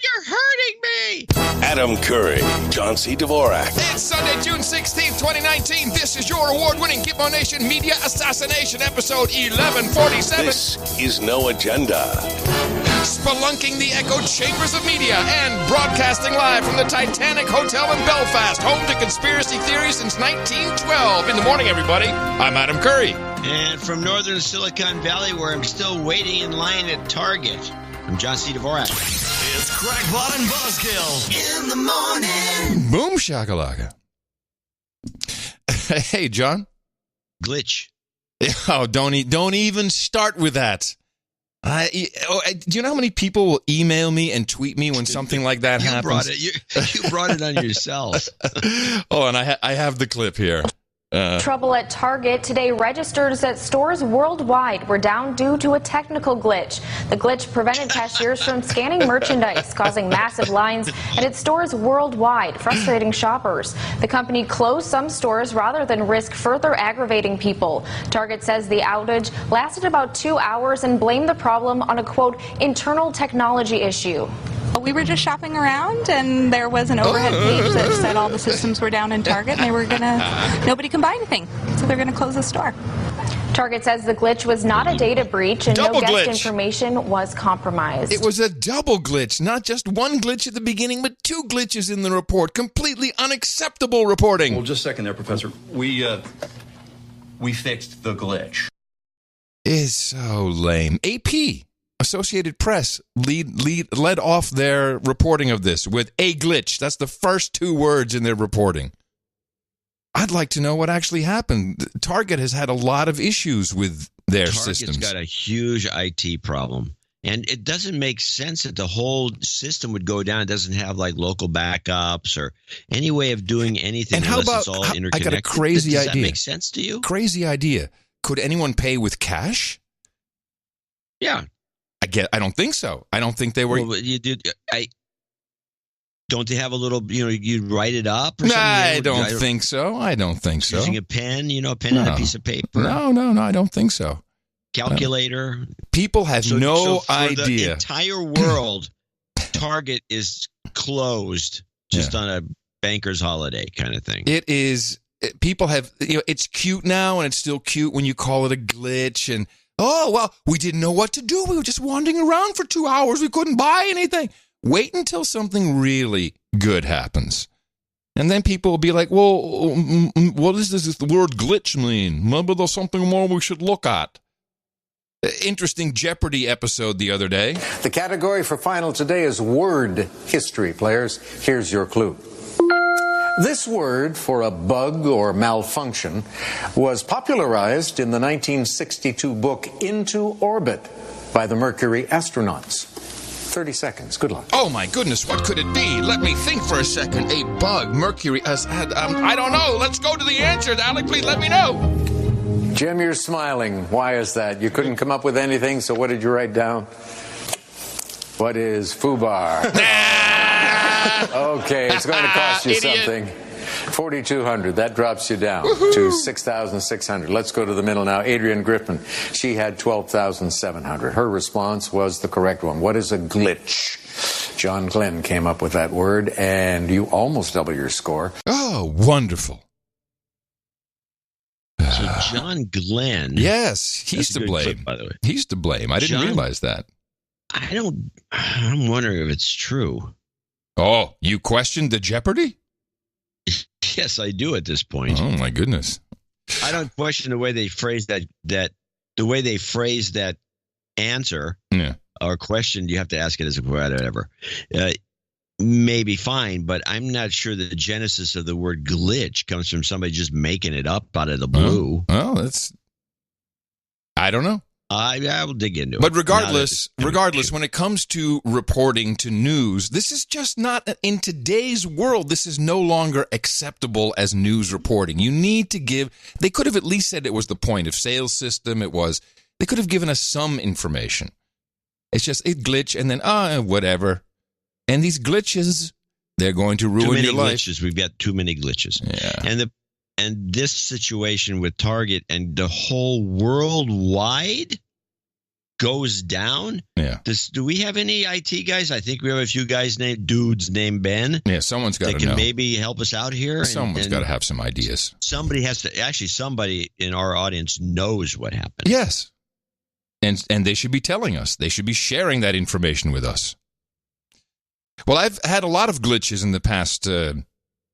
you're hurting me. Adam Curry, John C. Dvorak. It's Sunday, June 16th, 2019. This is your award-winning Gitmo Nation Media Assassination, episode 1147. This is No Agenda. Spelunking the echo chambers of media and broadcasting live from the Titanic Hotel in Belfast, home to conspiracy theories since 1912. In the morning, everybody. I'm Adam Curry. And from northern Silicon Valley, where I'm still waiting in line at Target, I'm John C. Dvorak. It's Crackpot and Buzzkill in the morning. Boom shakalaka. Hey, John. Glitch. Oh, don't even start with that. Do you know how many people will email me and tweet me when something like that happens? You brought it on yourself. Oh, and I have the clip here. Trouble at Target today. Registers at stores worldwide were down due to a technical glitch. The glitch prevented cashiers from scanning merchandise, causing massive lines at its stores worldwide, frustrating shoppers. The company closed some stores rather than risk further aggravating people. Target says the outage lasted about 2 hours and blamed the problem on a, quote, internal technology issue. We were just shopping around, and there was an overhead page that said all the systems were down in Target, and nobody can buy anything, so they're gonna close the store. Target says the glitch was not a data breach, and Double no guest glitch. information was compromised. It was a double glitch, not just one glitch at the beginning, but two glitches in the report. Completely unacceptable reporting. Well, just a second there, Professor. We fixed the glitch. It's so lame. AP. Associated Press led off their reporting of this with a glitch. That's the first two words in their reporting. I'd like to know what actually happened. Target has had a lot of issues with their systems. Target's got a huge IT problem. And it doesn't make sense that the whole system would go down. It doesn't have like local backups or any way of doing anything and how unless about, it's all interconnected. I got a crazy Does idea. that make sense to you? Crazy idea. Could anyone pay with cash? Yeah. I don't think so. I don't think they were. Well, you did. Don't they have a little? You write it up. Or Nah, something? I don't think so. I don't think so. Using a pen, a pen and a piece of paper. No, I don't think so. Calculator. People have no for idea. The entire world, Target is closed just on a banker's holiday kind of thing. It is. People have. It's cute now, and it's still cute when you call it a glitch. And oh well, we didn't know what to do. We were just wandering around for 2 hours. We couldn't buy anything. Wait until something really good happens. And then people will be like, well, what does the word glitch mean? Maybe there's something more we should look at. Interesting Jeopardy episode the other day. The category for final today is word history, players. Here's your clue. This word for a bug or malfunction was popularized in the 1962 book Into Orbit by the Mercury astronauts. 30 seconds. Good luck. Oh, my goodness. What could it be? Let me think for a second. A bug, Mercury, I don't know. Let's go to the answer. Alec, please let me know. Jim, you're smiling. Why is that? You couldn't come up with anything, so what did you write down? What is FUBAR? Okay, it's going to cost you something. 4,200. That drops you down to 6,600. Let's go to the middle now. Adrian Griffin. She had 12,700. Her response was the correct one. What is a glitch? John Glenn came up with that word, and you almost double your score. Oh, wonderful. So John Glenn. Yes, he's to blame. Clip, by the way. He's to blame. I didn't realize that. I'm wondering if it's true. Oh, you questioned the Jeopardy? Yes, I do at this point. Oh my goodness! I don't question the way they phrase that answer or question. You have to ask it as a whatever. Maybe fine, but I'm not sure that the genesis of the word glitch comes from somebody just making it up out of the blue. I don't know. I will dig into it. But regardless, when it comes to reporting to news, this is just not, in today's world, this is no longer acceptable as news reporting. You need to give, they could have at least said it was the point of sale system, they could have given us some information. It's just, it glitch and then, whatever. And these glitches, they're going to ruin your life. Glitches. We've got too many glitches. Yeah. And this situation with Target and the whole worldwide, goes down. Yeah. Do we have any IT guys? I think we have a few guys named Ben. Yeah, someone's got to know. That can maybe help us out here. Someone's got to have some ideas. Somebody has to. Actually, somebody in our audience knows what happened. Yes. And they should be telling us. They should be sharing that information with us. Well, I've had a lot of glitches in the past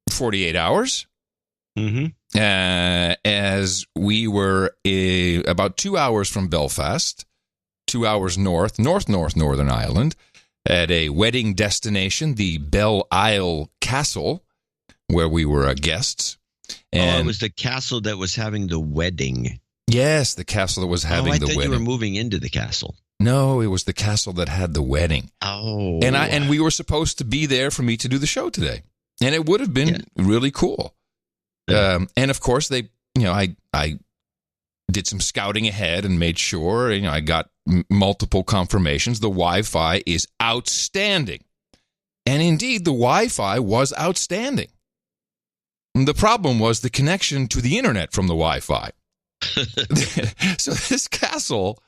48 hours. Mm-hmm. As we were about 2 hours from Belfast, 2 hours Northern Ireland, at a wedding destination, the Belle Isle Castle, where we were guests. And it was the castle that was having the wedding. Yes, the castle that was having the wedding. I thought you were moving into the castle. No, it was the castle that had the wedding. Oh. And we were supposed to be there for me to do the show today. And it would have been really cool. And of course, I did some scouting ahead and made sure, I got multiple confirmations. The Wi-Fi is outstanding. And indeed, the Wi-Fi was outstanding. The problem was the connection to the internet from the Wi-Fi. So this castle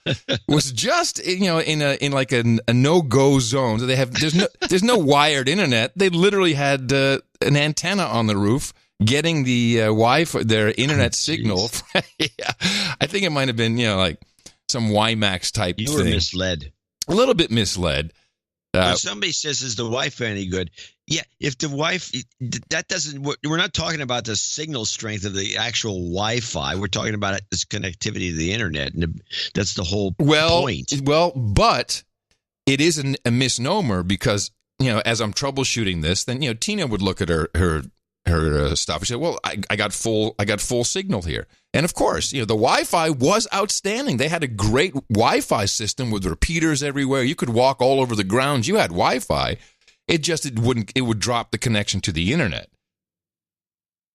was just in like a no-go zone. So there's no wired internet. They literally had an antenna on the roof getting the Wi-Fi, their internet signal. Yeah, I think it might have been like some WiMAX type thing. You were misled. A little bit misled. When somebody says, "Is the Wi-Fi any good?" Yeah, if the Wi-Fi, that doesn't. We're not talking about the signal strength of the actual Wi-Fi. We're talking about this connectivity to the internet, and that's the whole point. Well, but it is a misnomer because as I'm troubleshooting this, then Tina would look at her stuff and say, "Well, I got full signal here." And of course, the Wi-Fi was outstanding. They had a great Wi-Fi system with repeaters everywhere. You could walk all over the grounds. You had Wi-Fi. It would drop the connection to the internet.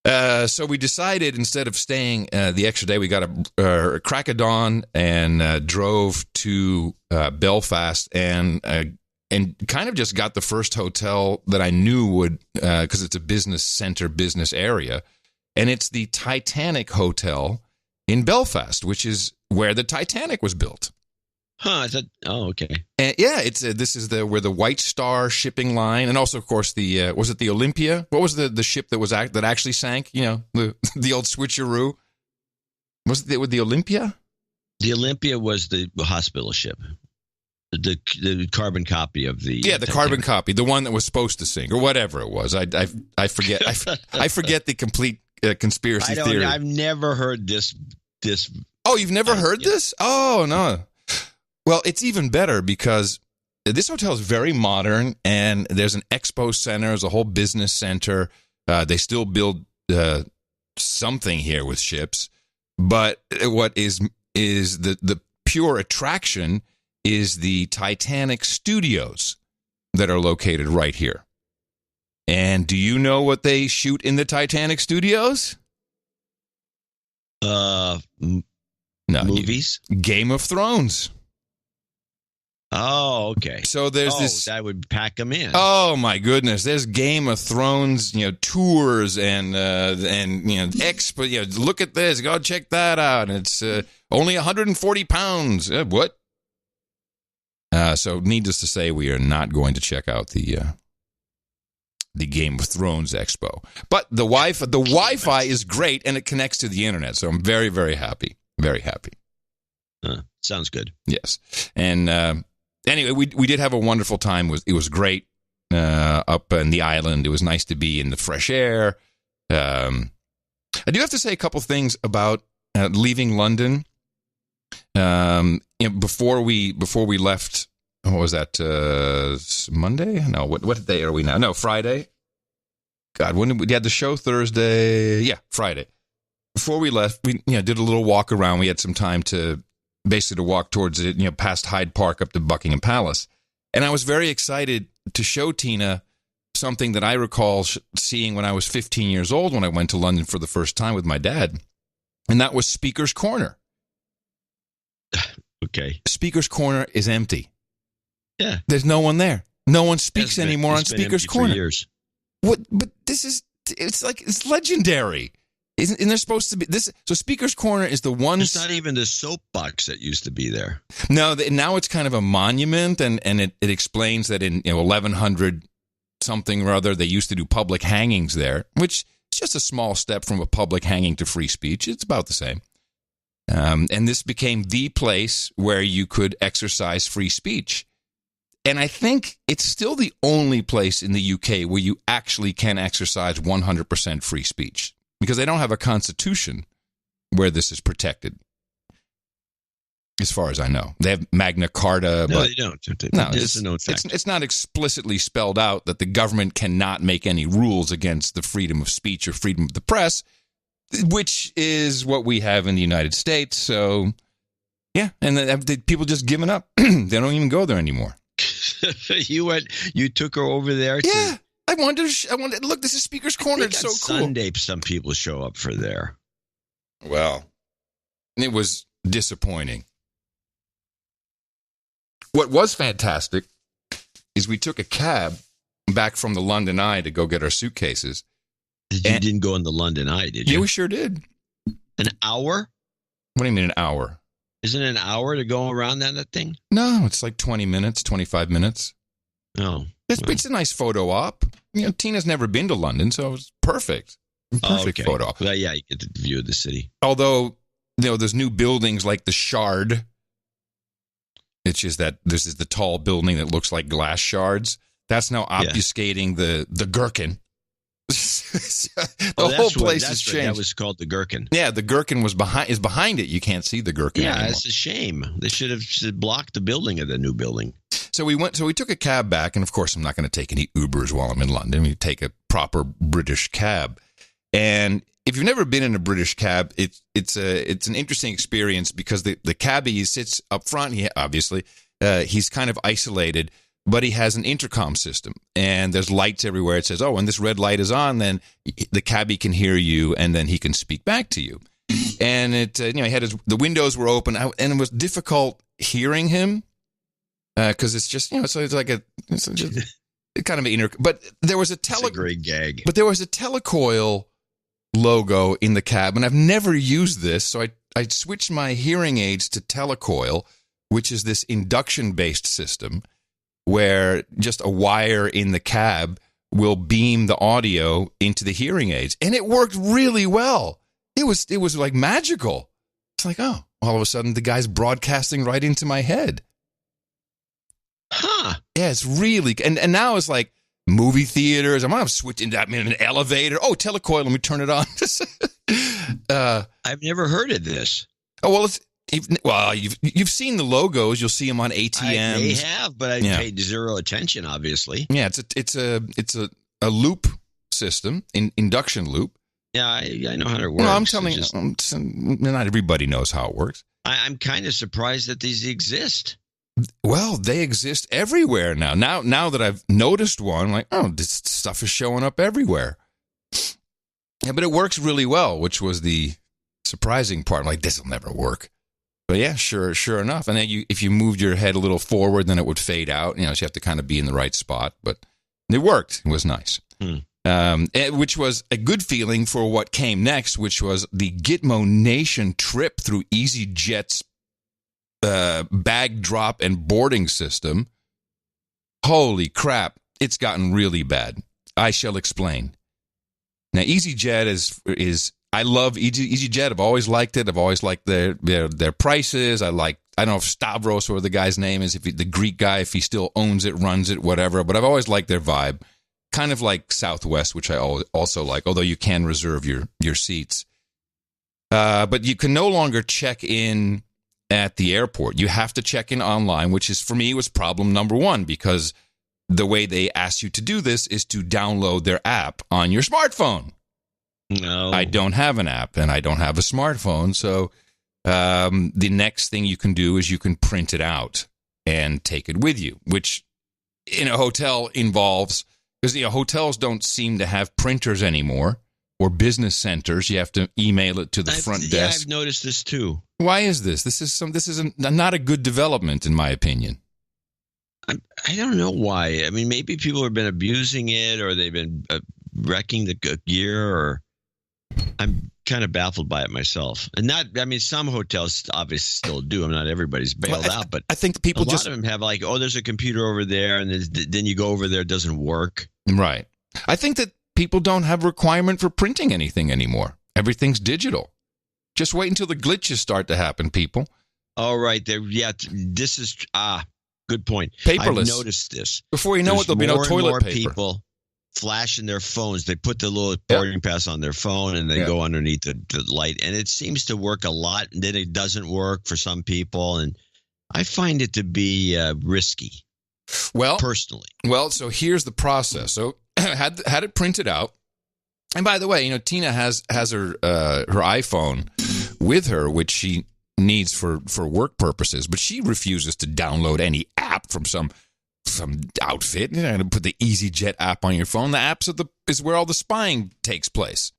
So we decided instead of staying the extra day, we got a crack of dawn and drove to Belfast and kind of just got the first hotel that I knew would, because it's a business center, business area. And it's the Titanic Hotel in Belfast, which is where the Titanic was built. Huh? Okay. And this is where the White Star shipping line, and also of course was it the Olympia? What was the ship that actually sank? The old switcheroo. Was it with the Olympia? The Olympia was the hospital ship. The carbon copy of the the carbon copy, the one that was supposed to sink or whatever it was. I forget. I forget the complete conspiracy theory. I've never heard this. Oh, you've never heard this? Oh no. Well, it's even better because this hotel is very modern, and there's an expo center, there's a whole business center. They still build something here with ships, but what is the pure attraction is the Titanic studios that are located right here. And do you know what they shoot in the Titanic studios? Movies? Game of Thrones. Oh, okay. So there's this. That would pack them in. Oh my goodness! There's Game of Thrones, tours and expo. Look at this. Go check that out. And it's only 140 pounds. What? So needless to say, we are not going to check out the Game of Thrones expo. But the Wi-Fi is great, and it connects to the internet. So I'm very, very happy. Very happy. Sounds good. Yes. And anyway, we did have a wonderful time. It was great up in the island. It was nice to be in the fresh air. I do have to say a couple things about leaving London. Before we left, what was that? Monday? No, what day are we now? No, Friday. God, when we had the show Thursday? Yeah, Friday. Before we left, we did a little walk around. We had some time to walk towards it, past Hyde Park up to Buckingham Palace. And I was very excited to show Tina something that I recall seeing when I was 15 years old when I went to London for the first time with my dad. And that was Speaker's Corner. Okay. Speaker's Corner is empty. Yeah. There's no one there. No one speaks anymore on Speaker's Corner. For years. What? But it's legendary. Isn't there supposed to be this? So Speaker's Corner is the one. It's not even the soapbox that used to be there. No, now it's kind of a monument, and it explains that in 1100 something or other, they used to do public hangings there, which is just a small step from a public hanging to free speech. It's about the same. And this became the place where you could exercise free speech. And I think it's still the only place in the UK where you actually can exercise 100% free speech, because they don't have a constitution where this is protected, as far as I know. They have Magna Carta, No, but they don't. no, It's not explicitly spelled out that the government cannot make any rules against the freedom of speech or freedom of the press, which is what we have in the United States. So, yeah, and the people just giving up. They don't even go there anymore. You took her over there. Yeah, I wanted. Look, this is Speaker's Corner. It's so cool. Sunday, some people show up for there. Well, it was disappointing. What was fantastic is we took a cab back from the London Eye to go get our suitcases. You didn't go in the London Eye, did you? Yeah, we sure did. An hour? What do you mean an hour? Isn't it an hour to go around that thing? No, it's like 20 minutes, 25 minutes. Oh. It's a nice photo op. Tina's never been to London, so it was perfect. Perfect photo op. Well, yeah, you get the view of the city. Although, there's new buildings like the Shard. It's just that this is the tall building that looks like glass shards. That's now obfuscating the gherkin. The whole place has changed. That was called the Gherkin. Yeah, the Gherkin is behind it. You can't see the Gherkin anymore. It's a shame. They should have blocked the building of the new building. So we took a cab back, and of course I'm not going to take any Ubers while I'm in London. We take a proper British cab. And if you've never been in a British cab, it's an interesting experience, because the cabbie sits up front. He's kind of isolated, but he has an intercom system, and there's lights everywhere. It says, when this red light is on, then the cabbie can hear you, and then he can speak back to you. And he had the windows were open, and it was difficult hearing him, because it's just, so it's like it's just kind of an but there was a great gag. But there was a telecoil logo in the cab, and I've never used this, so I switched my hearing aids to telecoil, which is this induction-based system, where just a wire in the cab will beam the audio into the hearing aids. And it worked really well. It was like magical. It's like, all of a sudden the guy's broadcasting right into my head. Huh. Yeah, it's really, and now it's like movie theaters. I'm switching that in an elevator. Oh, telecoil, let me turn it on. I've never heard of this. Oh, well, you've seen the logos. You'll see them on ATMs. They have, but I paid zero attention, obviously. Yeah, it's a loop system, induction loop. Yeah, I know how it works. No, I'm telling you, not everybody knows how it works. I'm kind of surprised that these exist. Well, they exist everywhere now. Now that I've noticed one, I'm like, this stuff is showing up everywhere. Yeah, but it works really well, which was the surprising part. I'm like, this will never work. But yeah, sure enough. And then if you moved your head a little forward, then it would fade out. So you have to kind of be in the right spot. But it worked. It was nice. Which was a good feeling for what came next, which was the Gitmo Nation trip through EasyJet's bag drop and boarding system. Holy crap. It's gotten really bad. I shall explain. Now, EasyJet is I love EasyJet. I've always liked it. I've always liked their prices. I don't know if Stavros, or the guy's name is, the Greek guy, if he still owns it, runs it, whatever. But I've always liked their vibe. Kind of like Southwest, which I also like, although you can reserve your seats. But you can no longer check in at the airport. You have to check in online, which is, for me, was problem number one, because the way they ask you to do this is to download their app on your smartphone. No. I don't have an app, and I don't have a smartphone, so the next thing you can do is you can print it out and take it with you, which in a hotel involves, because hotels don't seem to have printers anymore, or business centers. You have to email it to the front desk. I've noticed this too. Why is this? This is not a good development, in my opinion. I don't know why. I mean, maybe people have been abusing it, or they've been wrecking the gear, or I'm kind of baffled by it myself. And some hotels obviously still do them. Not everybody's bailed out, but I think people a lot of them have like, oh, there's a computer over there, and then you go over there, it doesn't work. Right. I think that people don't have a requirement for printing anything anymore. Everything's digital. Just wait until the glitches start to happen, people. All right. This is good point. Paperless. I've noticed this. Before you know it, there'll be no toilet paper. People flashing their phones. They put the little boarding pass on their phone, and they go underneath the light. And it seems to work a lot, and then it doesn't work for some people. And I find it to be risky. Well, personally. Well, so here's the process. So had it printed out. And by the way, Tina has her iPhone with her, which she needs for work purposes, but she refuses to download any app from some outfit. You're not going to put the EasyJet app on your phone. The apps is where all the spying takes place.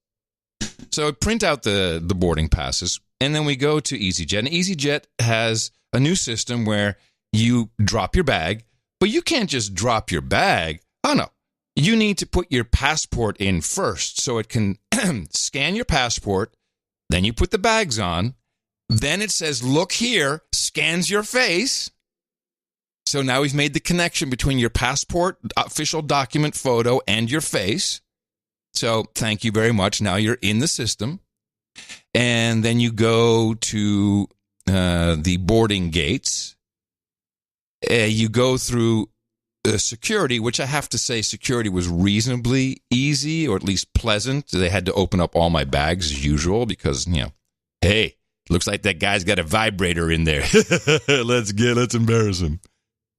So I print out the boarding passes, and then we go to EasyJet. And EasyJet has a new system where you drop your bag, but you can't just drop your bag. Oh, no. You need to put your passport in first so it can scan your passport. Then you put the bags on. Then it says, look here, scans your face. So now we've made the connection between your passport, official document photo, and your face. So thank you very much. Now you're in the system. And then you go to the boarding gates. You go through security, which I have to say security was reasonably easy, or at least pleasant. They had to open up all my bags as usual because, hey, looks like that guy's got a vibrator in there. Let's embarrass him.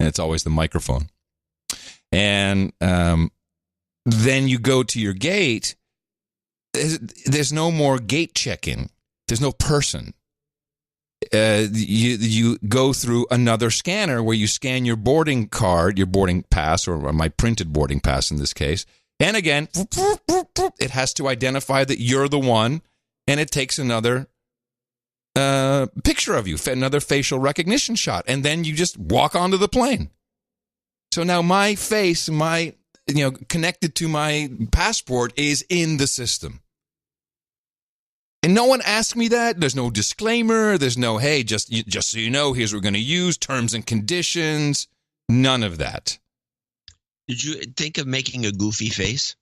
And it's always the microphone. And then you go to your gate. There's no more gate check-in. There's no person. You go through another scanner where you scan your boarding card, your boarding pass, or my printed boarding pass in this case. And again, it has to identify that you're the one, and it takes another picture of you, another facial recognition shot, and then you just walk onto the plane. So now my face, connected to my passport is in the system. And no one asked me that. There's no disclaimer. There's no, hey, just so you know, here's what we're going to use, terms and conditions. None of that. Did you think of making a goofy face?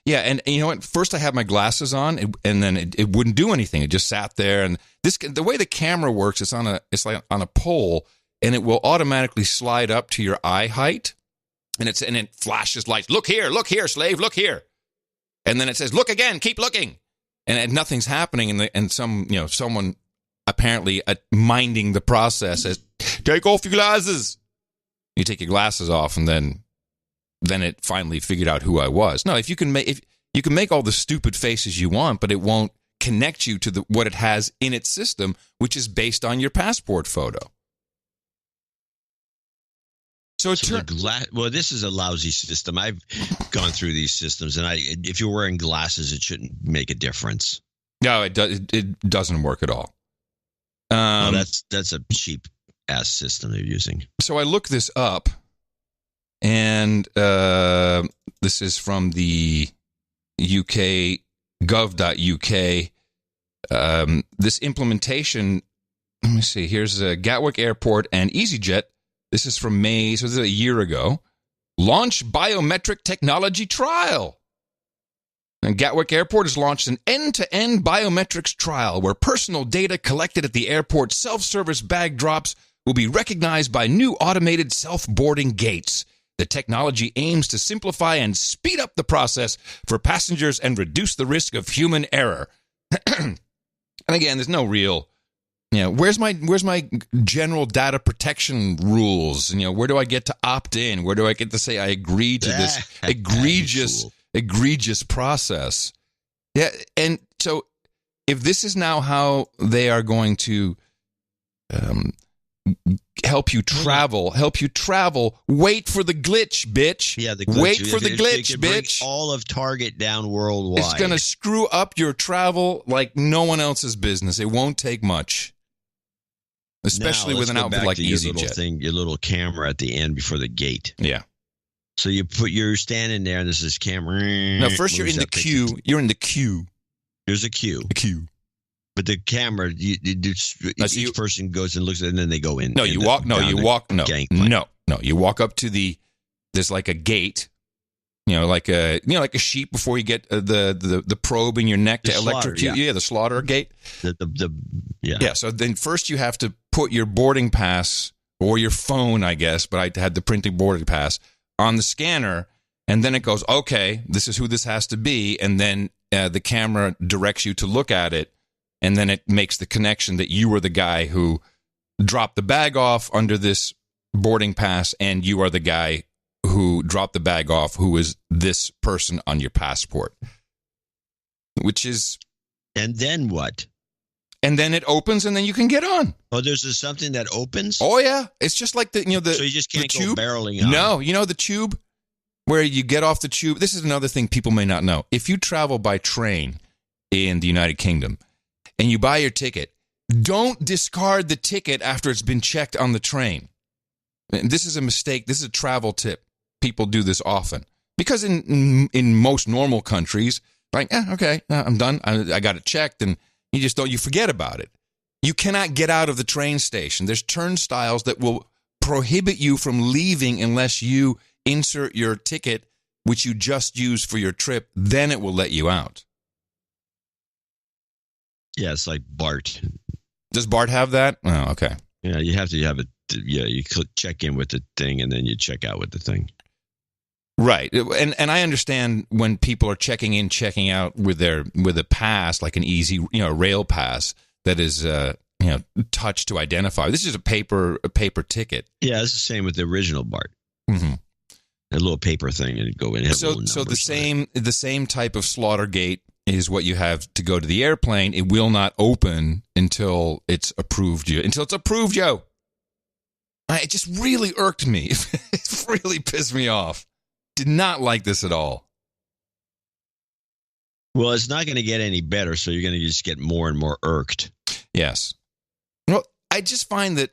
Yeah, and you know what? First I had my glasses on, and then it wouldn't do anything. It just sat there. And the way the camera works, it's like on a pole, and it will automatically slide up to your eye height, and it flashes lights. Look here, slave, look here. And then it says, look again, keep looking. And nothing's happening, and someone apparently minding the process says, take off your glasses. You take your glasses off, and then it finally figured out who I was. No, if you can make all the stupid faces you want, but it won't connect you to what it has in its system, which is based on your passport photo. This is a lousy system. I've gone through these systems, and if you're wearing glasses, it shouldn't make a difference. No, it doesn't work at all. That's a cheap ass system they're using. So I looked this up, and this is from the UK gov.uk. This implementation. Let me see. Here's Gatwick Airport and EasyJet. This is from May, so this is a year ago. Launch biometric technology trial. And Gatwick Airport has launched an end-to-end biometrics trial where personal data collected at the airport's self-service bag drops will be recognized by new automated self-boarding gates. The technology aims to simplify and speed up the process for passengers and reduce the risk of human error. And again, there's no real... where's my general data protection rules? Where do I get to opt in? Where do I get to say I agree to this egregious process? Yeah, and so if this is now how they are going to help you travel, wait for the glitch, bitch. Yeah, the glitch. Wait for the glitch, bitch. All of Target down worldwide. It's going to screw up your travel like no one else's business. It won't take much. Especially with an outfit like EasyJet. Your little camera at the end before the gate. Yeah. So you're standing there, and there's this camera. No, first you're in the queue. You're in the queue. There's a queue. A queue. But the camera, each person goes and looks at it, and then they go in. No, you walk up to there's like a gate, like a sheep before you get the probe in your neck to electrocute you. Yeah, the slaughter gate. Yeah. So then first you have to put your boarding pass or your phone, I guess, but I had the printed boarding pass on the scanner, and then it goes, okay, this is who this has to be, and then the camera directs you to look at it, and then it makes the connection that you were the guy who dropped the bag off under this boarding pass, and you are the guy who dropped the bag off, who is this person on your passport. Which is... And then what? And then it opens, and then you can get on. Oh, there's something that opens? Oh, yeah. It's just like the So you just can't go barreling on? No, the tube where you get off the tube. This is another thing people may not know. If you travel by train in the United Kingdom and you buy your ticket, don't discard the ticket after it's been checked on the train. And this is a mistake. This is a travel tip. People do this often. Because in most normal countries, like, okay, I'm done. I got it checked, and you forget about it. You cannot get out of the train station. There's turnstiles that will prohibit you from leaving unless you insert your ticket, which you just used for your trip. Then it will let you out. Yeah, it's like BART. Does BART have that? Oh, okay. Yeah, you have to have it. Yeah, you check in with the thing, and then you check out with the thing. Right, and I understand when people are checking in, checking out with a pass, like an easy, rail pass that is, touch to identify. This is a paper ticket. Yeah, it's the same with the original BART. Mm-hmm. A little paper thing, and you go in. So the same type of slaughter gate is what you have to go to the airplane. It will not open until it's approved. Joe. It just really irked me. It really pissed me off. Did not like this at all. Well, it's not going to get any better, so you're going to just get more and more irked. Yes. Well, I just find that,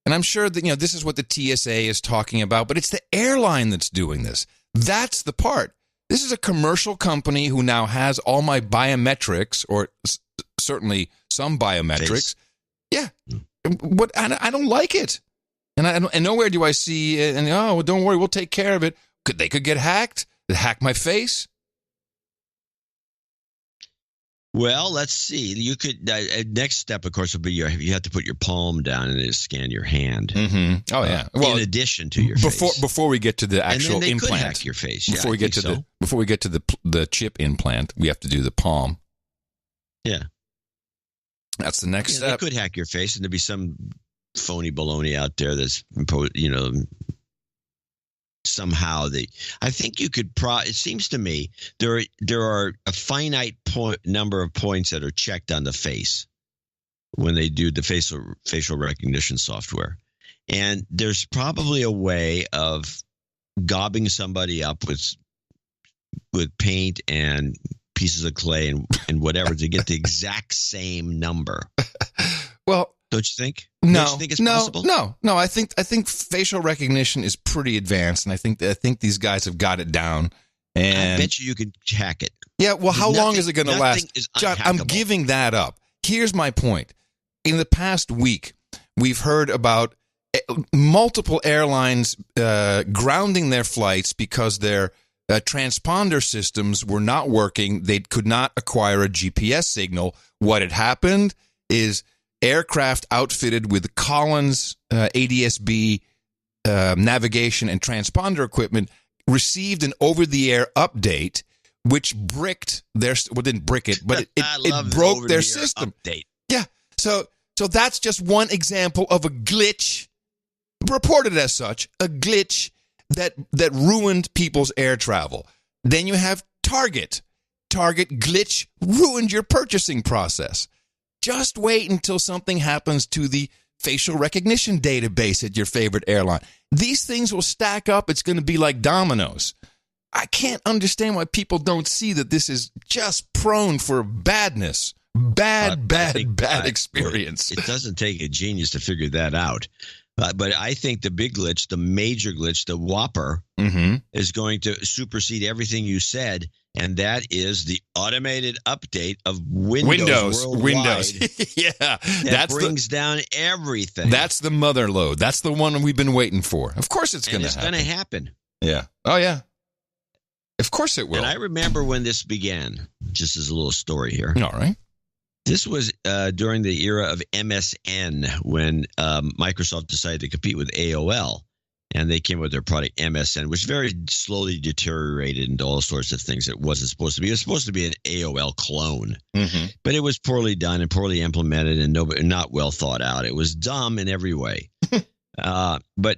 and I'm sure that, this is what the TSA is talking about, but it's the airline that's doing this. That's the part. This is a commercial company who now has all my biometrics, or certainly some biometrics. Face. Yeah. But I don't like it. And nowhere do I see it. And, don't worry, we'll take care of it. They could get hacked. Hack my face. Well, let's see. You could next step, of course, would be you have to put your palm down and scan your hand. Mm-hmm. Oh yeah. Well, in addition to your face. Before we get to the actual and then they implant, could hack your face. Before we get to the chip implant, we have to do the palm. Yeah, that's the next step. They could hack your face, and there'd be some phony baloney out there that's somehow I think you could it seems to me there are a finite number of points that are checked on the face when they do the facial recognition software, and there's probably a way of gobbing somebody up with paint and pieces of clay and whatever to get the exact same number. Well, don't you think? No, don't you think it's possible? No. I think facial recognition is pretty advanced, and I think these guys have got it down. And I bet you can hack it. Yeah. Well, how long is it going to last? John, I'm giving that up. Here's my point. In the past week, we've heard about multiple airlines grounding their flights because their transponder systems were not working. They could not acquire a GPS signal. What had happened is aircraft outfitted with Collins ADS-B navigation and transponder equipment received an over-the-air update, which bricked their didn't brick it, but it broke their system. Update. Yeah, so that's just one example of a glitch, reported as such, a glitch that ruined people's air travel. Then you have Target. Target glitch ruined your purchasing process. Just wait until something happens to the facial recognition database at your favorite airline. These things will stack up. It's going to be like dominoes. I can't understand why people don't see that this is just prone for badness. Bad experience. It doesn't take a genius to figure that out. But I think the big glitch, the major glitch, the whopper, is going to supersede everything you said, and that is the automated update of Windows worldwide. Windows. Yeah. That brings down everything. That's the mother load. That's the one we've been waiting for. Of course it's going to happen. It's going to happen. Yeah. Oh, yeah. Of course it will. And I remember when this began, just as a little story here. All right. This was during the era of MSN when Microsoft decided to compete with AOL. And they came with their product MSN, which very slowly deteriorated into all sorts of things it wasn't supposed to be. It was supposed to be an AOL clone. But it was poorly done and poorly implemented and not well thought out. It was dumb in every way. But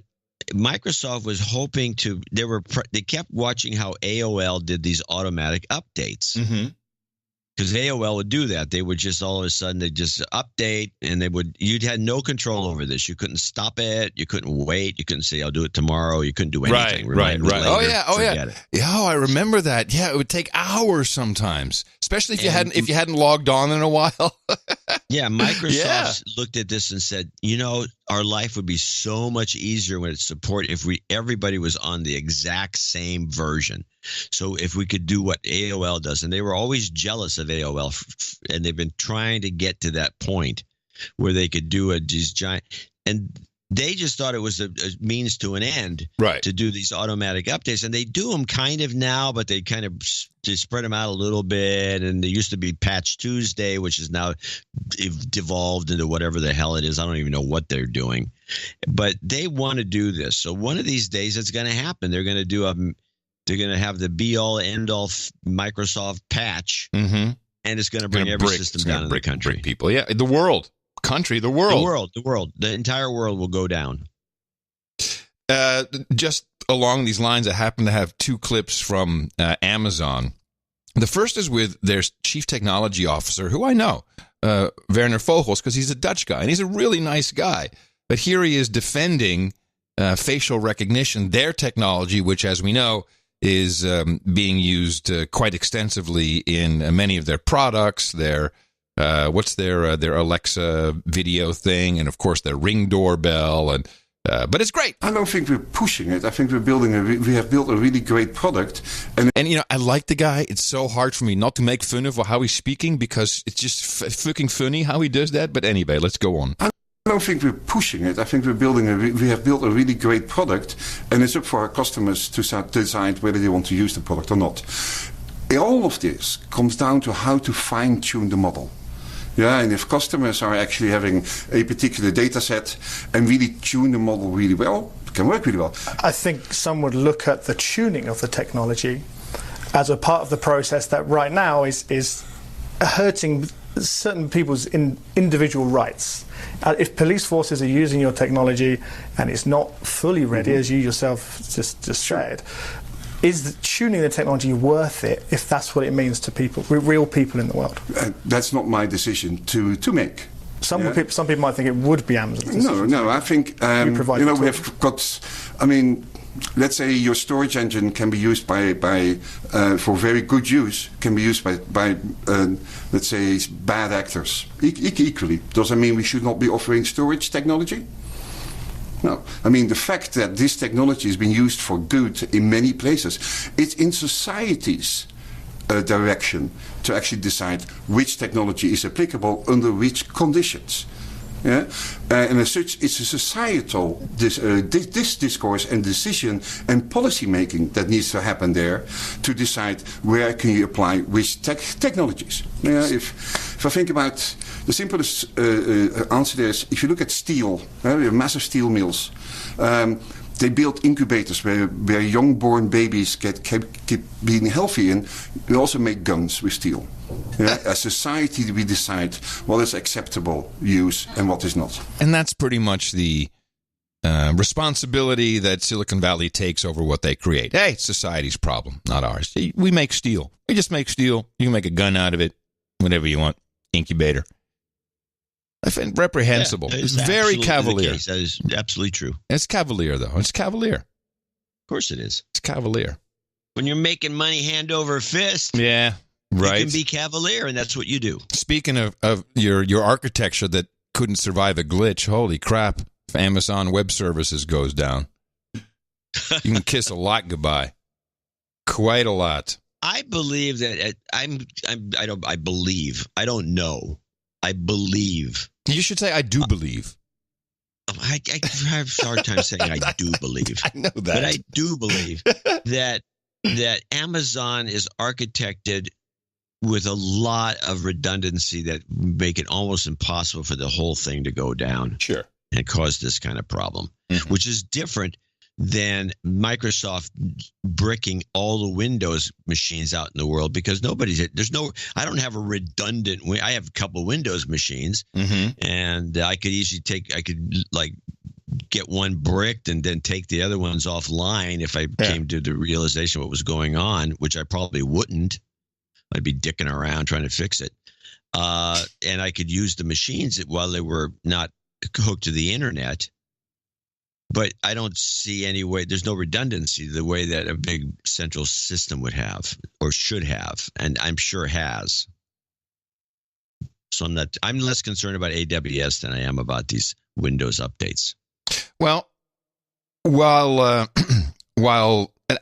Microsoft was hoping to – they kept watching how AOL did these automatic updates. Because AOL would do that. They would just all of a sudden they just update, and you'd had no control over this. You couldn't stop it. You couldn't wait. You couldn't say I'll do it tomorrow. You couldn't do anything. Right. Later, Oh yeah. Yeah, I remember that. Yeah, it would take hours sometimes, especially if you hadn't logged on in a while. Yeah, Microsoft looked at this and said, our life would be so much easier when it's support if everybody was on the exact same version. So if we could do what AOL does, and they were always jealous of AOL, and they've been trying to get to that point where they could do these giant, and they just thought it was a means to an end, right, to do these automatic updates. And they do them kind of now, but they kind of spread them out a little bit. And there used to be Patch Tuesday, which is now devolved into whatever the hell it is. I don't even know what they're doing, but they want to do this. So one of these days it's going to happen. They're going to do they're going to have the be-all, end-all Microsoft patch, and it's going to bring every system down in the country. Break people, yeah, the world. Country, the world. The entire world will go down. Just along these lines, I happen to have two clips from Amazon. The first is with their chief technology officer, who I know, Werner Vogels, because he's a Dutch guy, and he's a really nice guy. But here he is defending facial recognition, their technology, which, as we know, is being used quite extensively in many of their products, their Alexa video thing, and of course their Ring doorbell, and but it's great. I don't think we're pushing it. I think we have built a really great product, and I like the guy. It's so hard for me not to make fun of how he's speaking because it's just fucking funny how he does that. But anyway, let's go on. I don't think we're pushing it. I think we have built a really great product, and it's up for our customers to decide whether they want to use the product or not. All of this comes down to how to fine-tune the model. Yeah, and if customers are actually having a particular data set and really tune the model really well, it can work really well. I think some would look at the tuning of the technology as a part of the process that right now is hurting certain people's individual rights. If police forces are using your technology and it's not fully ready, as you yourself just said, is tuning the technology worth it if that's what it means to people, real people in the world? That's not my decision to make. Some people might think it would be Amazon's decision. No. I think we have got. I mean, let's say your storage engine can be used by for very good use. Can be used by let's say bad actors equally. Does that mean we should not be offering storage technology? No. I mean, the fact that this technology is being used for good in many places, it's in society's direction to actually decide which technology is applicable under which conditions. Yeah? And as such, it's a societal discourse and decision and policy making that needs to happen there to decide where can you apply which technologies. Yeah? If I think about the simplest answer there is, if you look at steel, we have massive steel mills. They build incubators where young-born babies keep being healthy, and we also make guns with steel. Yeah? As society, we decide what is acceptable use and what is not. And that's pretty much the responsibility that Silicon Valley takes over what they create. Hey, it's society's problem, not ours. We make steel. We just make steel. You can make a gun out of it, whatever you want. Incubator. I find reprehensible. Yeah, it's very cavalier. That is absolutely true. It's cavalier, though. It's cavalier. Of course it is. It's cavalier. When you're making money hand over fist, yeah, right. You can be cavalier, and that's what you do. Speaking of your architecture that couldn't survive a glitch, holy crap. if Amazon Web Services goes down. You can kiss a lot goodbye. Quite a lot. I believe that I don't know. I believe. You should say, I do believe. I have a hard time saying I do believe. I know that. But I do believe that Amazon is architected with a lot of redundancy that make it almost impossible for the whole thing to go down. Sure. And cause this kind of problem, which is different than Microsoft bricking all the Windows machines out in the world, because I don't have a redundant, I have a couple of Windows machines, and I could easily get one bricked and then take the other ones offline if I came to the realization what was going on, which I probably wouldn't. I'd be dicking around trying to fix it. And I could use the machines while they were not hooked to the internet. But I don't see any way. There's no redundancy the way that a big central system would have or should have, and I'm sure has. So I'm less concerned about AWS than I am about these Windows updates. Well, while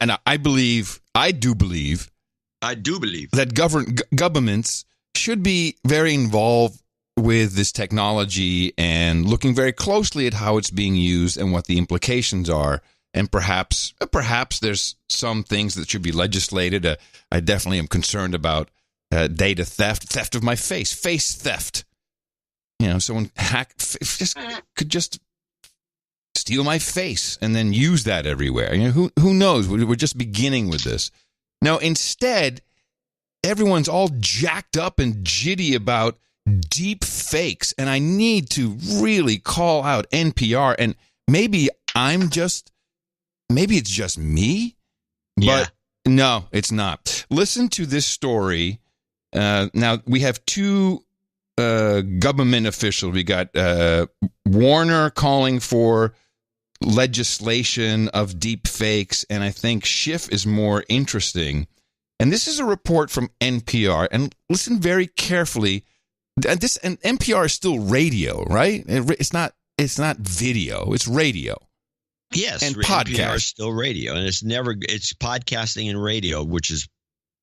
and I do believe that governments should be very involved with this technology and looking very closely at how it's being used and what the implications are. And perhaps there's some things that should be legislated. I definitely am concerned about data theft of my face theft. Someone could just steal my face and then use that everywhere. Who knows? We're just beginning with this. Now, instead, everyone's all jacked up and jitty about deep fakes, and I need to really call out NPR. And maybe it's just me, but no, it's not. Listen to this story. Now we have two government officials. We got Warner calling for legislation of deep fakes, and I think Schiff is more interesting. And this is a report from NPR, and listen very carefully. And NPR is still radio, right? It's not video. It's radio. Yes, and podcast. podcast. NPR is still radio, and it's podcasting and radio, which is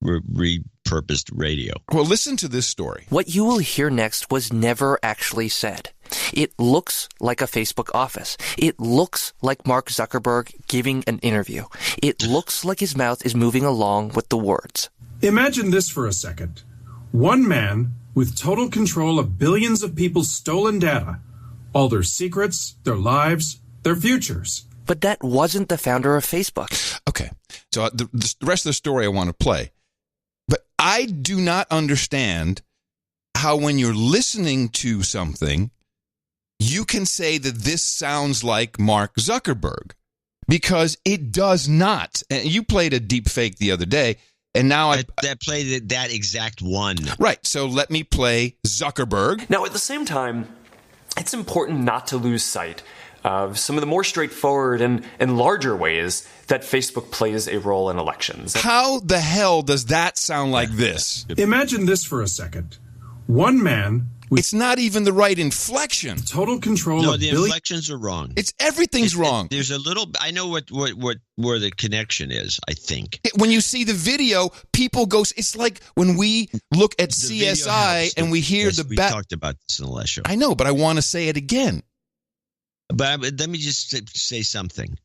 repurposed radio. Well, listen to this story. What you will hear next was never actually said. It looks like a Facebook office. It looks like Mark Zuckerberg giving an interview. It looks like his mouth is moving along with the words. Imagine this for a second. One man with total control of billions of people's stolen data, all their secrets, their lives, their futures. But that wasn't the founder of Facebook. Okay, so the rest of the story I want to play. But I do not understand how when you're listening to something, you can say that this sounds like Mark Zuckerberg, because it does not. And you played a deep fake the other day. And now I played that exact one. Right. So let me play Zuckerberg. Now, at the same time, it's important not to lose sight of some of the more straightforward and larger ways that Facebook plays a role in elections. How the hell does that sound like this? Imagine this for a second. One man with it's not even the right inflection. Total control No, of the inflections are wrong. Everything's wrong. There's a little. I know where the connection is, I think. When you see the video, people go. It's like when we look at CSI and we hear we talked about this in the last show. I know, but I want to say it again. But let me just say something,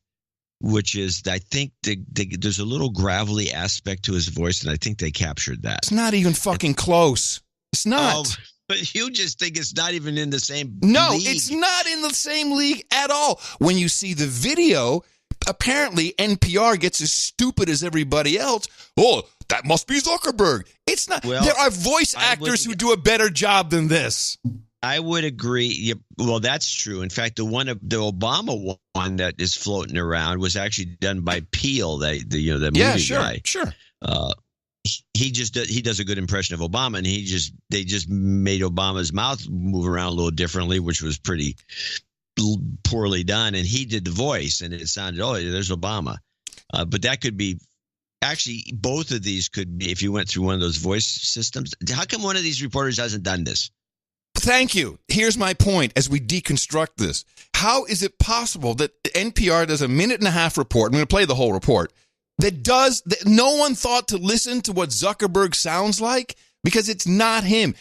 which is I think there's a little gravelly aspect to his voice, and I think they captured that. It's not even fucking close. It's not. Oh, but you just think it's not even in the same No, league. It's not in the same league at all. When you see the video, apparently NPR gets as stupid as everybody else. Oh, that must be Zuckerberg. It's not. Well, there are voice actors who do a better job than this. I would agree. Well, that's true. In fact, the Obama one that is floating around was actually done by Peel, the movie guy. Sure. He does a good impression of Obama, and they just made Obama's mouth move around a little differently, which was pretty poorly done. And he did the voice, and it sounded, there's Obama. But that could be actually both of these could be if you went through one of those voice systems. How come one of these reporters hasn't done this? Thank you. Here's my point as we deconstruct this. How is it possible that NPR does a 1.5-minute report? I'm going to play the whole report. That no one thought to listen to what Zuckerberg sounds like because it's not him.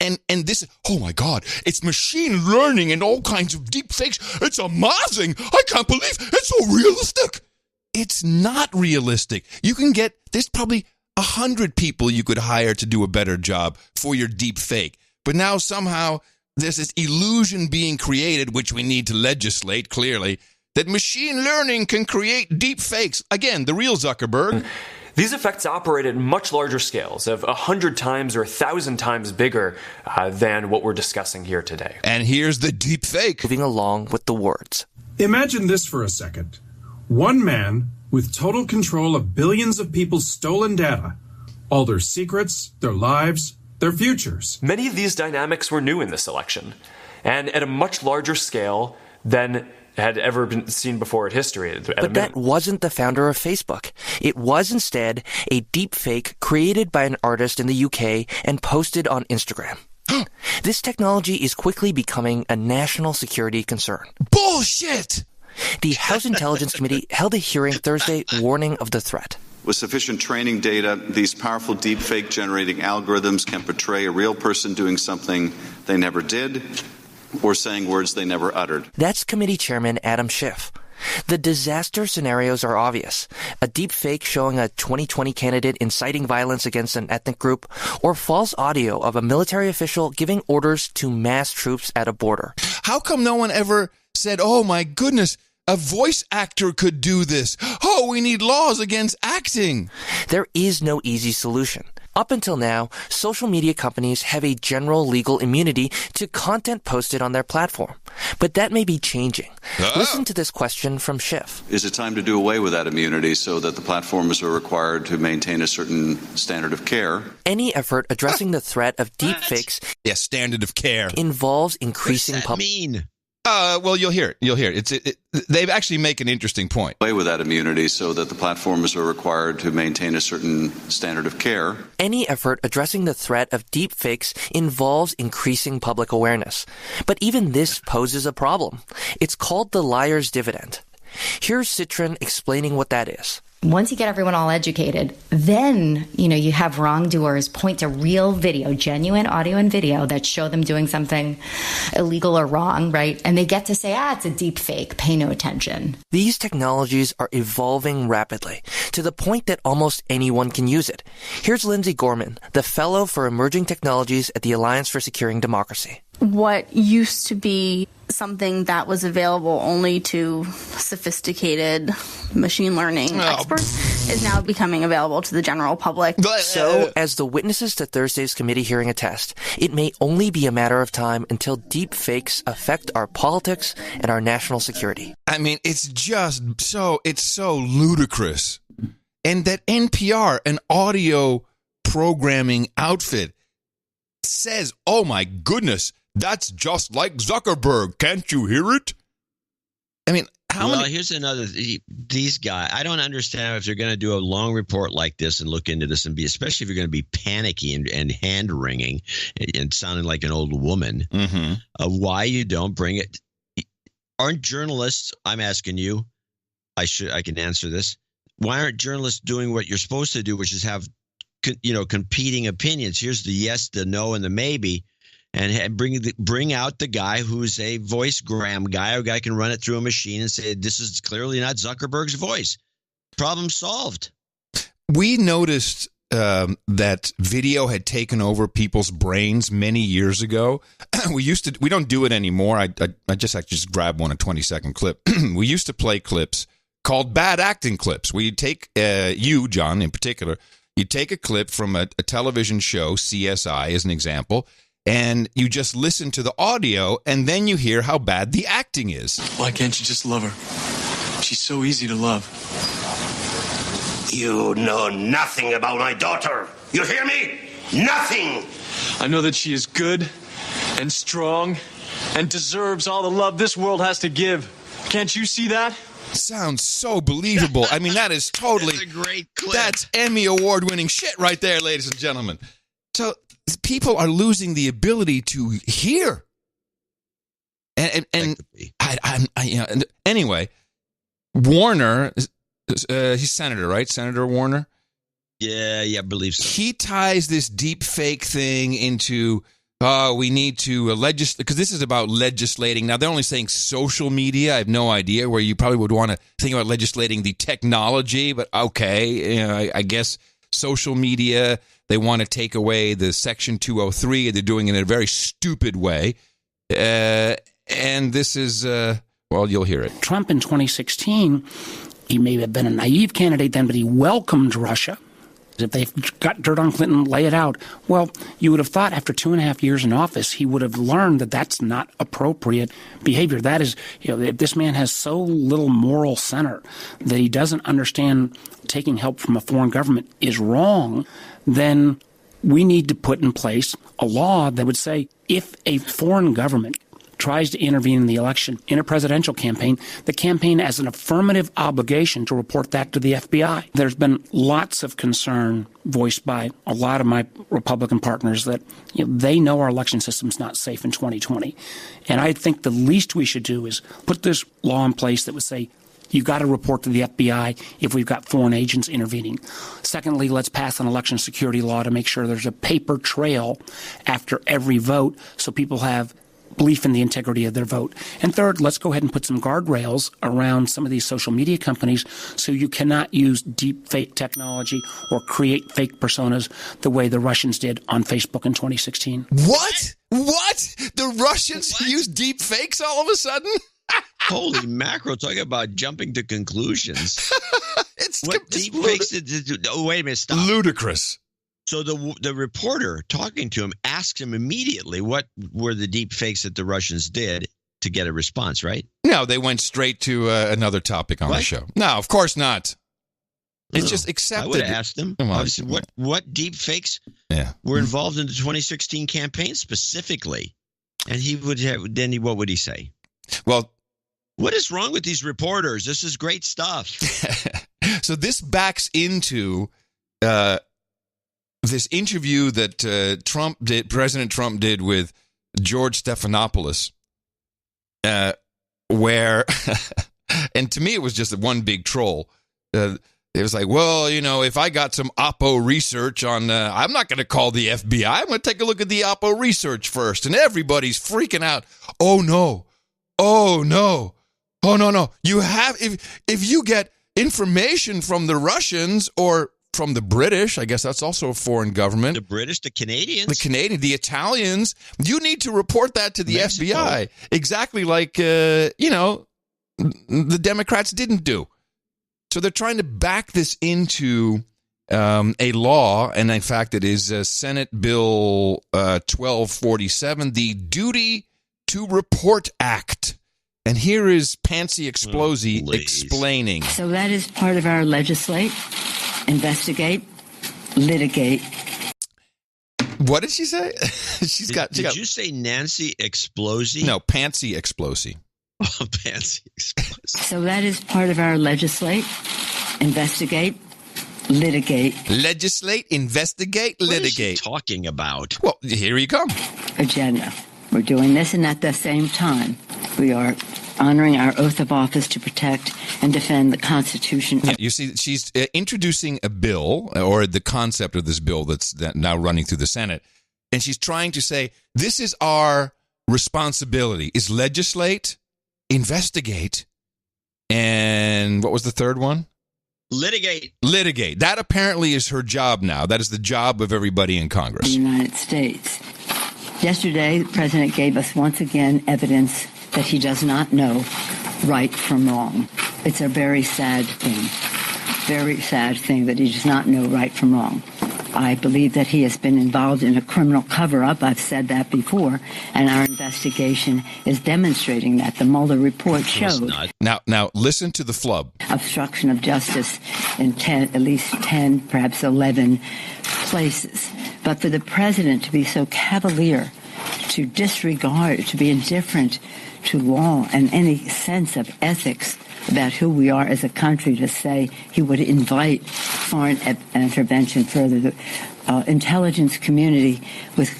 And this, oh my God, it's machine learning and all kinds of deep fakes. It's amazing. I can't believe it's so realistic. It's not realistic. You can there's probably 100 people you could hire to do a better job for your deep fake. But now somehow there's this illusion being created, which we need to legislate clearly, that machine learning can create deep fakes. Again, the real Zuckerberg. These effects operate at much larger scales, of 100 times or 1,000 times bigger than what we're discussing here today. And here's the deep fake. Moving along with the words. Imagine this for a second. One man with total control of billions of people's stolen data, all their secrets, their lives, their futures. Many of these dynamics were new in this election, and at a much larger scale than had ever been seen before in history. But that wasn't the founder of Facebook. It was instead a deep fake created by an artist in the UK and posted on Instagram. This technology is quickly becoming a national security concern. Bullshit! The House Intelligence Committee held a hearing Thursday warning of the threat. With sufficient training data, these powerful deepfake generating algorithms can portray a real person doing something they never did or saying words they never uttered. That's Committee Chairman Adam Schiff. The disaster scenarios are obvious. A deep fake showing a 2020 candidate inciting violence against an ethnic group, or false audio of a military official giving orders to mass troops at a border. How come no one ever said, oh my goodness, a voice actor could do this? Oh, we need laws against acting. There is no easy solution. Up until now, social media companies have a general legal immunity to content posted on their platform. But that may be changing. Listen to this question from Schiff. Is it time to do away with that immunity so that the platforms are required to maintain a certain standard of care? Any effort addressing the threat of deepfakes standard of care involves increasing public. What does that mean? Well, you'll hear it. They actually make an interesting point. Away with that immunity so that the platforms are required to maintain a certain standard of care. Any effort addressing the threat of deepfakes involves increasing public awareness. But even this poses a problem. It's called the liar's dividend. Here's Citron explaining what that is. Once you get everyone all educated, then, you have wrongdoers point to real video, genuine audio and video that show them doing something illegal or wrong, right? And they get to say, it's a deep fake, pay no attention. These technologies are evolving rapidly to the point that almost anyone can use it. Here's Lindsay Gorman, the Fellow for Emerging Technologies at the Alliance for Securing Democracy. What used to be something that was available only to sophisticated machine learning experts is now becoming available to the general public. So, as the witnesses to Thursday's committee hearing attest, it may only be a matter of time until deep fakes affect our politics and our national security. I mean, it's so ludicrous. And that NPR, an audio programming outfit, says, oh my goodness, that's just like Zuckerberg. Can't you hear it? I mean, here's another. These guys, I don't understand if they're going to do a long report like this and look into this and especially if you're going to be panicky and hand wringing and sounding like an old woman. Why you don't bring it? Aren't journalists? I'm asking you. I can answer this. Why aren't journalists doing what you're supposed to do, which is have competing opinions? Here's the yes, the no, and the maybe. And bring out the guy who's a voicegram guy. A guy can run it through a machine and say, this is clearly not Zuckerberg's voice. Problem solved. We noticed that video had taken over people's brains many years ago. We don't do it anymore. I just grabbed a 20-second clip. We used to play clips called bad acting clips. We take, you, John, in particular, you take a clip from a television show, CSI as an example, and you just listen to the audio, and then you hear how bad the acting is. Why can't you just love her? She's so easy to love. You know nothing about my daughter. You hear me? Nothing. I know that she is good and strong and deserves all the love this world has to give. Can't you see that? Sounds so believable. I mean, that is totally... That's a great clip. That's Emmy Award-winning shit right there, ladies and gentlemen. So... people are losing the ability to hear. And anyway, Warner, he's senator, right? Senator Warner? Yeah, I believe so. He ties this deep fake thing into, we need to legislate, because this is about legislating. Now, they're only saying social media. I have no idea where you probably would want to think about legislating the technology, but okay, I guess social media, they want to take away the Section 203, and they're doing it in a very stupid way. And this is, well, you'll hear it. Trump in 2016, he may have been a naive candidate then, but he welcomed Russia. If they got dirt on Clinton, lay it out. Well, you would have thought after 2.5 years in office, he would have learned that that's not appropriate behavior. That is, if this man has so little moral center that he doesn't understand taking help from a foreign government is wrong, then we need to put in place a law that would say if a foreign government tries to intervene in the election in a presidential campaign, the campaign has an affirmative obligation to report that to the FBI. There's been lots of concern voiced by a lot of my Republican partners that they know our election system's not safe in 2020. And I think the least we should do is put this law in place that would say, you got to report to the FBI if we've got foreign agents intervening. Secondly, let's pass an election security law to make sure there's a paper trail after every vote so people have belief in the integrity of their vote. And third, let's go ahead and put some guardrails around some of these social media companies so you cannot use deep fake technology or create fake personas the way the Russians did on Facebook in 2016. What? The Russians use deep fakes all of a sudden? Holy mackerel, talking about jumping to conclusions. What deep fakes did oh, wait a minute, stop. Ludicrous. So the reporter talking to him asked him immediately what were the deep fakes that the Russians did to get a response, right? No, they went straight to another topic on the show. No, of course not. It's just accepted. I would have asked him. I said, what deep fakes were involved in the 2016 campaign specifically? And he would have, what would he say? Well, what is wrong with these reporters? This is great stuff. So this backs into this interview that President Trump did with George Stephanopoulos, where, and to me it was just one big troll. It was like, well, if I got some Oppo research on, I'm not going to call the FBI. I'm going to take a look at the Oppo research first. And everybody's freaking out. Oh, no. You have, if you get information from the Russians or from the British, I guess that's also a foreign government. The British, the Canadians. The Italians. You need to report that to the Mexico. FBI. Exactly like, the Democrats didn't do. So they're trying to back this into a law, and in fact it is Senate Bill 1247, the Duty to Report Act. And here is Pansy Explosi explaining. So that is part of our legislate, investigate, litigate. What did she say? Did you say Nancy Explosi? No, Pansy Explosi. Oh, Pansy Explosi. So that is part of our legislate, investigate, litigate. Legislate, investigate, litigate. What is she talking about? Well, here you come. Agenda. We're doing this, and at the same time, we are honoring our oath of office to protect and defend the Constitution. Yeah, you see, she's introducing a bill, or the concept of this bill that's now running through the Senate, and she's trying to say, this is our responsibility, is legislate, investigate, and what was the third one? Litigate. Litigate. That apparently is her job now. That is the job of everybody in Congress. The United States. Yesterday, the President gave us once again evidence that he does not know right from wrong. It's a very sad thing that he does not know right from wrong. I believe that he has been involved in a criminal cover-up. I've said that before, and our investigation is demonstrating that. The Mueller report showed. Now listen to the flub. Obstruction of justice in at least 10, perhaps 11 places. But for the president to be so cavalier, to disregard, to be indifferent to law and any sense of ethics about who we are as a country, to say he would invite foreign intervention further. The intelligence community with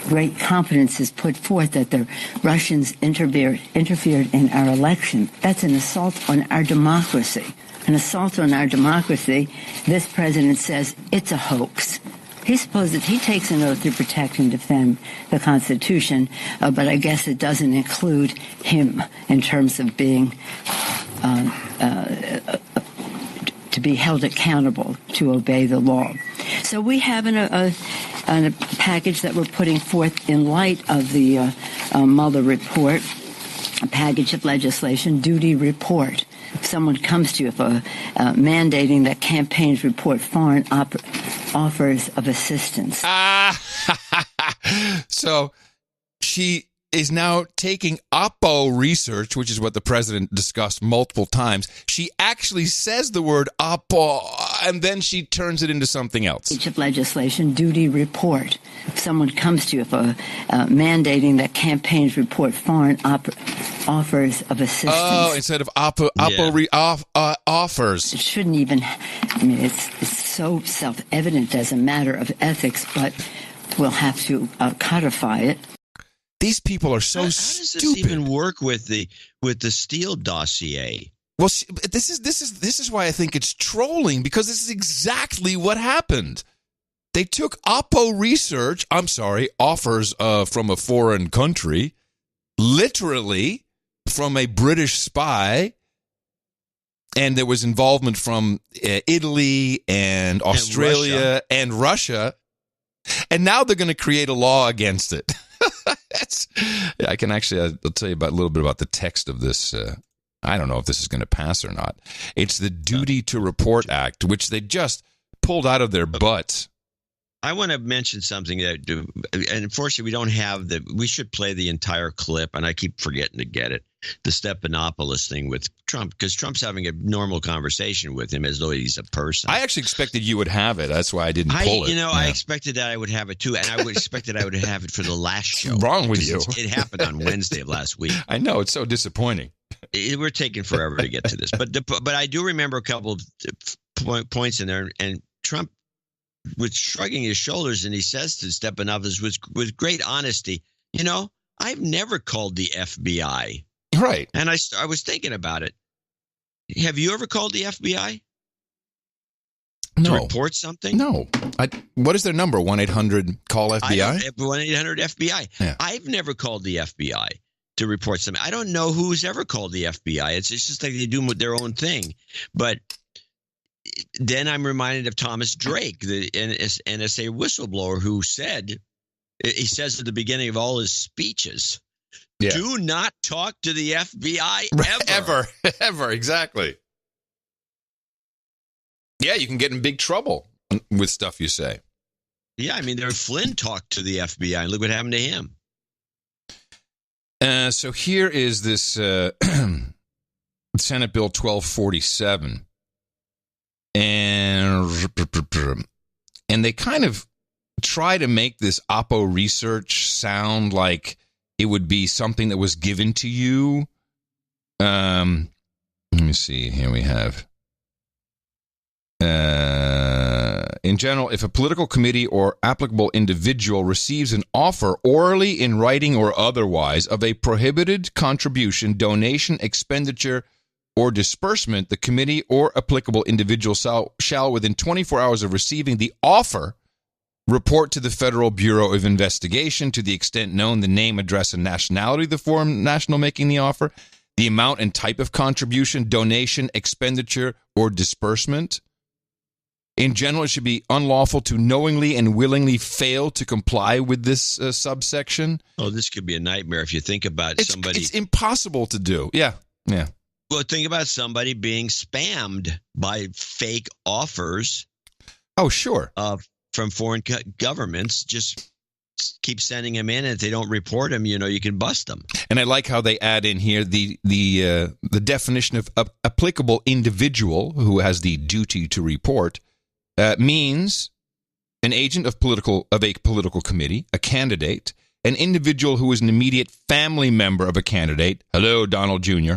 great confidence has put forth that the Russians interfered in our election. That's an assault on our democracy. An assault on our democracy. This president says it's a hoax. He takes an oath to protect and defend the Constitution, but I guess it doesn't include him in terms of being to be held accountable to obey the law. So we have a package that we're putting forth in light of the Mueller report, a package of legislation, duty report. If someone comes to you mandating that campaigns report foreign offers of assistance. So she is now taking Oppo research, which is what the president discussed multiple times. She actually says the word Oppo, and then she turns it into something else. Package of legislation, duty report. If someone comes to you mandating that campaigns report foreign offers of assistance. Oh, instead of offers. It shouldn't even, it's so self-evident as a matter of ethics, but we'll have to codify it. These people are so stupid. How does this even work with the Steele dossier? Well, this is why I think it's trolling, because this is exactly what happened. They took Oppo research, offers from a foreign country, literally from a British spy, and there was involvement from Italy and Australia and Russia, and now they're going to create a law against it. I can actually, I'll tell you a little bit about the text of this. I don't know if this is going to pass or not. It's the Duty to Report Act, which they just pulled out of their butts. I want to mention something that, and unfortunately, we don't have we should play the entire clip, and I keep forgetting to get it. The Stephanopoulos thing with Trump, because Trump's having a normal conversation with him as though he's a person. I actually expected you would have it. That's why I didn't pull it. I expected that I would have it too, and I would expected I would have it for the last show. What's wrong with you? It happened on Wednesday of last week. I know, it's so disappointing. We're taking forever to get to this, but I do remember a couple of points in there, and Trump was shrugging his shoulders, and he says to Stephanopoulos with great honesty, I've never called the FBI. Right. And I was thinking about it. Have you ever called the FBI? No. To report something? No. What is their number? 1-800-CALL-FBI? 1-800-FBI. Yeah. I've never called the FBI to report something. I don't know who's ever called the FBI. It's just like they do their own thing. But then I'm reminded of Thomas Drake, the NSA whistleblower, who says at the beginning of all his speeches, do not talk to the FBI ever. Ever, exactly. Yeah, you can get in big trouble with stuff you say. Yeah, I mean, Flynn talked to the FBI, and look what happened to him. So here is this Senate Bill 1247. And they kind of try to make this Oppo research sound like it would be something that was given to you. Let me see. Here we have. In general, if a political committee or applicable individual receives an offer orally, in writing, or otherwise of a prohibited contribution, donation, expenditure, or disbursement, the committee or applicable individual shall, within 24 hours of receiving the offer, report to the Federal Bureau of Investigation, to the extent known, the name, address, and nationality of the foreign national making the offer, the amount and type of contribution, donation, expenditure, or disbursement. In general, it should be unlawful to knowingly and willingly fail to comply with this subsection. Oh, this could be a nightmare if you think about somebody. It's impossible to do. Yeah. Well, think about somebody being spammed by fake offers. Oh, sure. From foreign governments. Just keep sending them in, and if they don't report them, you can bust them. And I like how they add in here the definition of applicable individual who has the duty to report means an agent of a political committee, a candidate, an individual who is an immediate family member of a candidate. Hello, Donald Jr.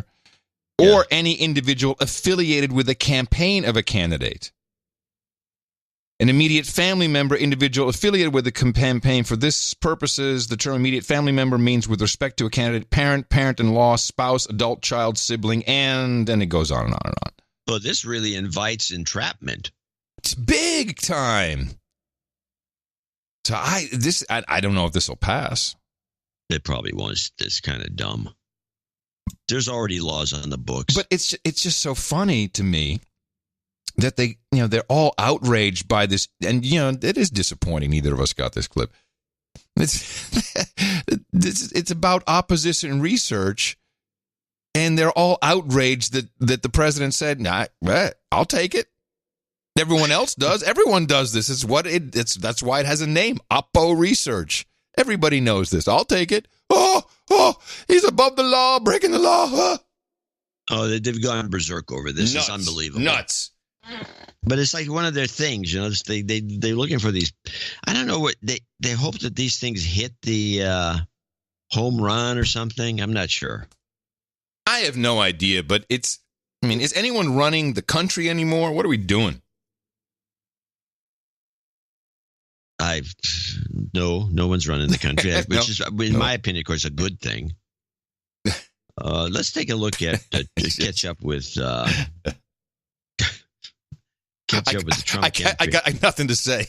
Or any individual affiliated with the campaign of a candidate. An immediate family member, individual affiliated with the campaign. For this purposes, the term immediate family member means with respect to a candidate, parent, parent-in-law, spouse, adult child, sibling, and then it goes on and on and on. Well, this really invites entrapment. It's big time. So I don't know if this will pass. It probably won't. It's kind of dumb. There's already laws on the books. But it's just so funny to me that they're all outraged by this, and it is disappointing. Neither of us got this clip. It's about opposition research, and they're all outraged that the president said, "Nah, I'll take it." Everyone else does. Everyone does this. That's why it has a name, Oppo Research. Everybody knows this. I'll take it. Oh, he's above the law, breaking the law. Oh, they've gone berserk over this. Nuts. It's unbelievable. Nuts. But it's like one of their things, they're looking for these. I don't know what they hope that these things hit the home run or something. I'm not sure. I have no idea, but is anyone running the country anymore? What are we doing? No one's running the country, which No. is, in my opinion, of course, a good thing. Let's take a look at catch up with the Trump campaign. I got nothing to say.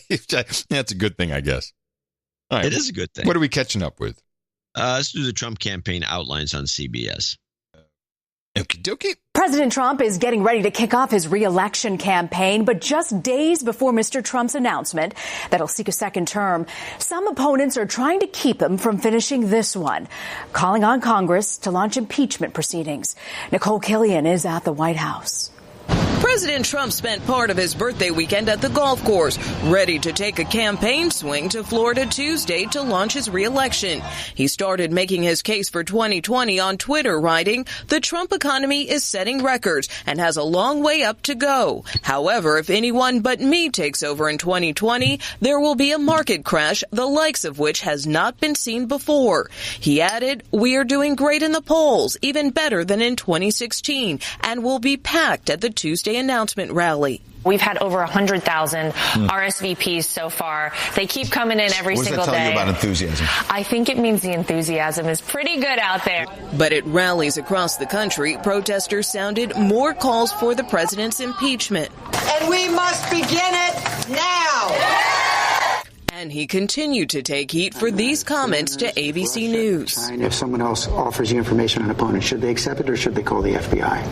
That's a good thing, I guess. All right. It is a good thing. What are we catching up with? Let's do the Trump campaign outlines on CBS. Okie dokie. President Trump is getting ready to kick off his re-election campaign, but just days before Mr. Trump's announcement that he'll seek a second term, some opponents are trying to keep him from finishing this one, calling on Congress to launch impeachment proceedings. Nicole Killian is at the White House. President Trump spent part of his birthday weekend at the golf course, ready to take a campaign swing to Florida Tuesday to launch his re-election. He started making his case for 2020 on Twitter, writing, "The Trump economy is setting records and has a long way up to go. However, if anyone but me takes over in 2020, there will be a market crash, the likes of which has not been seen before." He added, "We are doing great in the polls, even better than in 2016, and will be packed at the Tuesday announcement rally." We've had over 100,000 RSVPs so far. They keep coming in every single day. What does that tell you about enthusiasm? I think it means the enthusiasm is pretty good out there. But at rallies across the country, protesters sounded more calls for the president's impeachment. And we must begin it now. And he continued to take heat for these comments to ABC News. If someone else offers you information on an opponent, should they accept it or should they call the FBI?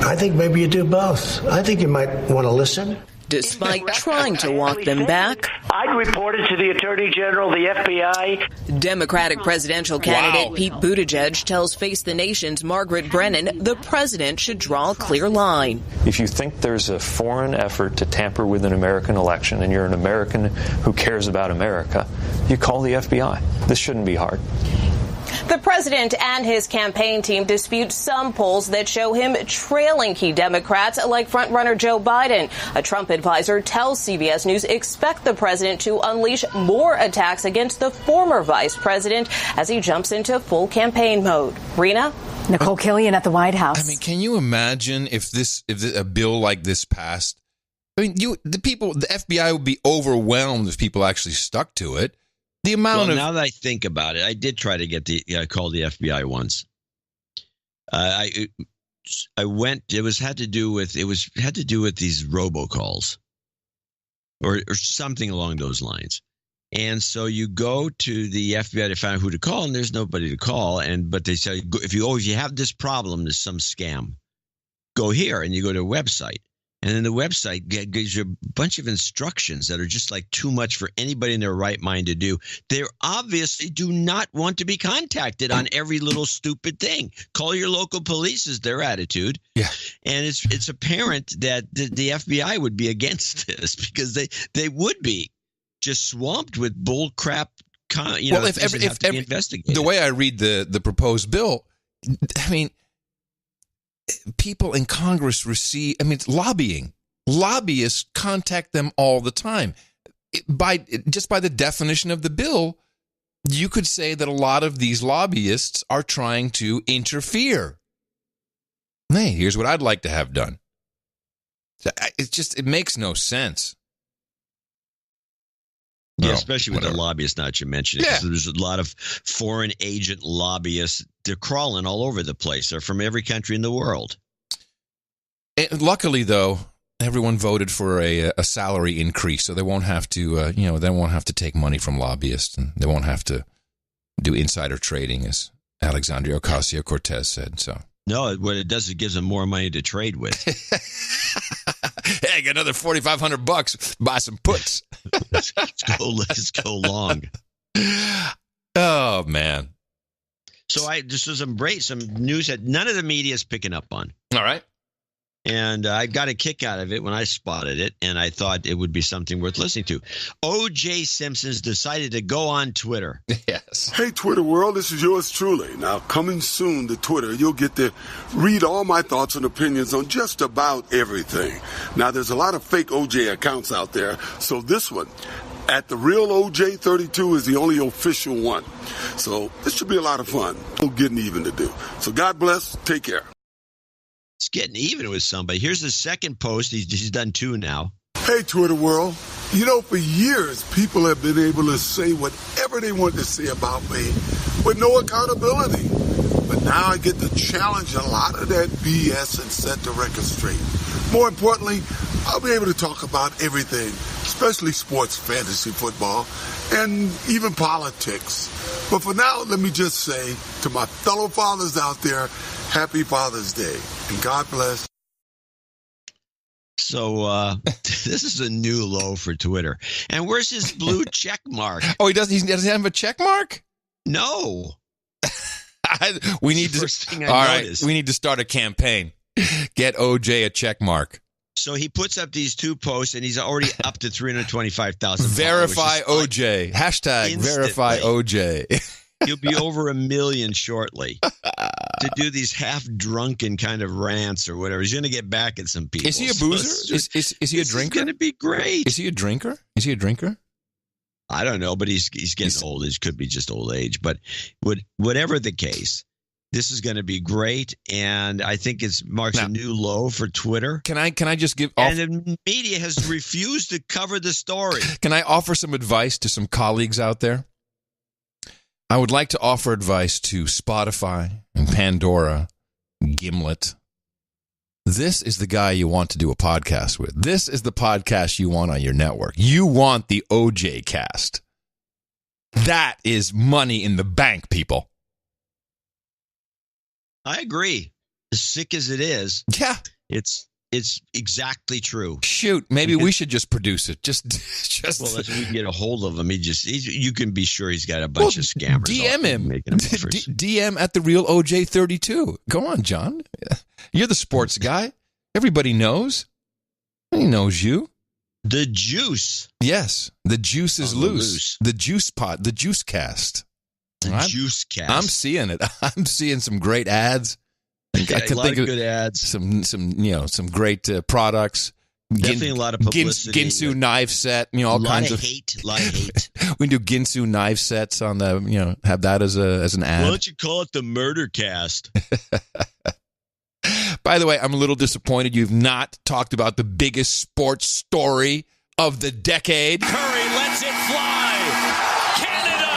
I think maybe you do both. I think you might want to listen. Despite trying to walk them back, I'd report it to the Attorney General, the FBI. Democratic presidential candidate Pete Buttigieg tells Face the Nation's Margaret Brennan the president should draw a clear line. If you think there's a foreign effort to tamper with an American election and you're an American who cares about America, you call the FBI. This shouldn't be hard. The president and his campaign team dispute some polls that show him trailing key Democrats like frontrunner Joe Biden. A Trump advisor tells CBS News expect the president to unleash more attacks against the former vice president as he jumps into full campaign mode. Rena? Nicole Killian at the White House. I mean, can you imagine if a bill like this passed? I mean, the FBI would be overwhelmed if people actually stuck to it. The amount of now that I think about it, I did try to get call the FBI once. I went. It had to do with these robocalls, or something along those lines. And so you go to the FBI to find out who to call, and there's nobody to call. But they say if you have this problem, there's some scam, go here, and you go to a website. And then the website gives you a bunch of instructions that are just like too much for anybody in their right mind to do. They obviously do not want to be contacted on every little stupid thing. Call your local police is their attitude. Yeah. And it's apparent that the FBI would be against this because they would be just swamped with bull crap. If the way I read the proposed bill, I mean, people in Congress receive, it's lobbying. Lobbyists contact them all the time. By the definition of the bill, you could say that a lot of these lobbyists are trying to interfere. Hey, here's what I'd like to have done. It makes no sense. Yeah, especially with the lobbyists now that you mentioned it. Yeah. There's a lot of foreign agent lobbyists. They're crawling all over the place. They're from every country in the world. And luckily, though, everyone voted for a salary increase, so they won't have to, they won't have to take money from lobbyists, and they won't have to do insider trading, as Alexandria Ocasio-Cortez said. So. No, what it does, it gives them more money to trade with. Hey, I got another $4,500. Buy some puts. Let's go long. Oh man! So this was some news that none of the media is picking up on. All right. And I got a kick out of it when I spotted it, and I thought it would be something worth listening to. O.J. Simpson's decided to go on Twitter. Yes. Hey, Twitter world, this is yours truly. Now, coming soon to Twitter, you'll get to read all my thoughts and opinions on just about everything. Now, there's a lot of fake O.J. accounts out there, so this one, at the real OJ32, is the only official one. So this should be a lot of fun. No getting even to do. So God bless. Take care. It's getting even with somebody. Here's the second post. He's done 2 now. Hey, Twitter world. You know, for years, people have been able to say whatever they want to say about me with no accountability. But now I get to challenge a lot of that BS and set the record straight. More importantly, I'll be able to talk about everything, especially sports, fantasy football, and even politics. But for now, let me just say to my fellow fathers out there, Happy Father's Day, and God bless. So this is a new low for Twitter. And where's his blue check mark? Oh, he doesn't have a check mark? No. We need to start a campaign. Get OJ a check mark. So he puts up these 2 posts, and he's already up to 325,000. Verify OJ. Hashtag verify OJ. He'll be over 1 million shortly to do these half-drunken kind of rants or whatever. He's going to get back at some people. Is he a boozer? Is he a drinker? It's going to be great. Is he a drinker? I don't know, but he's getting old. It could be just old age. But whatever the case, this is going to be great, and I think it marks a new low for Twitter. Can I just give? And the media has refused to cover the story. Can I offer some advice to some colleagues out there? I would like to offer advice to Spotify and Pandora, Gimlet. This is the guy you want to do a podcast with. This is the podcast you want on your network. You want the OJ cast. That is money in the bank, people. I agree. As sick as it is, yeah, it's exactly true. Shoot, maybe we should just produce it. Just. Well, if we can get a hold of him, you can be sure he's got a bunch of scammers. DM him. DM at the real OJ32. Go on, John. You're the sports guy. Everybody knows. He knows you. The juice. Yes, the juice is loose. The juice pot. The juice cast. Juice cast. I'm seeing it. I'm seeing some great ads. I can think of good ads. Some great products. Definitely a lot of publicity. Ginsu knife set. All kinds of hate. A lot of hate. We can do Ginsu knife sets on the. Have that as an ad. Why don't you call it the Murder Cast? By the way, I'm a little disappointed you've not talked about the biggest sports story of the decade. Curry lets it fly. Canada,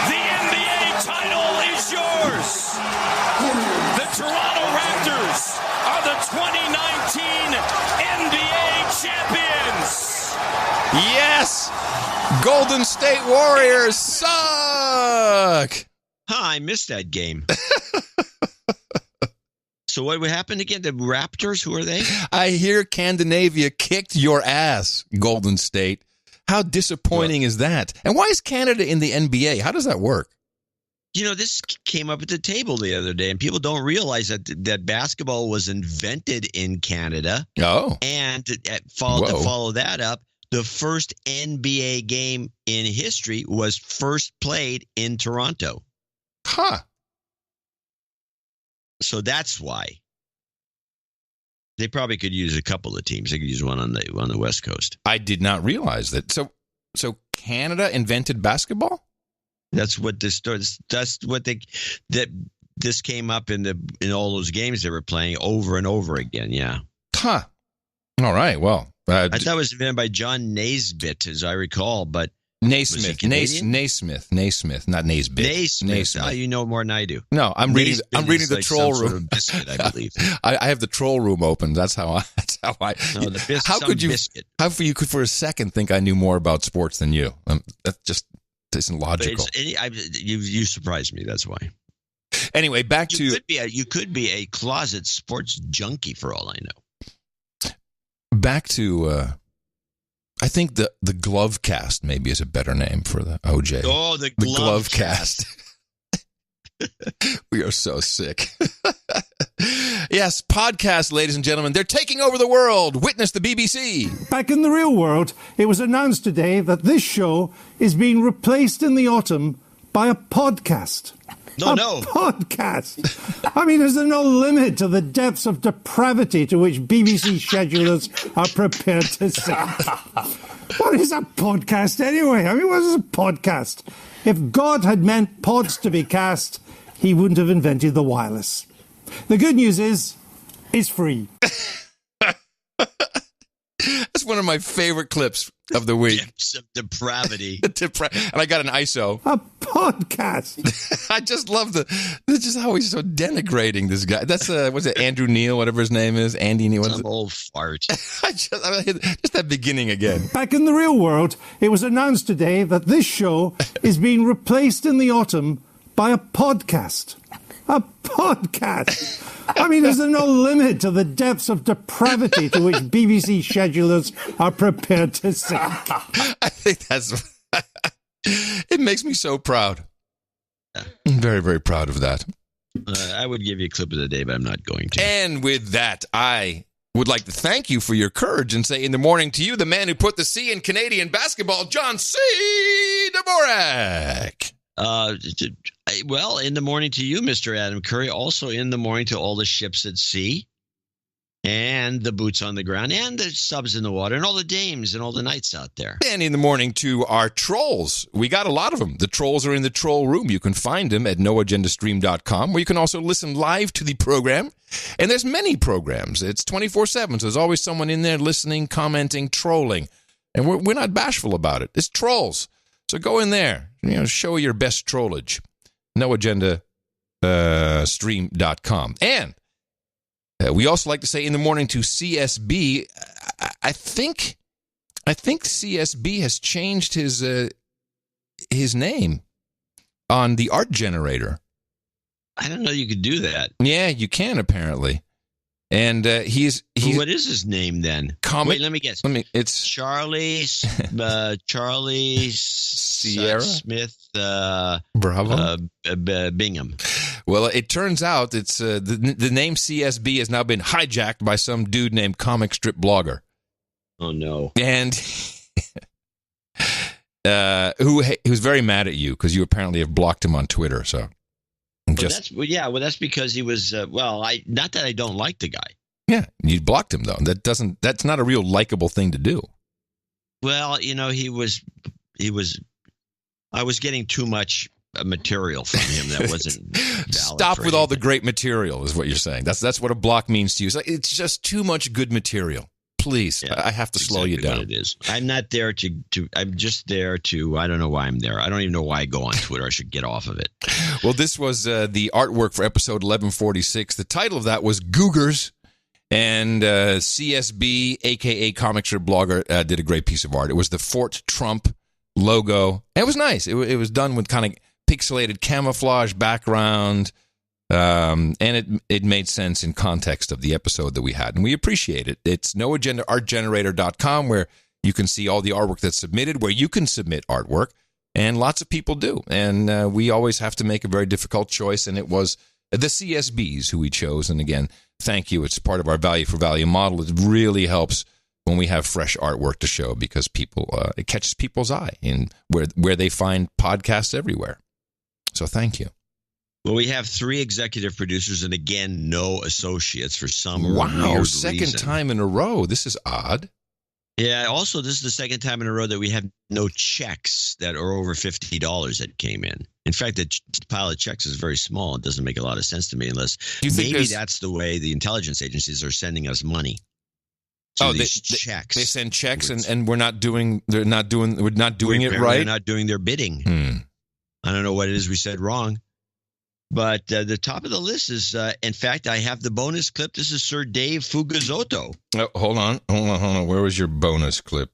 the NBA title is yours. The Toronto Raptors are the 2019 NBA champions. Yes! Golden State Warriors suck! I missed that game. So what happened again? The Raptors, who are they? I hear Scandinavia kicked your ass, Golden State. How disappointing is that? And why is Canada in the NBA? How does that work? This came up at the table the other day, and people don't realize that basketball was invented in Canada. Oh. And to follow that up, the first NBA game in history was first played in Toronto. Huh. So that's why. They probably could use a couple of teams. They could use one on the West Coast. I did not realize that. So Canada invented basketball? That's what this came up in all those games they were playing over and over again. Yeah. Huh. All right. Well, I thought it was invented by John Naisbitt, as I recall, but Naismith, not Naisbitt. Naismith. Oh, you know more than I do. No, I'm reading the like troll room. Sort of biscuit, I believe. I have the troll room open. That's how I. No, the biscuit. How could you? Biscuit. How you could for a second think I knew more about sports than you? That just isn't logical. You surprised me. That's why. Anyway, back to you could be a closet sports junkie for all I know. Back to. I think the Glove Cast maybe is a better name for the OJ. Oh, the Glove Cast. We are so sick. Yes, podcast, ladies and gentlemen. They're taking over the world. Witness the BBC. Back in the real world, it was announced today that this show is being replaced in the autumn by a podcast. No. Podcast. I mean, is there no limit to the depths of depravity to which BBC schedulers are prepared to sink? What is a podcast anyway? I mean, what is a podcast? If God had meant pods to be cast, he wouldn't have invented the wireless. The good news is, it's free. That's one of my favorite clips of the week. Depths of depravity. And I got an ISO. A podcast. I just love just how he's so denigrating this guy. That's what's it, Andrew Neil, whatever his name is, Andy Neil. Some old fart. just that beginning again. Back in the real world, it was announced today that this show is being replaced in the autumn by a podcast. A podcast. I mean, is there no limit to the depths of depravity to which BBC schedulers are prepared to sink? I think that's... It makes me so proud. I'm very, very proud of that. I would give you a clip of the day, but I'm not going to. And with that, I would like to thank you for your courage and say in the morning to you, the man who put the C in Canadian basketball, John C. Dvorak. Well, in the morning to you, Mr. Adam Curry. Also in the morning to all the ships at sea and the boots on the ground and the subs in the water and all the dames and all the knights out there. And in the morning to our trolls. We got a lot of them. The trolls are in the troll room. You can find them at noagendastream.com, where you can also listen live to the program. And there's many programs. It's 24/7, so there's always someone in there listening, commenting, trolling. And we're not bashful about it. It's trolls. So go in there, show your best trollage. NoAgendaStream.com. And we also like to say in the morning to CSB. I think CSB has changed his name on the art generator. I don't know you could do that. Yeah, you can apparently. And he's what is his name then? Wait, let me guess. It's Charlie Sierra Smith Bravo Bingham. Well, it turns out it's the name CSB has now been hijacked by some dude named Comic Strip Blogger. Oh no! And who's very mad at you because you apparently have blocked him on Twitter. So. That's because he was not that I don't like the guy. Yeah, you blocked him though. That's not a real likable thing to do. Well, he was I was getting too much material from him that wasn't valid. Stop with all the great material is what you're saying. That's what a block means to you. It's just too much good material. Please, yeah, I have to slow you down. What it is. I'm not there to. I'm just there to. I don't know why I'm there. I don't even know why I go on Twitter. I should get off of it. Well, this was the artwork for episode 1146. The title of that was Googers, and CSB, aka Comic Strip Blogger, did a great piece of art. It was the Fort Trump logo. And it was nice. It was done with kind of pixelated camouflage background. And it made sense in context of the episode that we had, and we appreciate it. It's noagendaartgenerator.com, where you can see all the artwork that's submitted, where you can submit artwork, and lots of people do. And we always have to make a very difficult choice, and it was the CSBs who we chose. And again, thank you. It's part of our value for value model. It really helps when we have fresh artwork to show because it catches people's eye in where they find podcasts everywhere. So thank you. Well, we have 3 executive producers and, again, no associates for some weird reason. Second time in a row. This is odd. Yeah, also, this is the second time in a row that we have no checks that are over $50 that came in. In fact, the pile of checks is very small. It doesn't make a lot of sense to me unless maybe that's the way the intelligence agencies are sending us money. checks. They send checks, and we're not doing it right. We're not doing their bidding. I don't know what it is we said wrong. But the top of the list is, in fact, I have the bonus clip. This is Sir Dave Fugazotto. Oh, hold on. Where was your bonus clip?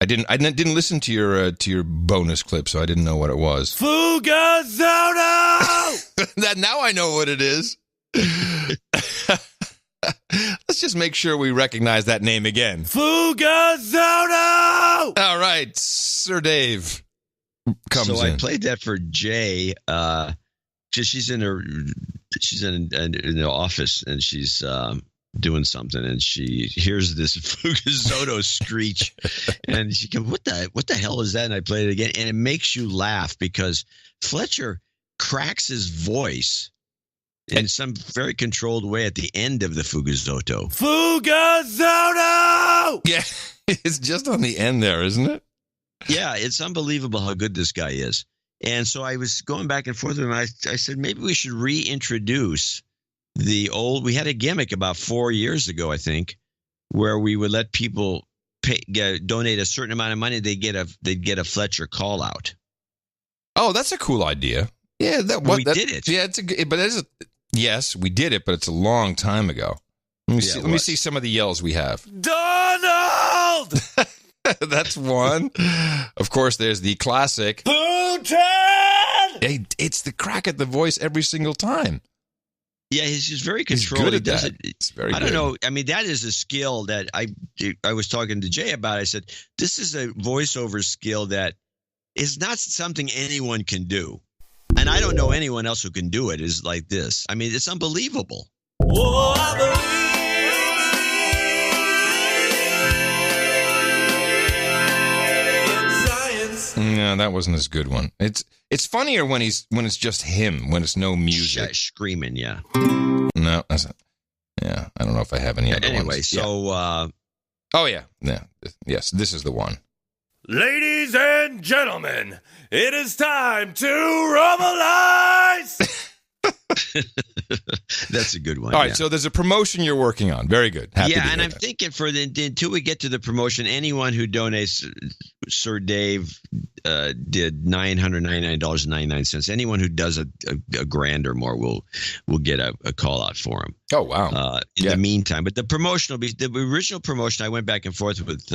I didn't listen to your bonus clip, so I didn't know what it was. Fugazotto! Now I know what it is. Let's just make sure we recognize that name again. Fugazotto! All right, Sir Dave comes in. So I played that for Jay. She's in the office and she's doing something, and she hears this Fugazotto screech, and she goes, "What the hell is that?" And I played it again, and it makes you laugh because Fletcher cracks his voice in some very controlled way at the end of the Fugazotto. Fugazotto! Yeah, it's just on the end there, isn't it? Yeah, it's unbelievable how good this guy is. And so I was going back and forth with him. I said, maybe we should reintroduce we had a gimmick about 4 years ago, I think, where we would let people donate a certain amount of money. They'd get a Fletcher call out. Oh, that's a cool idea. Yeah, we did it. Yeah, yes, we did it, but it's a long time ago. Let me see some of the yells we have. Donald! That's one. Of course, there's the classic. Putin! It's the crack at the voice every single time. Yeah, he's just very controlled. He's good at that. It's very good. I don't know. I mean, that is a skill that I was talking to Jay about. I said, this is a voiceover skill that is not something anyone can do. And I don't know anyone else who can do it is like this. I mean, it's unbelievable. Oh, I believe in science. No, that wasn't as good one. It's funnier when it's just him, when it's no music. Screaming, yeah. No, that's not. Yeah, I don't know if I have any other ones. Anyway, so oh yeah. Yes, this is the one. Ladies and gentlemen, it is time to rumblize. That's a good one. All right, so there's a promotion you're working on. Very good. Happy to hear I'm that. thinking until we get to the promotion, anyone who donates, Sir Dave did $999.99. Anyone who does a grand or more will get a call out for him. Oh wow! In the meantime, but the promotion will be the original promotion. I went back and forth with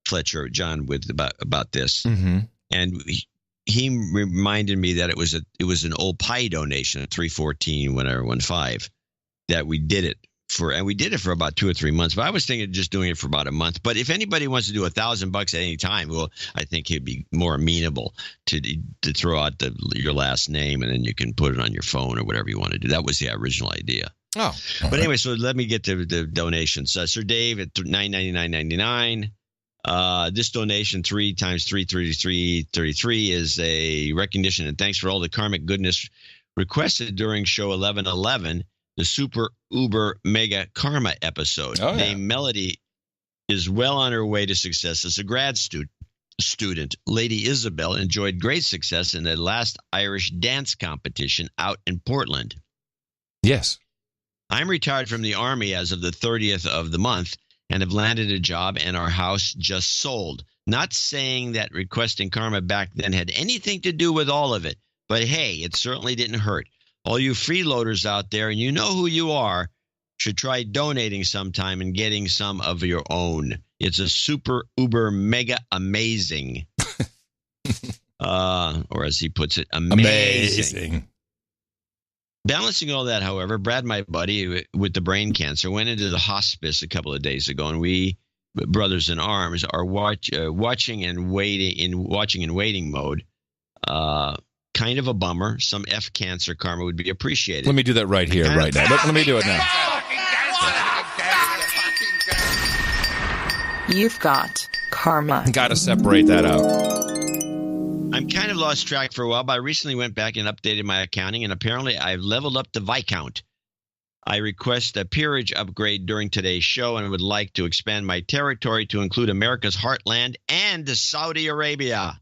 Fletcher, John, about this, and he reminded me that it was an old pie donation at 314-15 that we did it for, and we did it for about 2 or 3 months. But I was thinking of just doing it for about a month. But if anybody wants to do $1,000 at any time, well, I think he'd be more amenable to throw out your last name, and then you can put it on your phone or whatever you want to do. That was the original idea. Oh, but anyway, so let me get to the donations. Sir Dave at $999.99. This donation 3 times 333 is a recognition and thanks for all the karmic goodness requested during show 1111, the super uber mega karma episode. Oh, yeah. Named Melody is well on her way to success as a grad student. Lady Isabel enjoyed great success in the last Irish dance competition out in Portland. Yes. I'm retired from the Army as of the 30th of the month and have landed a job, and our house just sold. Not saying that requesting karma back then had anything to do with all of it, but hey, it certainly didn't hurt. All you freeloaders out there, and you know who you are, should try donating sometime and getting some of your own. It's a super, uber, mega amazing. Or as he puts it, amazing. Balancing all that, however, Brad, my buddy with the brain cancer, went into the hospice a couple of days ago, and we, brothers in arms, are watching and waiting mode. Kind of a bummer. Some cancer karma would be appreciated. Let me do that right here, right now. Let me do it now. You've got karma. Got to separate that out. I'm kind of lost track for a while, but I recently went back and updated my accounting, and apparently I've leveled up to Viscount. I request a peerage upgrade during today's show and would like to expand my territory to include America's heartland and Saudi Arabia.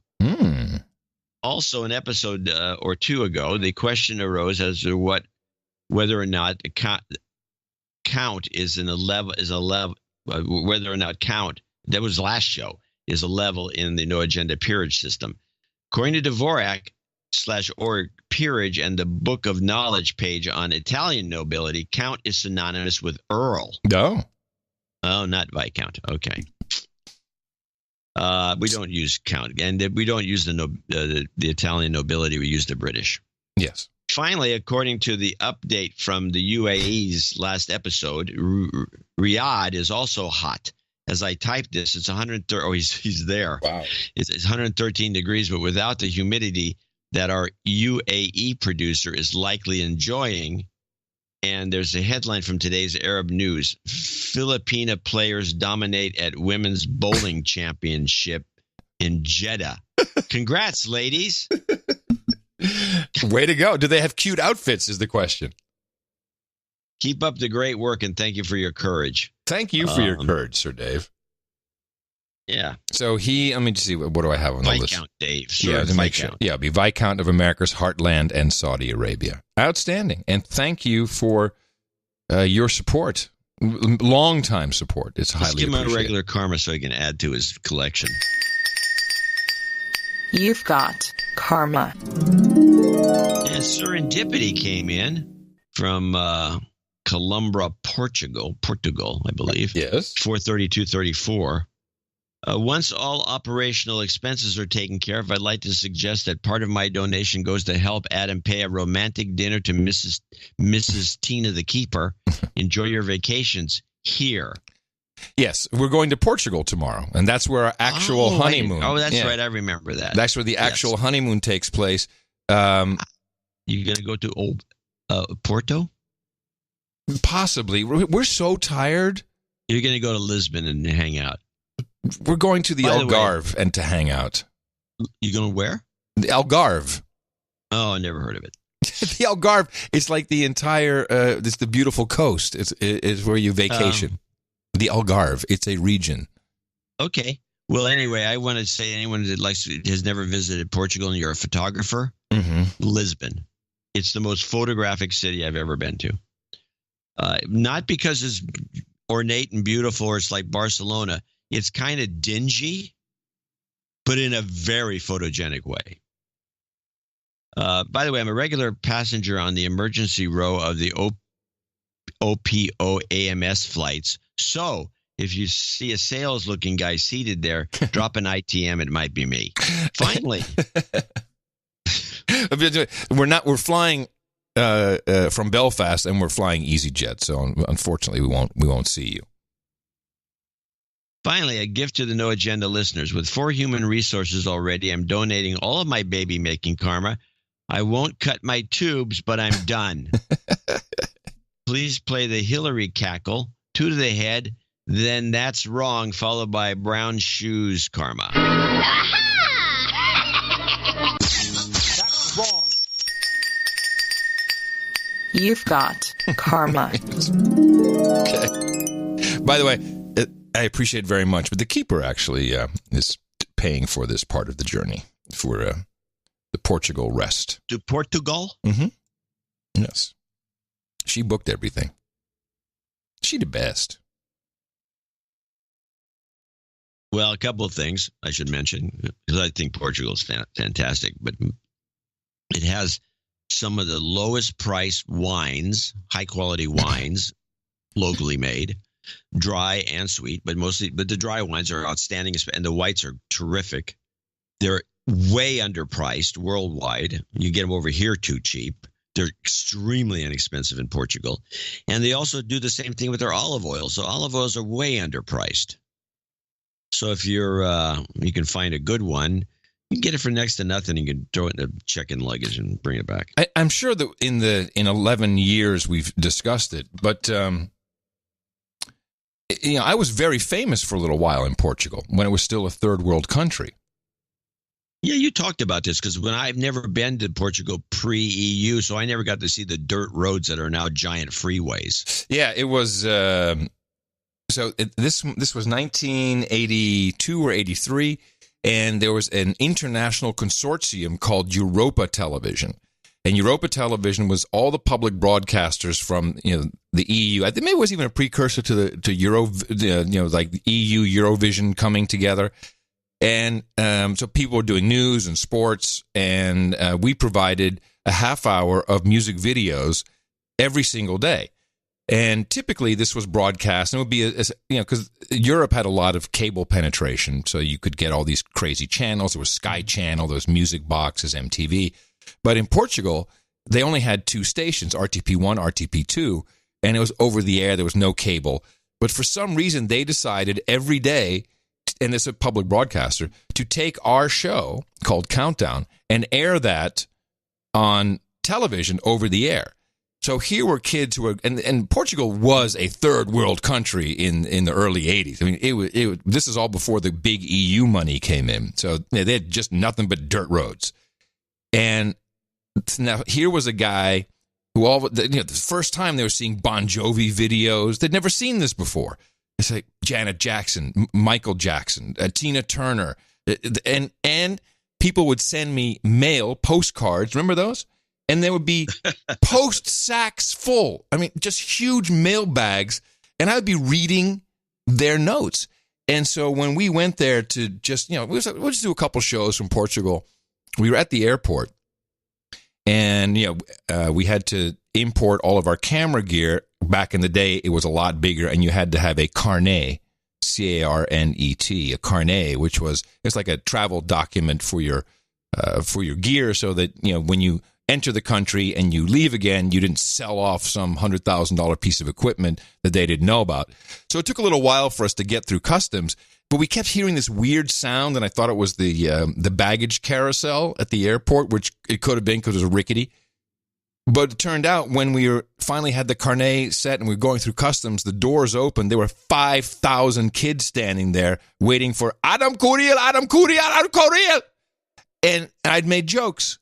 Also, an episode or two ago, the question arose as to whether or not count is a level, whether or not count, that was last show, is a level in the no agenda peerage system. According to Dvorak/org peerage and the Book of Knowledge page on Italian nobility, count is synonymous with earl. No. Oh, not viscount. Okay. We don't use count, and we don't use the Italian nobility. We use the British. Yes. Finally, according to the update from the UAE's last episode, Riyadh is also hot. As I typed this, it's 130. Oh, he's there. Wow. It's 113 degrees, but without the humidity that our UAE producer is likely enjoying. And there's a headline from today's Arab News. Filipina players dominate at women's bowling championship in Jeddah. Congrats, ladies. Way to go. Do they have cute outfits is the question. Keep up the great work, and thank you for your courage. Thank you for your courage, Sir Dave. Yeah. So let me just see, what do I have on the list? Viscount Dave. Yeah, to make sure. Yeah, be Viscount of America's Heartland and Saudi Arabia. Outstanding. And thank you for your support. Long-time support. It's highly appreciated. Let's give him a regular karma so he can add to his collection. You've got karma. And serendipity came in from Columbra, Portugal, I believe. Yes. 432.34. Once all operational expenses are taken care of, I'd like to suggest that part of my donation goes to help Adam pay a romantic dinner to Mrs. Tina the Keeper. Enjoy your vacations here. Yes, we're going to Portugal tomorrow, and that's where our actual honeymoon. That's right. I remember that. That's where the actual honeymoon takes place. You going to go to Porto? Possibly. We're so tired. You're going to go to Lisbon and hang out. We're going to the Algarve and to hang out. You going to where? The Algarve. Oh, I never heard of it. The Algarve, it's like the entire, it's the beautiful coast. It's where you vacation. The Algarve, it's a region. Okay. Well, anyway, I want to say anyone that has never visited Portugal and you're a photographer, Lisbon. It's the most photographic city I've ever been to. Not because it's ornate and beautiful or it's like Barcelona. It's kind of dingy, but in a very photogenic way. By the way, I'm a regular passenger on the emergency row of the OPO AMS flights. So if you see a sales-looking guy seated there, drop an ITM. It might be me. Finally. We're flying from Belfast, and we're flying EasyJet. So unfortunately, we won't see you. Finally, a gift to the No Agenda listeners. With 4 human resources already, I'm donating all of my baby-making karma. I won't cut my tubes, but I'm done. Please play the Hillary cackle, 2 to the head, then that's wrong, followed by brown shoes karma. That's wrong. You've got karma. Okay. By the way, I appreciate it very much, but the Keeper actually is paying for this part of the journey for the Portugal rest. To Portugal? Mm-hmm. Yes. She booked everything. She the best. Well, a couple of things I should mention, because I think Portugal is fantastic, but it has some of the lowest priced wines, high quality wines, locally made. Dry and sweet, but the dry wines are outstanding, and the whites are terrific. They're way underpriced worldwide. You get them over here too cheap. They're extremely inexpensive in Portugal. And they also do the same thing with their olive oil. So olive oils are way underpriced. So if you can find a good one, you can get it for next to nothing. You can throw it in a check-in luggage and bring it back. I'm sure that in 11 years we've discussed it, but I was very famous for a little while in Portugal when it was still a third world country. Yeah, you talked about this because I've never been to Portugal pre-EU, so I never got to see the dirt roads that are now giant freeways. Yeah, it was. This was 1982 or 83, and there was an international consortium called Europa Television, And Europa Television was all the public broadcasters from the EU. I think maybe it was even a precursor to Euro, like the EU Eurovision coming together. And so people were doing news and sports, and we provided a half hour of music videos every single day. And typically this was broadcast, and it would be, because Europe had a lot of cable penetration, so you could get all these crazy channels. There was Sky Channel, there was Music Boxes, MTV. But in Portugal, they only had 2 stations, RTP1, RTP2, and it was over the air. There was no cable. But for some reason, they decided every day, and this is a public broadcaster, to take our show called Countdown and air that on television over the air. So here were kids who were, and Portugal was a third world country in the early 80s. I mean, this is all before the big EU money came in. So they had just nothing but dirt roads. And now here was a guy who the first time they were seeing Bon Jovi videos. They'd never seen this before. It's like Janet Jackson, Michael Jackson, Tina Turner. And people would send me mail, postcards. Remember those? And there would be post sacks full. I mean, just huge mail bags. And I would be reading their notes. And so when we went there to just, we'll just do a couple shows from Portugal. We were at the airport. And, we had to import all of our camera gear. Back in the day, it was a lot bigger. And you had to have a carnet, C-A-R-N-E-T, a carnet, which it's like a travel document for your gear, so that, when you enter the country and you leave again, you didn't sell off some $100,000 piece of equipment that they didn't know about. So it took a little while for us to get through customs, but we kept hearing this weird sound, and I thought it was the baggage carousel at the airport, which it could have been because it was rickety. But it turned out when we finally had the carnet set and we were going through customs, the doors opened. There were 5,000 kids standing there waiting for Adam Curiel, Adam Curiel, Adam Curiel. And I'd made jokes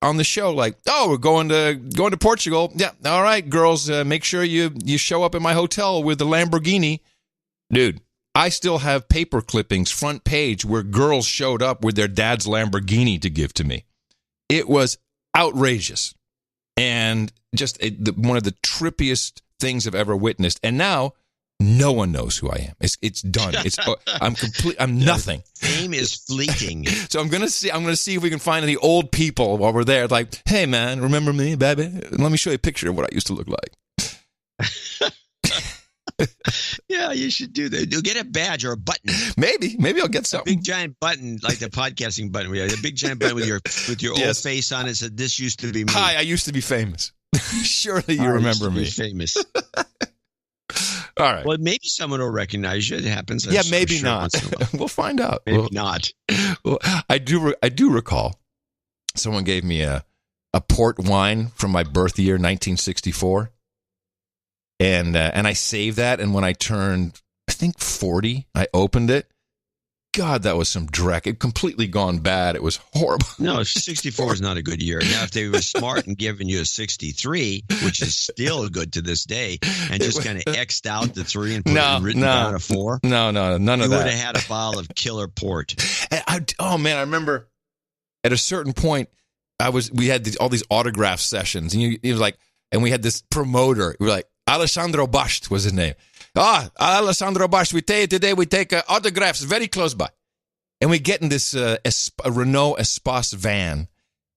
on the show like, "Oh, we're going to Portugal. Yeah, all right, girls, make sure you show up at my hotel with the Lamborghini." Dude, I still have paper clippings, front page, where girls showed up with their dad's Lamborghini to give to me. It was outrageous. And just one of the trippiest things I've ever witnessed. And now no one knows who I am. It's done. I'm nothing. Fame is fleeting. So I'm gonna see if we can find any old people while we're there. Like, "Hey man, remember me, baby? Let me show you a picture of what I used to look like." Yeah, you should do that. You'll get a badge or a button. Maybe I'll get something. A big giant button, like the podcasting button. We have a big giant button with your yes. Old face on it. Said, "This used to be me." Hi, I used to be famous. Surely you remember me. Famous. All right. Well, maybe someone will recognize you. It happens. Yeah, maybe not. We'll find out. Maybe not. Well, I do recall someone gave me a port wine from my birth year, 1964. And I saved that, and when I turned, I think 40, I opened it. God, that was some dreck. It completely gone bad. It was horrible. No, 64 is not a good year. Now, if they were smart and given you a 63, which is still good to this day, and just kind of X'd out the 3 and written down a 4. No, none of that. You would have had a bottle of killer port. Oh man, I remember at a certain point, we had all these autograph sessions, and it was like, and we had this promoter. We were like, Alessandro Basht was his name. Alessandro Basht, today we take autographs very close by. And we get in this Renault Espace van,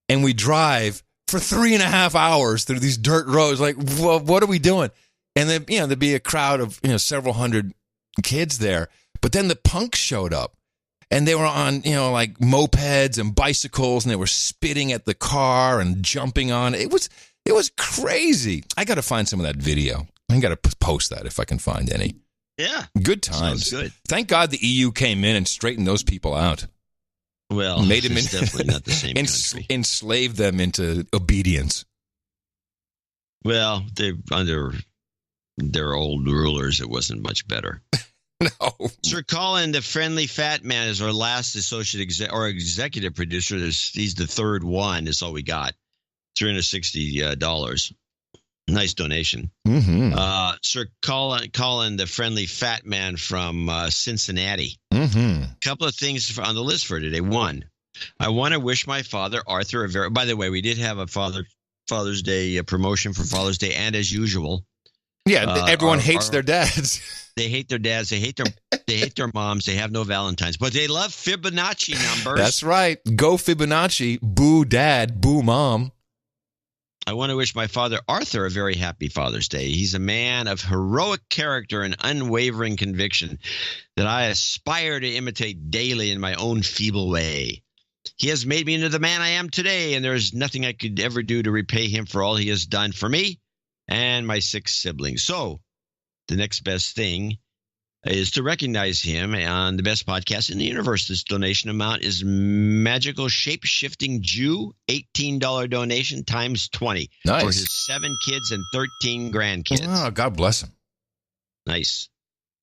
and we drive for 3.5 hours through these dirt roads. Like, what are we doing? And then, there'd be a crowd of, several hundred kids there. But then the punks showed up, and they were on, like mopeds and bicycles, and they were spitting at the car and jumping on it. It was crazy. I got to find some of that video. I got to post that if I can find any. Yeah. Good times. Sounds good. Thank God the EU came in and straightened those people out. Well, it's definitely not the same country. Enslaved them into obedience. Well, under their old rulers, it wasn't much better. No. Sir Colin, the friendly fat man, is our last associate executive producer. He's the third one. That's all we got. $360. Nice donation. Mm-hmm. Sir Colin, the friendly fat man from Cincinnati. Mm-hmm. A couple of things on the list for today. One, I want to wish my father, Arthur, by the way, we did have a Father Father's Day promotion for Father's Day, and as usual, everyone hates their dads. They hate their dads. They hate their moms. They have no Valentines, but they love Fibonacci numbers. That's right. Go Fibonacci. Boo dad. Boo mom. I want to wish my father Arthur a very happy Father's Day. He's a man of heroic character and unwavering conviction that I aspire to imitate daily in my own feeble way. He has made me into the man I am today, and there is nothing I could ever do to repay him for all he has done for me and my 6 siblings. So the next best thing is to recognize him on the best podcast in the universe. This donation amount is Magical Shape-Shifting Jew, $18 donation times 20 nice. For his 7 kids and 13 grandkids. Oh, God bless him. Nice.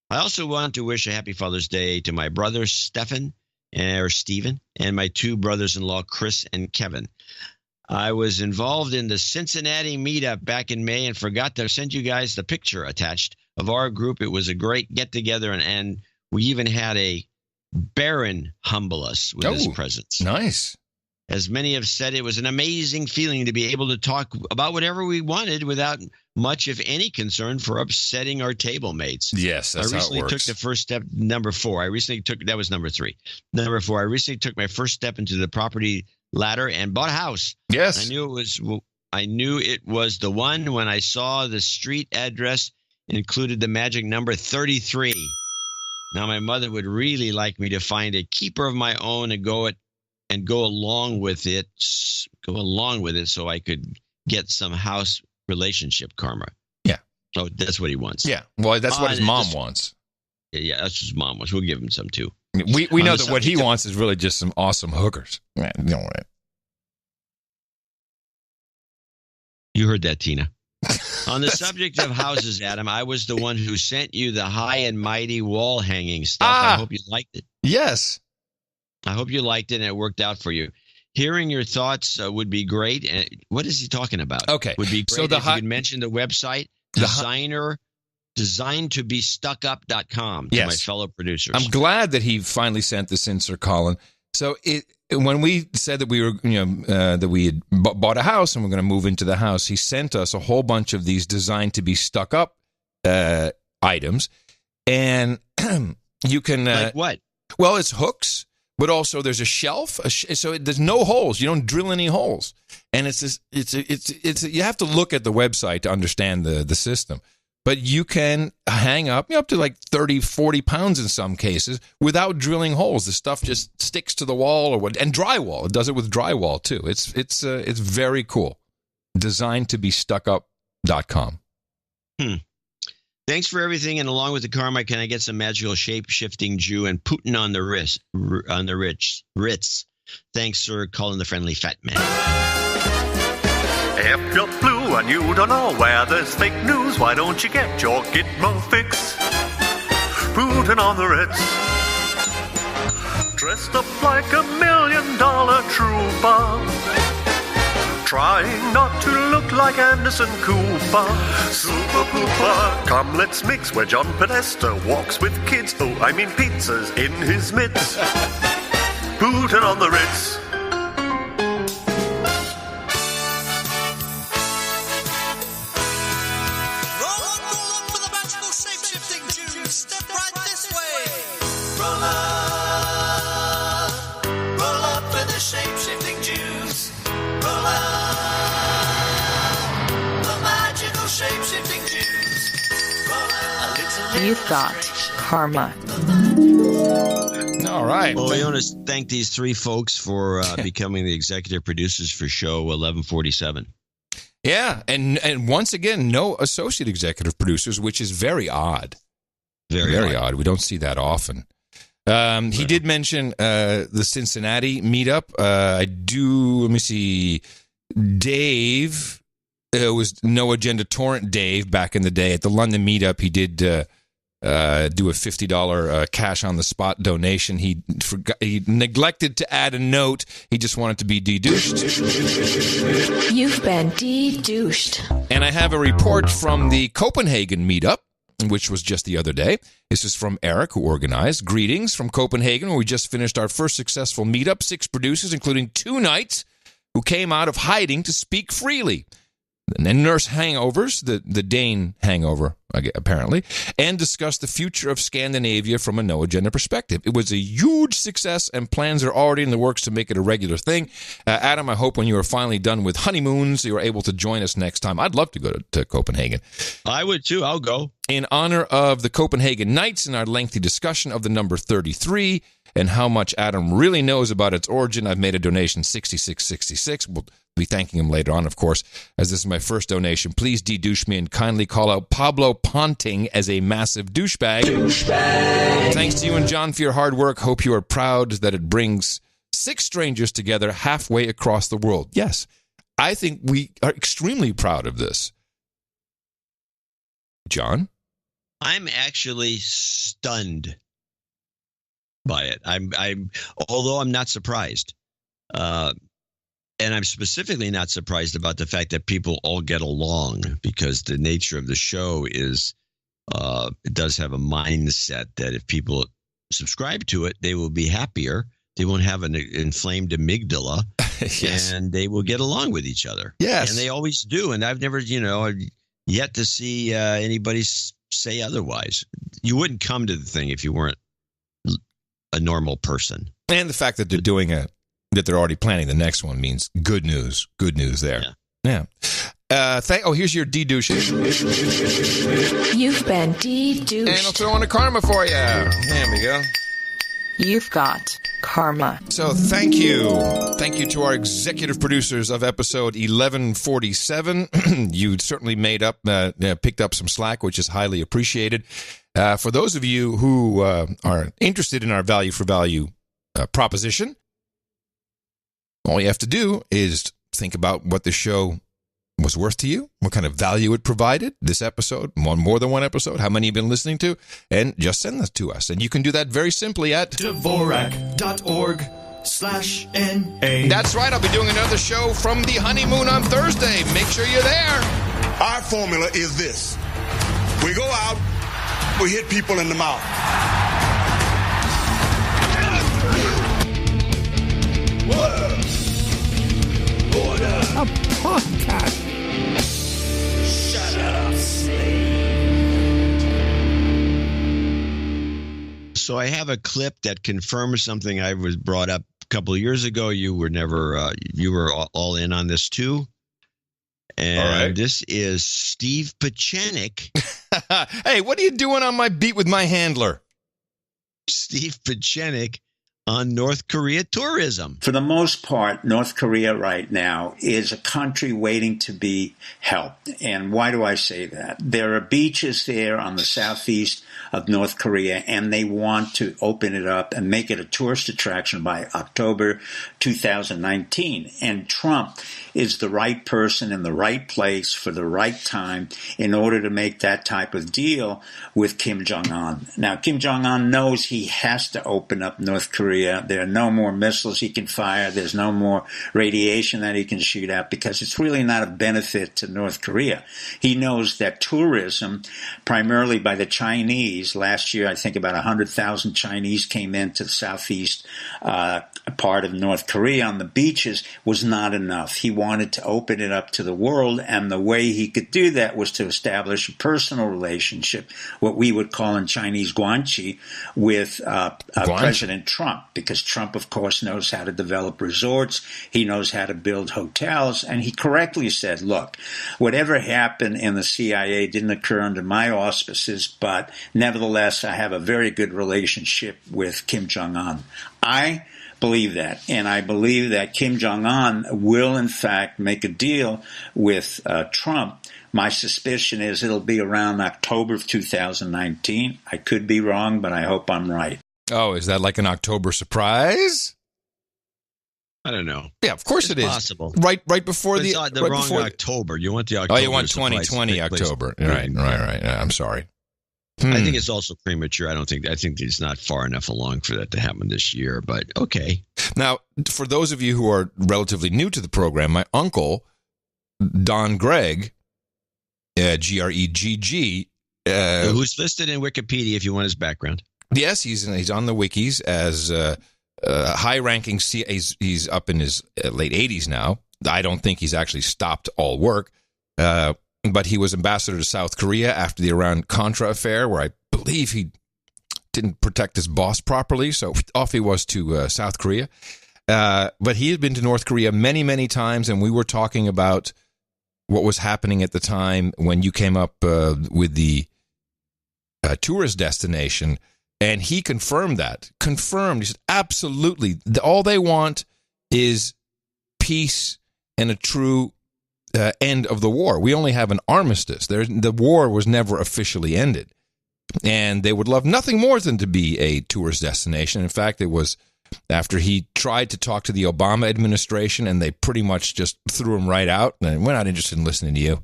I also want to wish a happy Father's Day to my brother Stephen, and my 2 brothers-in-law, Chris and Kevin. I was involved in the Cincinnati meetup back in May and forgot to send you guys the picture attached of our group. It was a great get-together, and we even had a Baron humble us with his presence. Nice. As many have said, it was an amazing feeling to be able to talk about whatever we wanted without much, if any, concern for upsetting our table mates. Yes, that's how it works. I recently took the first step, number 4. That was number 3. Number 4, I recently took my first step into the property ladder and bought a house. Yes. I knew it was the one when I saw the street address included the magic number 33. Now, my mother would really like me to find a keeper of my own and go along with it so I could get some house relationship karma. Yeah. So that's what he wants. Yeah. Well, that's what his mom wants. Yeah, that's what his mom wants. We'll give him some too. We know that what he wants is really just some awesome hookers. Man, you know what? You heard that, Tina. On the subject of houses, Adam, I was the one who sent you the high and mighty wall hanging stuff. I hope you liked it. Yes. I hope you liked it and it worked out for you. Hearing your thoughts would be great. What is he talking about? Okay. Would be great if you could mention the website, designtobestuckup.com to my fellow producers. I'm glad that he finally sent this in, Sir Colin. So when we said that we were, that we had bought a house and we're going to move into the house, he sent us a whole bunch of these designed to be stuck up items, and you can like what? Well, it's hooks, but also there's a shelf, so there's no holes. You don't drill any holes, and it's you have to look at the website to understand the system. But you can hang up to like 30, 40 pounds in some cases without drilling holes. The stuff just sticks to the wall and drywall. It does it with drywall too. It's very cool. Designtobestuckup.com. Thanks for everything, and along with the karma, can I get some magical shape-shifting Jew and Putin on the Ritz? Thanks, Sir Colin the Friendly Fat Man. If you're blue and you don't know where there's fake news, why don't you get your Gitmo fix? Putin on the Ritz, dressed up like $1 million trooper, trying not to look like Anderson Cooper. Super Pooper, come let's mix where John Podesta walks with kids. Oh, I mean pizzas in his mitts. Putin on the Ritz. You've got karma. All right. Well, we want to thank these 3 folks for becoming the executive producers for show 1147. Yeah, and once again, no associate executive producers, which is very odd. Very odd. We don't see that often. He did mention the Cincinnati meetup. Let me see. Dave, it was No Agenda Torrent Dave back in the day. At the London meetup, he did do a $50 cash on the spot donation. He neglected to add a note. He just wanted to be de-douched. You've been de-douched. And I have a report from the Copenhagen meetup, which was just the other day. This is from Eric, who organized. Greetings from Copenhagen, where we just finished our first successful meetup. 6 producers, including 2 nights who came out of hiding to speak freely and nurse hangovers, the Dane hangover, apparently, and discuss the future of Scandinavia from a no-agenda perspective. It was a huge success, and plans are already in the works to make it a regular thing. Adam, I hope when you are finally done with honeymoons, you are able to join us next time. I'd love to go to Copenhagen. I would, too. I'll go. In honor of the Copenhagen Nights and our lengthy discussion of the number 33 and how much Adam really knows about its origin, I've made a donation, $66.66. We'll be thanking him later on, of course, as this is my first donation. Please de-douche me and kindly call out Pablo Ponting as a massive douchebag. Thanks to you and John for your hard work. Hope you are proud that it brings 6 strangers together halfway across the world. Yes, I think we are extremely proud of this. John? I'm actually stunned by it. I'm although I'm not surprised. And I'm specifically not surprised about the fact that people all get along, because the nature of the show is it does have a mindset that if people subscribe to it, they will be happier. They won't have an inflamed amygdala, yes. And they will get along with each other. Yes. And they always do. And I've never, yet to see anybody say otherwise. You wouldn't come to the thing if you weren't a normal person. And the fact that they're doing that they're already planning the next one means good news. Good news there. Yeah. Here's your de-douche. You've been de-douched. And I'll throw in a karma for you. There we go. You've got karma. So thank you. Thank you to our executive producers of episode 1147. You certainly picked up some slack, which is highly appreciated. For those of you who are interested in our value for value proposition, all you have to do is think about what the show was worth to you, what kind of value it provided, this episode, more than one episode, how many you've been listening to, and just send this to us. And you can do that very simply at Dvorak.org/NA. That's right. I'll be doing another show from the honeymoon on Thursday. Make sure you're there. Our formula is this. We go out, we hit people in the mouth. A podcast. Shut up, slave. So I have a clip that confirms something I was brought up a couple of years ago. You were never, you were all in on this too. And This is Steve Pieczenik. Hey, what are you doing on my beat with my handler? Steve Pieczenik on North Korea tourism. For the most part, North Korea right now is a country waiting to be helped. And why do I say that? There are beaches there on the southeast of North Korea, and they want to open it up and make it a tourist attraction by October 2019. And Trump is the right person in the right place for the right time in order to make that type of deal with Kim Jong-un. Now, Kim Jong-un knows he has to open up North Korea. There are no more missiles he can fire. There's no more radiation that he can shoot out because it's really not a benefit to North Korea. He knows that tourism, primarily by the Chinese, last year I think about 100,000 Chinese came into the southeast part of North Korea on the beaches, was not enough. He wanted to open it up to the world, and the way he could do that was to establish a personal relationship, what we would call in Chinese guanxi, with President Trump. Because Trump, of course, knows how to develop resorts. He knows how to build hotels. And he correctly said, look, whatever happened in the CIA didn't occur under my auspices, but nevertheless, I have a very good relationship with Kim Jong-un. I believe that. And I believe that Kim Jong-un will, in fact, make a deal with Trump. My suspicion is it'll be around October of 2019. I could be wrong, but I hope I'm right. Oh, is that like an October surprise? I don't know. Yeah, of course it is. Possible. Right before the right wrong before October. You want the October. Oh, you want 2020 October. Right. I'm sorry. I think it's also premature. I think it's not far enough along for that to happen this year, but okay. Now, for those of you who are relatively new to the program, my uncle, Don Gregg, Gregg, who's listed in Wikipedia if you want his background. Yes, he's on the wikis as high-ranking. He's up in his late 80s now. I don't think he's actually stopped all work. But he was ambassador to South Korea after the Iran-Contra affair, where I believe he didn't protect his boss properly, so off he was to South Korea. But he had been to North Korea many, many times, and we were talking about what was happening at the time when you came up with the tourist destination, and he confirmed that. Confirmed. He said, absolutely. All they want is peace and a true end of the war. We only have an armistice. The war was never officially ended. And they would love nothing more than to be a tourist destination. In fact, it was after he tried to talk to the Obama administration, and they pretty much just threw him right out, and we're not interested in listening to you,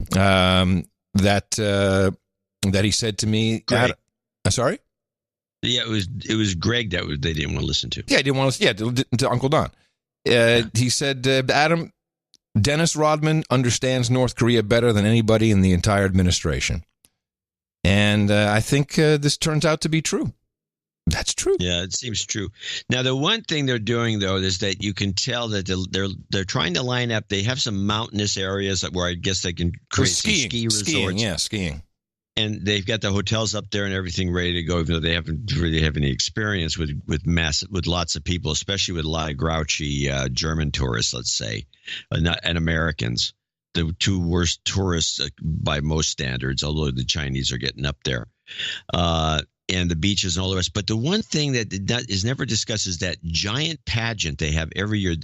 that he said to me, sorry? Yeah, it was Greg that they didn't want to listen to. Yeah, he didn't want to. Yeah, to Uncle Don. He said, Adam, Dennis Rodman understands North Korea better than anybody in the entire administration. And I think this turns out to be true. That's true. Yeah, it seems true. Now, the one thing they're doing, though, is that you can tell that they're trying to line up. They have some mountainous areas where I guess they can create ski resorts. Skiing. And they've got the hotels up there and everything ready to go, even though they haven't really have any experience with lots of people, especially with a lot of grouchy German tourists, let's say, and Americans. The two worst tourists by most standards, although the Chinese are getting up there, and the beaches and all the rest. But the one thing that is never discussed is that giant pageant they have every year.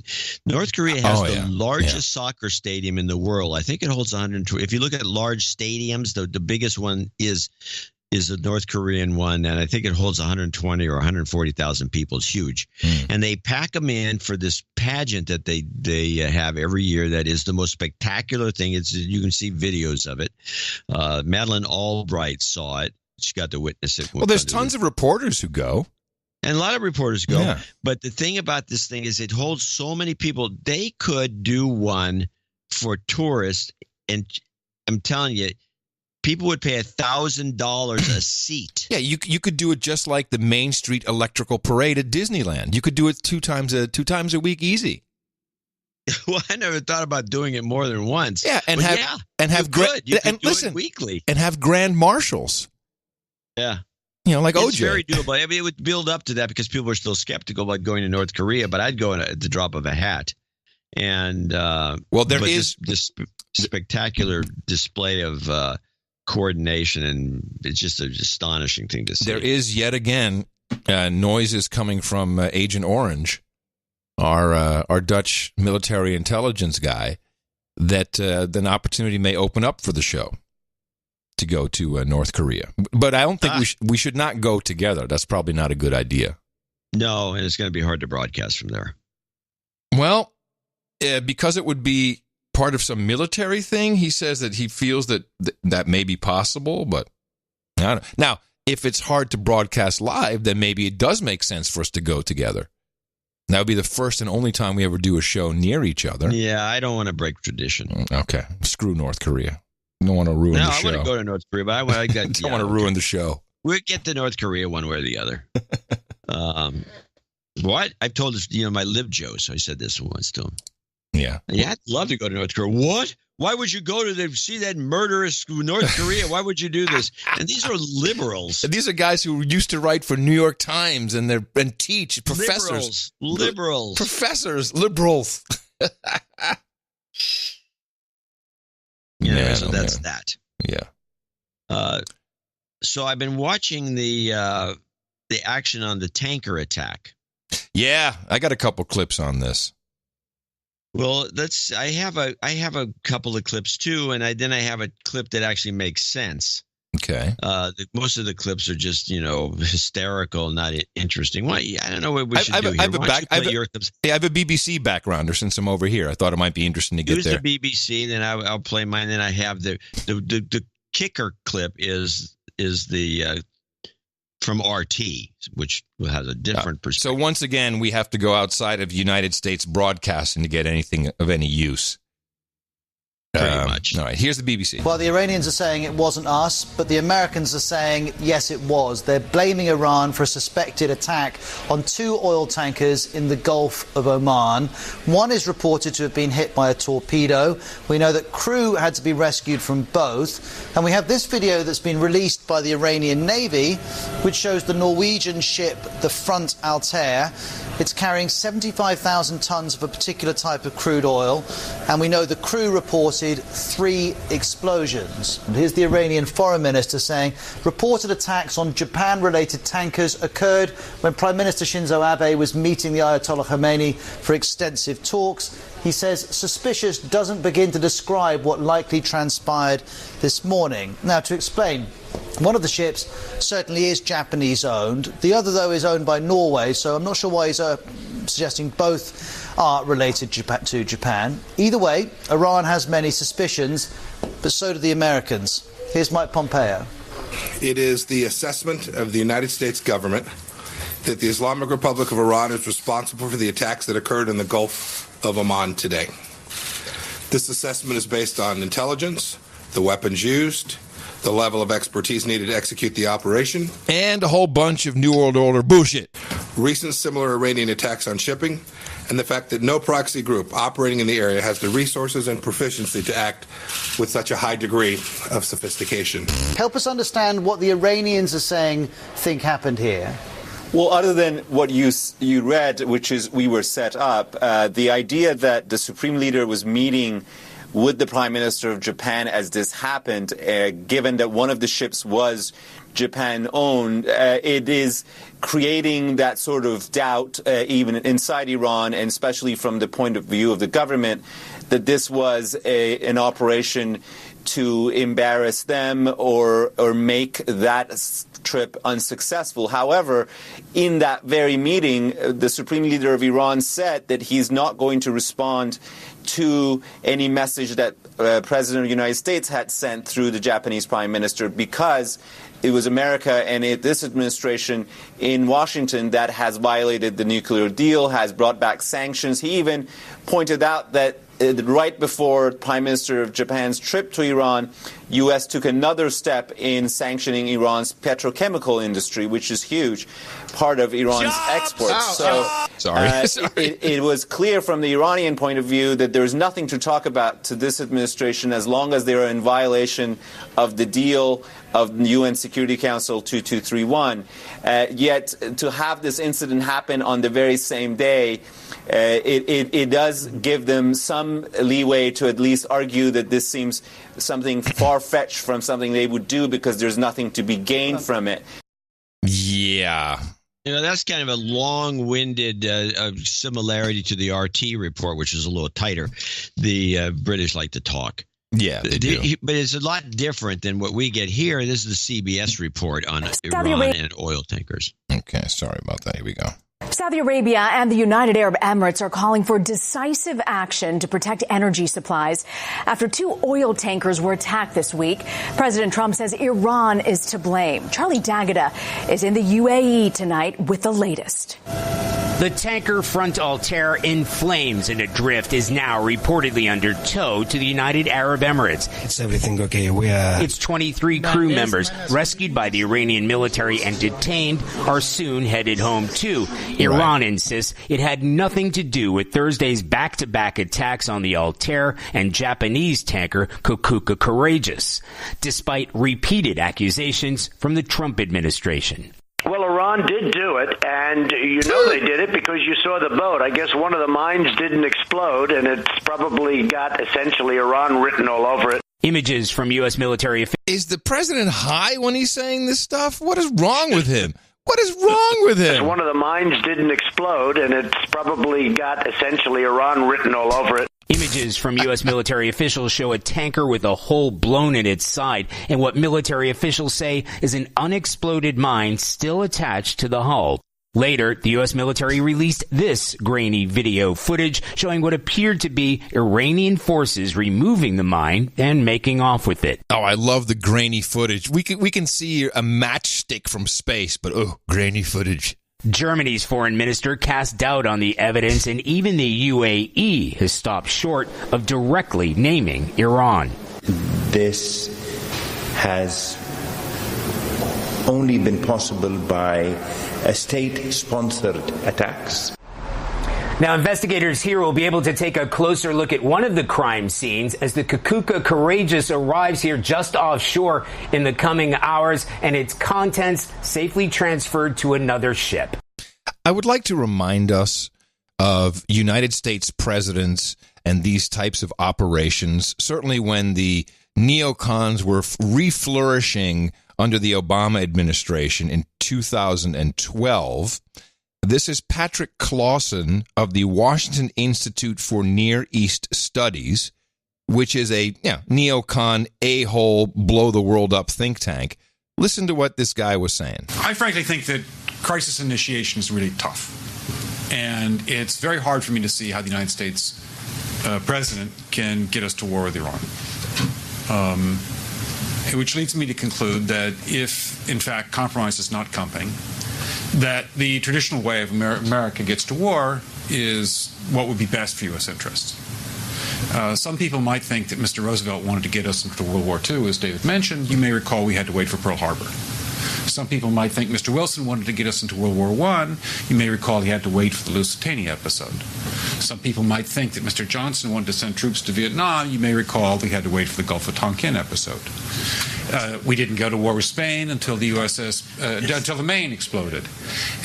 North Korea has the largest soccer stadium in the world. I think it holds 120. If you look at large stadiums, the biggest one is the North Korean one, and I think it holds 120 or 140,000 people. It's huge. And they pack them in for this pageant that they have every year that is the most spectacular thing. You can see videos of it. Madeleine Albright saw it. She got to witness it. Well, there's tons of reporters who go. And a lot of reporters go. Yeah. But the thing about this thing is it holds so many people. They could do one for tourists, and I'm telling you, people would pay $1,000 a seat. Yeah, you could do it just like the Main Street Electrical Parade at Disneyland. You could do it two times a week, easy. Well, I never thought about doing it more than once. Yeah, and listen, weekly, and have grand marshals. Yeah. Like it's OJ. Very doable. I mean, it would build up to that because people are still skeptical about going to North Korea, but I'd go at the drop of a hat. And there is this spectacular display of coordination, and it's just an astonishing thing to see. There is yet again noises coming from Agent Orange, our Dutch military intelligence guy, that an opportunity may open up for the show to go to North Korea. But I don't think we should not go together. That's probably not a good idea. No, and it's going to be hard to broadcast from there. Well, because it would be part of some military thing, he says that he feels that may be possible, but I don't know. Now, if it's hard to broadcast live, then maybe it does make sense for us to go together. That would be the first and only time we ever do a show near each other. Yeah, I don't want to break tradition. Okay. Screw North Korea. I don't want to ruin the show. I want to go to North Korea, but I don't want to ruin the show. We'll get to North Korea one way or the other. What? I've told this, my Live Joe, so I said this once to him. Yeah. I'd love to go to North Korea. What? Why would you go to see that murderous North Korea? Why would you do this? And these are liberals. These are guys who used to write for New York Times and teach, professors. Liberals. Professors, liberals. So that's that. Yeah. So I've been watching the action on the tanker attack. Yeah, I got a couple clips on this. Well, I have a couple of clips too, and then I have a clip that actually makes sense. Okay. Most of the clips are just hysterical, not interesting. Why? I don't know what we should do here. I have a BBC backgrounder since I'm over here. I thought it might be interesting to get Use there. The BBC, then I'll play mine. Then I have the kicker clip is the from RT, which has a different perspective. So once again, we have to go outside of United States broadcasting to get anything of any use. Pretty much. All right, here's the BBC. Well, the Iranians are saying it wasn't us, but the Americans are saying, yes, it was. They're blaming Iran for a suspected attack on 2 oil tankers in the Gulf of Oman. One is reported to have been hit by a torpedo. We know that crew had to be rescued from both. And we have this video that's been released by the Iranian Navy, which shows the Norwegian ship, the Front Altair. It's carrying 75,000 tons of a particular type of crude oil. And we know the crew reported 3 explosions. And here's the Iranian foreign minister saying reported attacks on Japan-related tankers occurred when Prime Minister Shinzo Abe was meeting the Ayatollah Khomeini for extensive talks. He says suspicious doesn't begin to describe what likely transpired this morning. Now, to explain, one of the ships certainly is Japanese-owned. The other, though, is owned by Norway, so I'm not sure why he's suggesting both are related to Japan. Either way, Iran has many suspicions, but so do the Americans. Here's Mike Pompeo. It is the assessment of the United States government that the Islamic Republic of Iran is responsible for the attacks that occurred in the Gulf of Oman today. This assessment is based on intelligence, the weapons used, the level of expertise needed to execute the operation, and a whole bunch of New World Order bullshit. Recent similar Iranian attacks on shipping, and the fact that no proxy group operating in the area has the resources and proficiency to act with such a high degree of sophistication. Help us understand what the Iranians are saying think happened here. Well, other than what you read, which is we were set up, the idea that the Supreme Leader was meeting with the Prime Minister of Japan as this happened, given that one of the ships was Japan-owned, it is creating that sort of doubt even inside Iran, and especially from the point of view of the government, that this was an operation to embarrass them or make that trip unsuccessful. However, in that very meeting, the Supreme Leader of Iran said that he's not going to respond to any message that President of the United States had sent through the Japanese Prime Minister, because it was America and this administration in Washington that has violated the nuclear deal, has brought back sanctions. He even pointed out that right before Prime Minister of Japan's trip to Iran, U.S. took another step in sanctioning Iran's petrochemical industry, which is huge, part of Iran's exports. It was clear from the Iranian point of view that there is nothing to talk about to this administration as long as they are in violation of the deal of the UN Security Council 2231. Yet to have this incident happen on the very same day, it does give them some leeway to at least argue that this seems something far-fetched from something they would do, because there's nothing to be gained from it. Yeah. You know, that's kind of a long-winded similarity to the RT report, which is a little tighter. The British like to talk. Yeah, they do. But it's a lot different than what we get here. This is the CBS report on Iran and oil tankers. Okay, sorry about that. Here we go. Saudi Arabia and the United Arab Emirates are calling for decisive action to protect energy supplies after 2 oil tankers were attacked this week. President Trump says Iran is to blame. Charlie D'Agata is in the UAE tonight with the latest. The tanker Front Altair, in flames and adrift, is now reportedly under tow to the United Arab Emirates. Is everything okay? Its 23 crew members, rescued by the Iranian military and detained, are soon headed home too. Iran insists it had nothing to do with Thursday's back-to-back attacks on the Altair and Japanese tanker Kokuka Courageous, despite repeated accusations from the Trump administration. Well, Iran did do it, and you know they did it because you saw the boat. I guess one of the mines didn't explode, and it's probably got essentially Iran written all over it. Images from U.S. military officials. Is the president high when he's saying this stuff? What is wrong with him? What is wrong with him? One of the mines didn't explode, and it's probably got essentially Iran written all over it. Images from U.S. military officials show a tanker with a hole blown in its side and what military officials say is an unexploded mine still attached to the hull. Later, the U.S. military released this grainy video footage showing what appeared to be Iranian forces removing the mine and making off with it. Oh, I love the grainy footage. We can see a matchstick from space, but grainy footage. Germany's foreign minister cast doubt on the evidence, and even the UAE has stopped short of directly naming Iran. This has only been possible by state-sponsored attacks. Now, investigators here will be able to take a closer look at one of the crime scenes as the Kukuka Courageous arrives here just offshore in the coming hours and its contents safely transferred to another ship. I would like to remind us of United States presidents and these types of operations, certainly when the neocons were re-flourishing under the Obama administration in 2012. This is Patrick Clausen of the Washington Institute for Near East Studies, which is a neocon, a-hole, blow-the-world-up think tank. Listen to what this guy was saying. I frankly think that crisis initiation is really tough. And it's very hard for me to see how the United States president can get us to war with Iran. Which leads me to conclude that if, in fact, compromise is not coming, that the traditional way of America gets to war is what would be best for U.S. interests. Some people might think that Mr. Roosevelt wanted to get us into World War II, as David mentioned. You may recall we had to wait for Pearl Harbor. Some people might think Mr. Wilson wanted to get us into World War I. You may recall he had to wait for the Lusitania episode. Some people might think that Mr. Johnson wanted to send troops to Vietnam. You may recall we had to wait for the Gulf of Tonkin episode. We didn't go to war with Spain until the until the Maine exploded.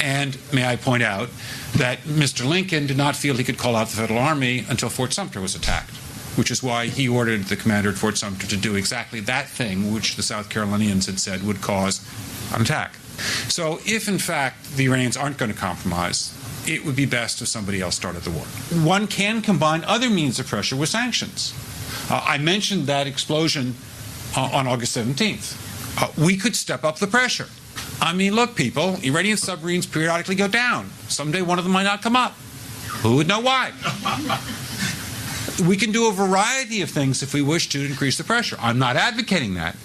And may I point out that Mr. Lincoln did not feel he could call out the Federal Army until Fort Sumter was attacked, which is why he ordered the commander at Fort Sumter to do exactly that thing which the South Carolinians had said would cause an attack. So if, in fact, the Iranians aren't going to compromise, it would be best if somebody else started the war. One can combine other means of pressure with sanctions. I mentioned that explosion on August 17th. We could step up the pressure. I mean, look, people, Iranian submarines periodically go down. Someday one of them might not come up. Who would know why? We can do a variety of things if we wish to increase the pressure. I'm not advocating that,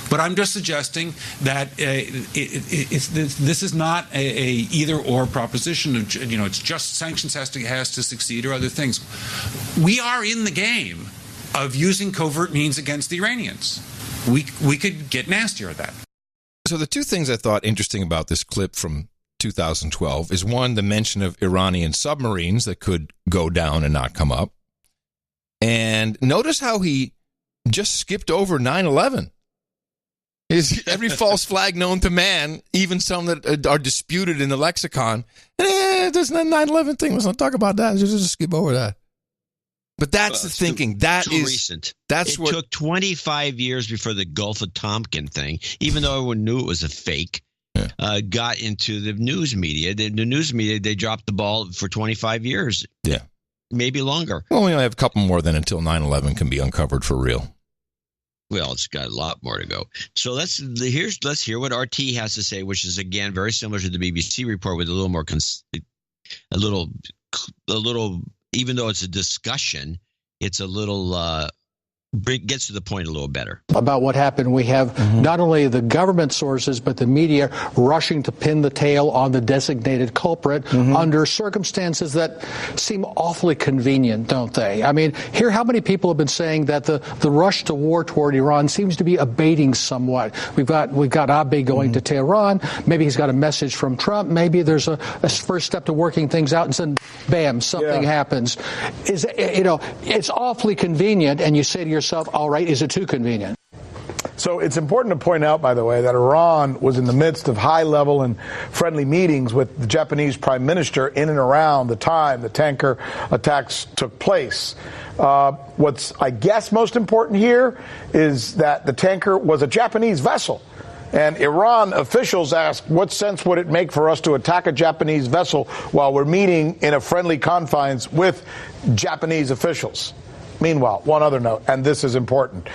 but I'm just suggesting that this is not a either-or proposition. It's just sanctions has to succeed or other things. We are in the game of using covert means against the Iranians. We could get nastier at that. So the two things I thought interesting about this clip from 2012 is, one, the mention of Iranian submarines that could go down and not come up. And notice how he just skipped over 9/11. Every false flag known to man, even some that are disputed in the lexicon, there's that 9/11 thing. Let's not talk about that. Just skip over that. But that's the thinking. That is recent. It took 25 years before the Gulf of Tonkin thing, even though everyone knew it was a fake, got into the news media. The news media, they dropped the ball for 25 years. Yeah. Maybe longer. Well, we only have a couple more then until 9/11 can be uncovered for real. Well, it's got a lot more to go. So let's hear what RT has to say, which is, again, very similar to the BBC report with a little more, a little. Even though it's a discussion, it's a little gets to the point a little better. About what happened, we have not only the government sources, but the media rushing to pin the tail on the designated culprit under circumstances that seem awfully convenient, don't they? I mean, here, how many people have been saying that the rush to war toward Iran seems to be abating somewhat? We've got Abe going to Tehran. Maybe he's got a message from Trump. Maybe there's a first step to working things out, and then, bam, something happens. It's awfully convenient, and you say to yourself, all right, is it too convenient? So it's important to point out, by the way, that Iran was in the midst of high-level and friendly meetings with the Japanese prime minister in and around the time the tanker attacks took place. What's, I guess, most important here is that the tanker was a Japanese vessel. And Iran officials asked, what sense would it make for us to attack a Japanese vessel while we're meeting in a friendly confines with Japanese officials? Meanwhile, one other note, and this is important.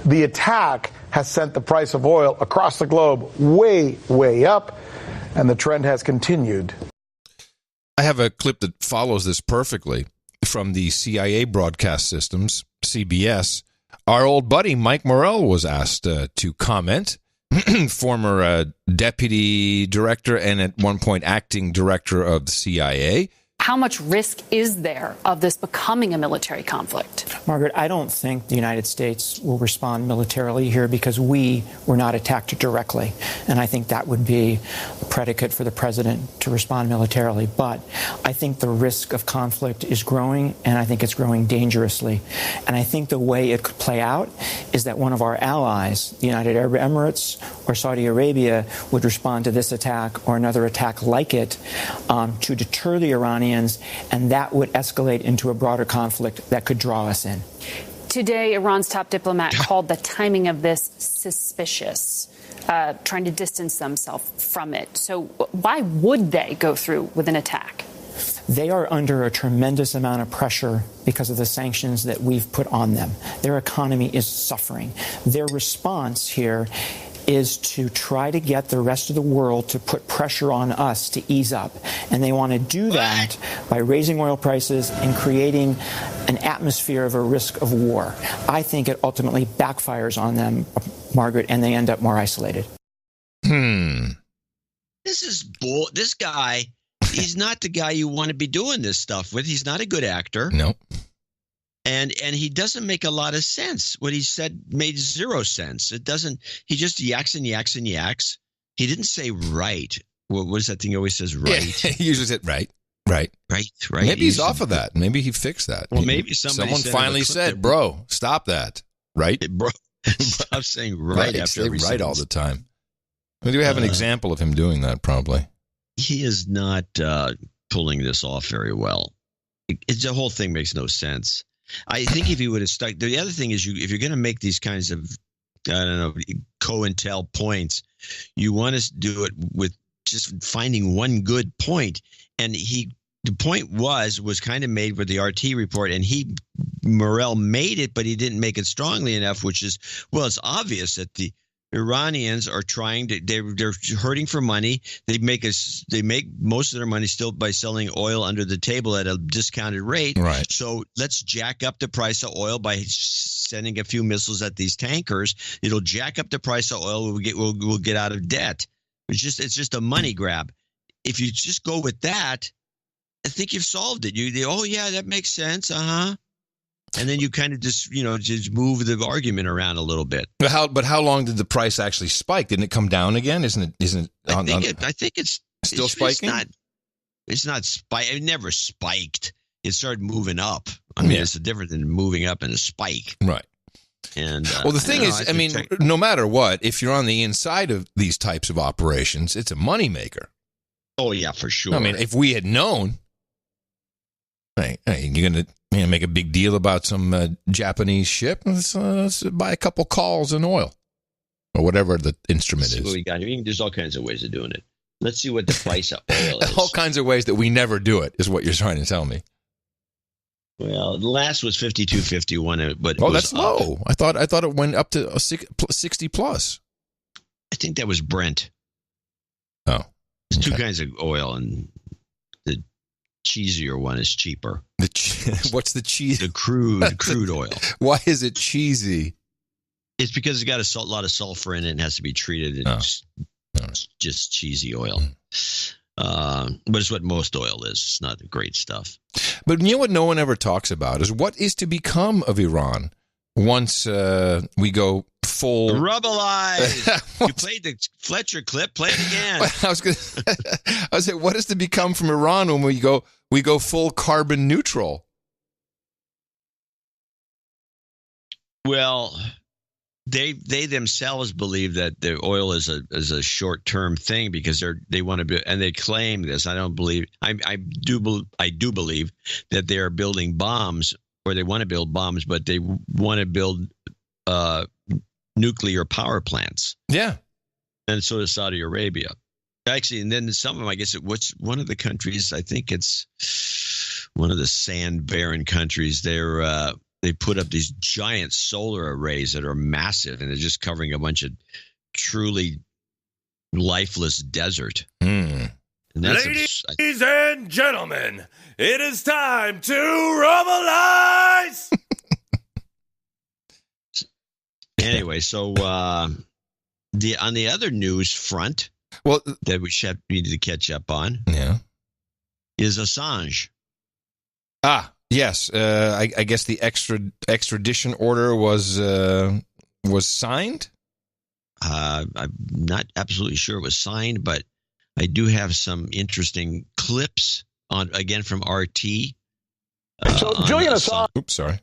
The attack has sent the price of oil across the globe way, way up, and the trend has continued. I have a clip that follows this perfectly from the CIA broadcast systems, CBS. Our old buddy Mike Morrell was asked to comment. former deputy director and at one point acting director of the CIA. How much risk is there of this becoming a military conflict? Margaret, I don't think the United States will respond militarily here because we were not attacked directly. And I think that would be a predicate for the president to respond militarily. But I think the risk of conflict is growing, and I think it's growing dangerously. And I think the way it could play out is that one of our allies, the United Arab Emirates or Saudi Arabia, would respond to this attack or another attack like it to deter the Iranians, and that would escalate into a broader conflict that could draw us in. Today, Iran's top diplomat called the timing of this suspicious, trying to distance themselves from it. So why would they go through with an attack? They are under a tremendous amount of pressure because of the sanctions that we've put on them. Their economy is suffering. Their response here is to try to get the rest of the world to put pressure on us to ease up. And they want to do that by raising oil prices and creating an atmosphere of a risk of war. I think it ultimately backfires on them, Margaret, and they end up more isolated. This is this guy, he's not the guy you want to be doing this stuff with. He's not a good actor. No. And he doesn't make a lot of sense. What he said made zero sense. It doesn't. He just yaks and yaks and yaks. He didn't say right. What is that thing he always says? Right. Yeah, he usually said right. Maybe he's off of that. Maybe he fixed that. Well, maybe someone finally said, "Bro, stop that." Right, bro. Stop saying right after every right all the time. Do we have an example of him doing that? Probably. He is not pulling this off very well. The whole thing makes no sense. I think if he would have stuck, the other thing is if you're going to make these kinds of, COINTEL points, you want to do it with just finding one good point. And the point was kind of made with the RT report, and Morell made it, but he didn't make it strongly enough, which is, well, it's obvious that the Iranians are trying to, they're hurting for money. They make most of their money still by selling oil under the table at a discounted rate. Right. So let's jack up the price of oil by sending a few missiles at these tankers. It'll jack up the price of oil. We'll get out of debt. It's just a money grab. If you just go with that, I think you've solved it. Oh yeah, that makes sense. And then you kind of just move the argument around a little bit. But how long did the price actually spike? Didn't it come down again? Isn't it? I think it's still spiking. It's not spike. It never spiked. It started moving up. I mean, it's different than moving up in a spike. Right. And well, the thing is, no matter what, if you're on the inside of these types of operations, it's a moneymaker. Oh yeah, for sure. I mean, if we had known, hey, you're going to make a big deal about some Japanese ship? Let's buy a couple calls in oil or whatever the instrument is. What we got here. There's all kinds of ways of doing it. Let's see what the price of oil is. All kinds of ways that we never do it is what you're trying to tell me. Well, the last was 52.51, but that's low. I thought it went up to 60 plus. I think that was Brent. Oh, there's two kinds of oil, and the cheesier one is cheaper. What's the cheese? The crude oil. Why is it cheesy? It's because it's got a lot of sulfur in it and has to be treated. It's just cheesy oil. But it's what most oil is. It's not great stuff. But you know what no one ever talks about is what is to become of Iran once we go full Rubbleize. You played the Fletcher clip. Play it again. I was saying, what is to become from Iran when we go full carbon neutral? Well, they themselves believe that the oil is a short-term thing because they want to be, and they claim this. I don't believe. I do believe that they are building bombs, or they want to build bombs, but they want to build nuclear power plants. Yeah, and so does Saudi Arabia. Actually, and then some of them, I guess, what's one of the countries? I think it's one of the sand-barren countries. They put up these giant solar arrays that are massive, and they're just covering a bunch of truly lifeless desert. Ladies and gentlemen, it is time to Rubbleize! Anyway, so On the other news front, that we need to catch up on, is Assange. Yes. I guess the extradition order was signed. I'm not absolutely sure it was signed, but I do have some interesting clips again from RT. So Julian Assange. Oops, sorry.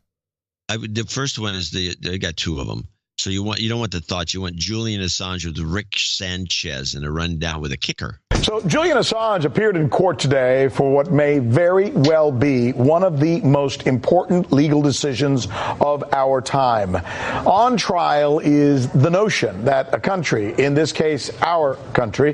The first one is I got two of them. So you don't want the thoughts. You want Julian Assange with Rick Sanchez and a rundown with a kicker. So Julian Assange appeared in court today for what may very well be one of the most important legal decisions of our time. On trial is the notion that a country, in this case our country,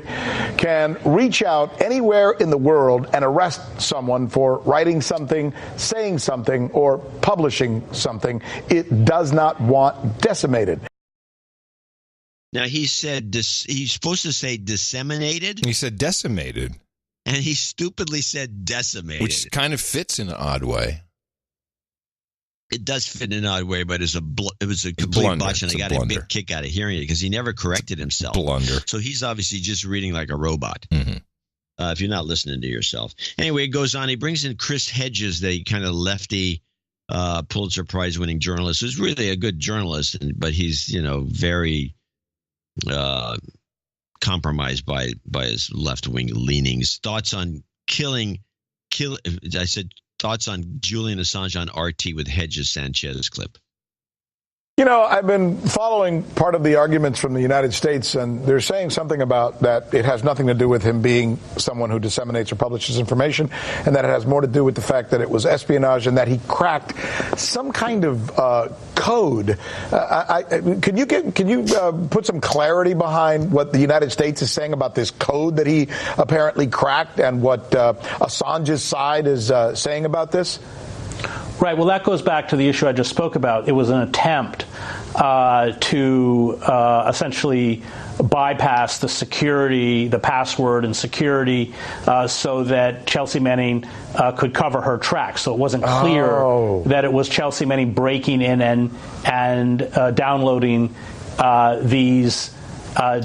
can reach out anywhere in the world and arrest someone for writing something, saying something, or publishing something it does not want decimated. Now, he said he's supposed to say disseminated. He said decimated. And he stupidly said decimated. Which kind of fits in an odd way. It does fit in an odd way, but it was a complete botch, and I got a big kick out of hearing it because he never corrected himself. Blunder. So he's obviously just reading like a robot. Mm-hmm. If you're not listening to yourself. Anyway, it goes on. He brings in Chris Hedges, the kind of lefty Pulitzer Prize winning journalist, who's really a good journalist, but he's, very compromised by his left-wing leanings. Thoughts on thoughts on Julian Assange on RT with Hedges Sanchez clip. I've been following part of the arguments from the United States, and they're saying something about that it has nothing to do with him being someone who disseminates or publishes information, and that it has more to do with the fact that it was espionage and that he cracked some kind of code. Can you put some clarity behind what the United States is saying about this code that he apparently cracked and what Assange's side is saying about this? Right. Well, that goes back to the issue I just spoke about. It was an attempt to essentially bypass the security, the password and security, so that Chelsea Manning could cover her tracks. So it wasn't clear that it was Chelsea Manning breaking in and downloading these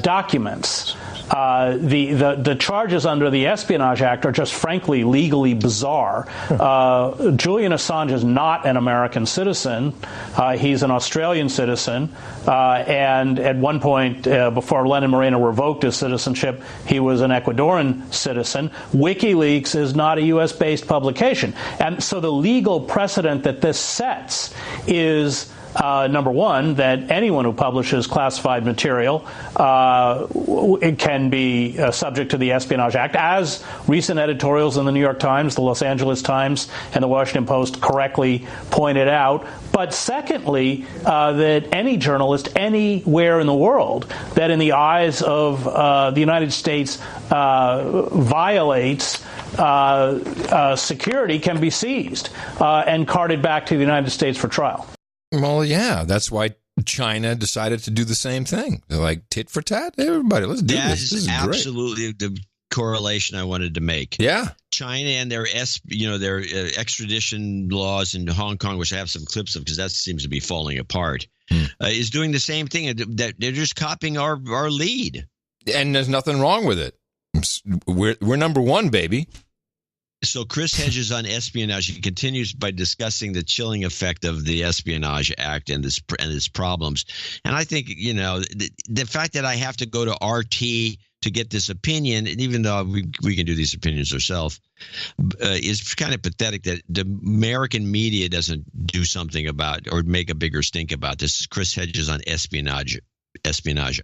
documents. The charges under the Espionage Act are just frankly legally bizarre. Julian Assange is not an American citizen. He's an Australian citizen. And at one point, before Lenin Moreno revoked his citizenship, he was an Ecuadorian citizen. WikiLeaks is not a U.S.-based publication. And so the legal precedent that this sets is number one, that anyone who publishes classified material it can be subject to the Espionage Act, as recent editorials in the New York Times, the Los Angeles Times, and the Washington Post correctly pointed out. But secondly, that any journalist anywhere in the world that in the eyes of the United States violates security can be seized and carted back to the United States for trial. Well, yeah, that's why China decided to do the same thing. They're like, tit for tat, everybody, let's do this. This is absolutely the correlation I wanted to make. Yeah. China and their extradition laws in Hong Kong, which I have some clips of because that seems to be falling apart, is doing the same thing. That they're just copying our lead. And there's nothing wrong with it. We're number one, baby. So Chris Hedges on espionage. He continues by discussing the chilling effect of the Espionage Act and its problems. And I think, the fact that I have to go to RT to get this opinion, and even though we can do these opinions ourselves, is kind of pathetic that the American media doesn't do something about or make a bigger stink about this. Chris Hedges on Espionage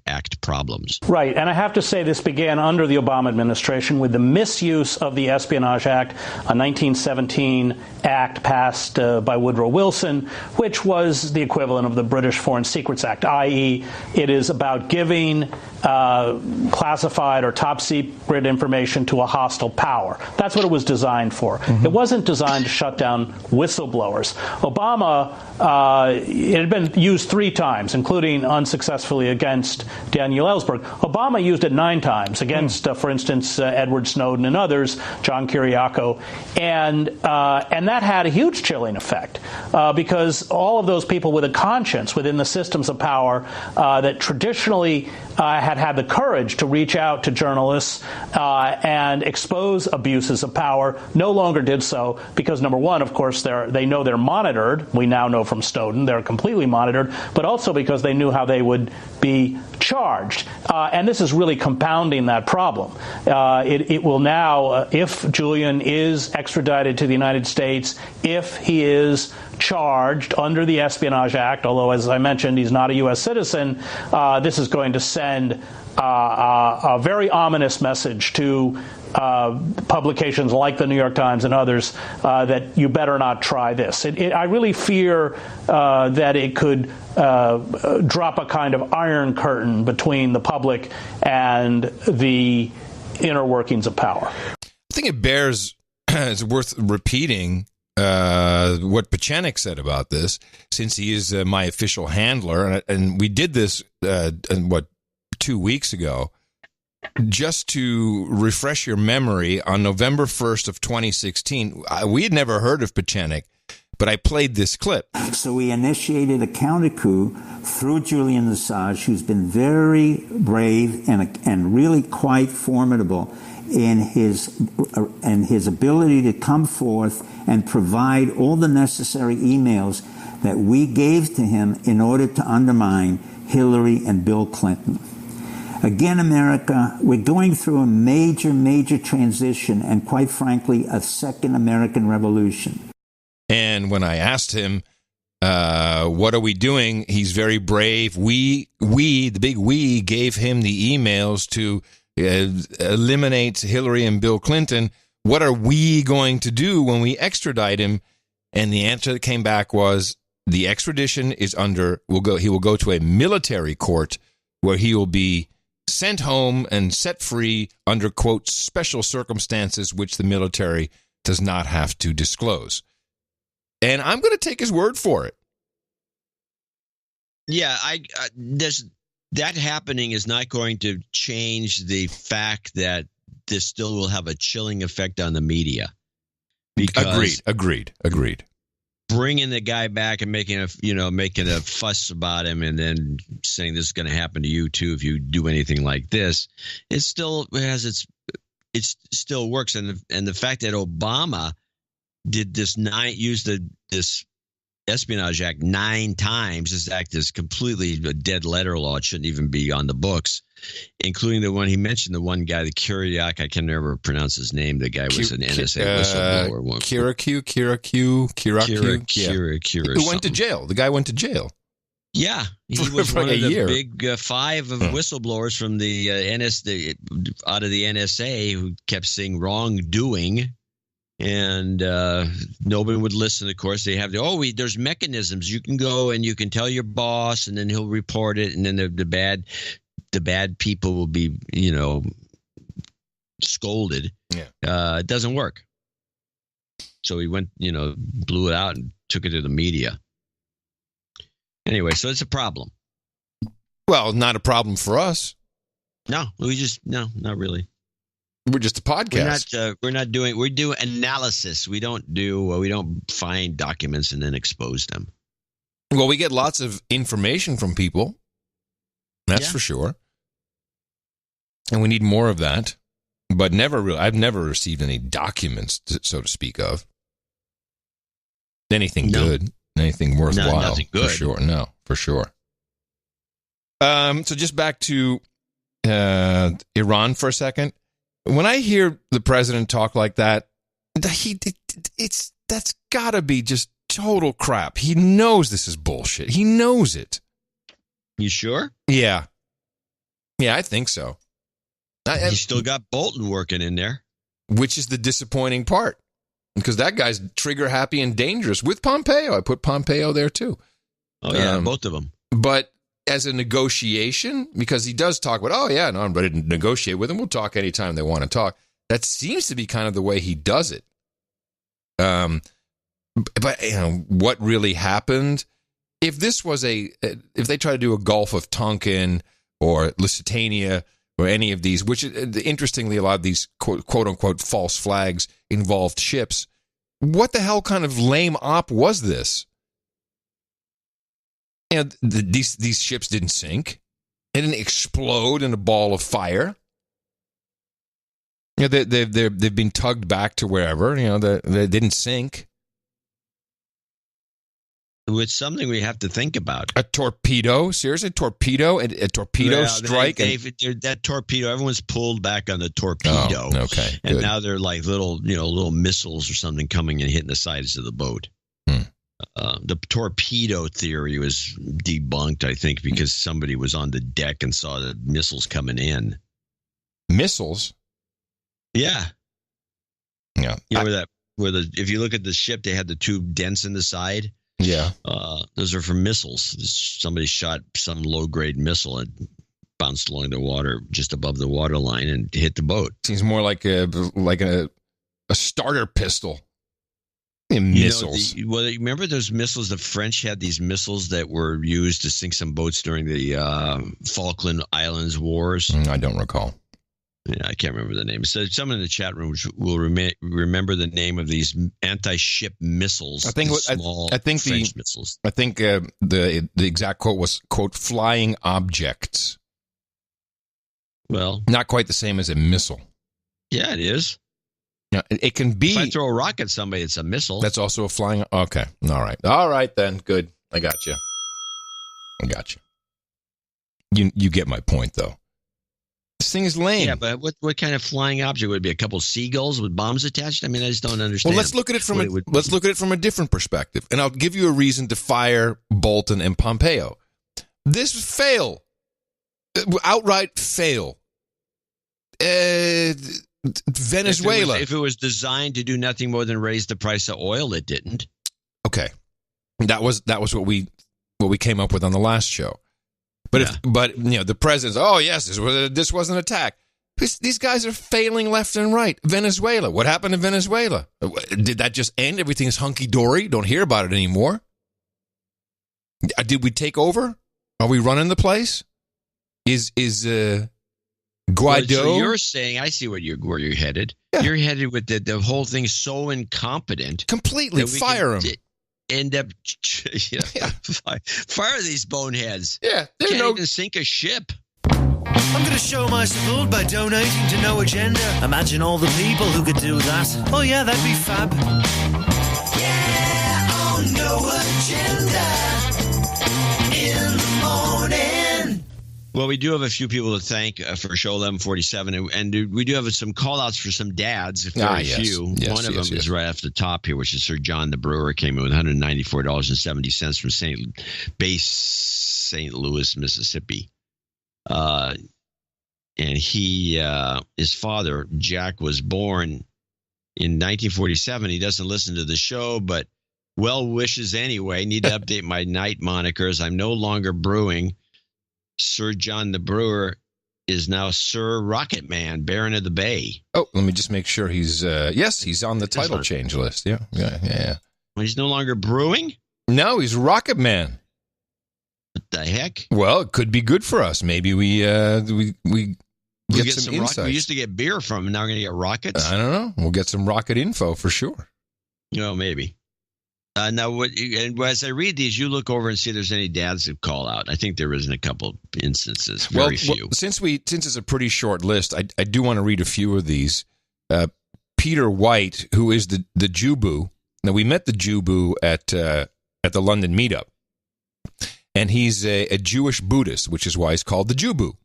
Act problems. Right. And I have to say this began under the Obama administration with the misuse of the Espionage Act, a 1917 act passed by Woodrow Wilson, which was the equivalent of the British Foreign Secrets Act, i.e. it is about giving classified or top secret information to a hostile power. That's what it was designed for. Mm-hmm. It wasn't designed to shut down whistleblowers. Obama, it had been used 3 times, including unsuccessfully especially against Daniel Ellsberg. Obama used it 9 times against, for instance, Edward Snowden and others, John Kiriakou, and that had a huge chilling effect because all of those people with a conscience within the systems of power that traditionally had the courage to reach out to journalists and expose abuses of power no longer did so because, number one, of course, they know they're monitored. We now know from Snowden they're completely monitored, but also because they knew how they would be charged. And this is really compounding that problem. It will now, if Julian is extradited to the United States, if he is charged under the Espionage Act, although, as I mentioned, he's not a U.S. citizen, this is going to send a very ominous message to publications like the New York Times and others that you better not try this. I really fear that it could drop a kind of iron curtain between the public and the inner workings of power. I think it bears, it's worth repeating what Pachenik said about this, since he is my official handler, and we did this 2 weeks ago. Just to refresh your memory, on November 1st of 2016, we had never heard of Pachenik, but I played this clip. So we initiated a counter coup through Julian Assange, who's been very brave and really quite formidable in his ability to come forth and provide all the necessary emails that we gave to him in order to undermine Hillary and Bill Clinton. Again, America, we're going through a major, major transition and, quite frankly, a second American Revolution. And when I asked him, what are we doing? He's very brave. The big we, gave him the emails to eliminate Hillary and Bill Clinton. What are we going to do when we extradite him? And the answer that came back was the extradition is he will go to a military court where he will be sent home and set free under, quote, special circumstances which the military does not have to disclose. And I'm going to take his word for it. Yeah, that happening is not going to change the fact that this still will have a chilling effect on the media. Agreed. Bringing the guy back and making a fuss about him, and then saying this is going to happen to you too if you do anything like this, it still works. And the fact that Obama did this used this Espionage Act 9 times. This act is completely a dead letter law. It shouldn't even be on the books, including the one he mentioned, the one guy, the Kiriak. I can never pronounce his name. The guy was an NSA whistleblower. Kiriakou. Who went to jail. The guy went to jail. Yeah, he was one of the big 5 of whistleblowers from the out of the NSA who kept saying wrongdoing. And nobody would listen. Of course, they have there's mechanisms. You can go and you can tell your boss, and then he'll report it, and then the bad people will be, scolded. Yeah, it doesn't work. So he went, blew it out and took it to the media. Anyway, so it's a problem. Well, not a problem for us. No, not really. We're just a podcast. We do analysis. We don't find documents and then expose them. Well, we get lots of information from people. That's for sure. And we need more of that. But I've never received any documents, so to speak of. Anything good, anything worthwhile. Nothing good. For sure. No, for sure. So just back to Iran for a second. When I hear the president talk like that, that's got to be just total crap. He knows this is bullshit. He knows it. You sure? Yeah. Yeah, I think so. You still got Bolton working in there. Which is the disappointing part. Because that guy's trigger happy and dangerous with Pompeo. I put Pompeo there too. Oh, yeah, both of them. But as a negotiation, because he does talk about, I'm ready to negotiate with them. We'll talk anytime they want to talk. That seems to be kind of the way he does it. But what really happened? if this was if they try to do a Gulf of Tonkin or Lusitania or any of these, which interestingly, a lot of these quote unquote false flags involved ships. What the hell kind of lame op was this? And these ships didn't sink. They didn't explode in a ball of fire. You know, they've been tugged back to wherever. You know, they didn't sink. It's something we have to think about. A torpedo? Seriously? A torpedo strike? That torpedo, everyone's pulled back on the torpedo. Oh, okay. And good. now they're like little missiles or something coming and hitting the sides of the boat. The torpedo theory was debunked, I think, because somebody was on the deck and saw the missiles coming in. Missiles? Yeah. Yeah. If you look at the ship, they had the two dents in the side. Yeah. Those are for missiles. Somebody shot some low-grade missile and bounced along the water just above the water line and hit the boat. Seems more like a starter pistol. Missiles. Remember those missiles? The French had these missiles that were used to sink some boats during the Falkland Islands Wars. I don't recall. Yeah, I can't remember the name. So someone in the chat room will remember the name of these anti-ship missiles. I think French missiles. I think the exact quote was, quote, flying objects. Well, not quite the same as a missile. Yeah, it is. Yeah, it can be. If I throw a rock at somebody, it's a missile. That's also a flying. Okay, all right then. Good, I got you. You get my point, though. This thing is lame. Yeah, but what kind of flying object would it be? A couple seagulls with bombs attached? I mean, I just don't understand. Well, let's look at it from a different perspective, and I'll give you a reason to fire Bolton and Pompeo. This fail, outright fail. Venezuela. If it was designed to do nothing more than raise the price of oil, it didn't. Okay, that was what we came up with on the last show. But the president's, oh yes, this was an attack. These guys are failing left and right. Venezuela. What happened in Venezuela? Did that just end? Everything's hunky dory. Don't hear about it anymore. Did we take over? Are we running the place? Is Guaido? So you're saying, I see where you're headed. Yeah. You're headed with the whole thing so incompetent. Completely fire him. End up fire these boneheads. Yeah, they can't even sink a ship. I'm going to show my support by donating to No Agenda. Imagine all the people who could do that. Oh yeah, that'd be fab. Yeah, on No Agenda in the morning. Well, we do have a few people to thank for show 1147, and we do have some call-outs for some dads, very few. One of them is right off the top here, which is Sir John the Brewer, came in with $194.70 from St. Louis, Mississippi. And his father, Jack, was born in 1947. He doesn't listen to the show, but well wishes anyway. Need to update my night monikers. I'm no longer brewing. Sir John the Brewer is now Sir Rocket Man, Baron of the Bay. Oh, let me just make sure he's on the title change list. Yeah. Well, he's no longer brewing? No, he's Rocket Man. What the heck? Well, it could be good for us. Maybe we get some insights. We used to get beer from him. Now we're going to get rockets? I don't know. We'll get some rocket info for sure. No, maybe. Now, as I read these, you look over and see if there's any dads that call out. I think there is in a couple instances, very few. Well, since it's a pretty short list, I do want to read a few of these. Peter White, who is the Jubu. Now, we met the Jubu at the London meetup, and he's a Jewish Buddhist, which is why he's called the Jubu.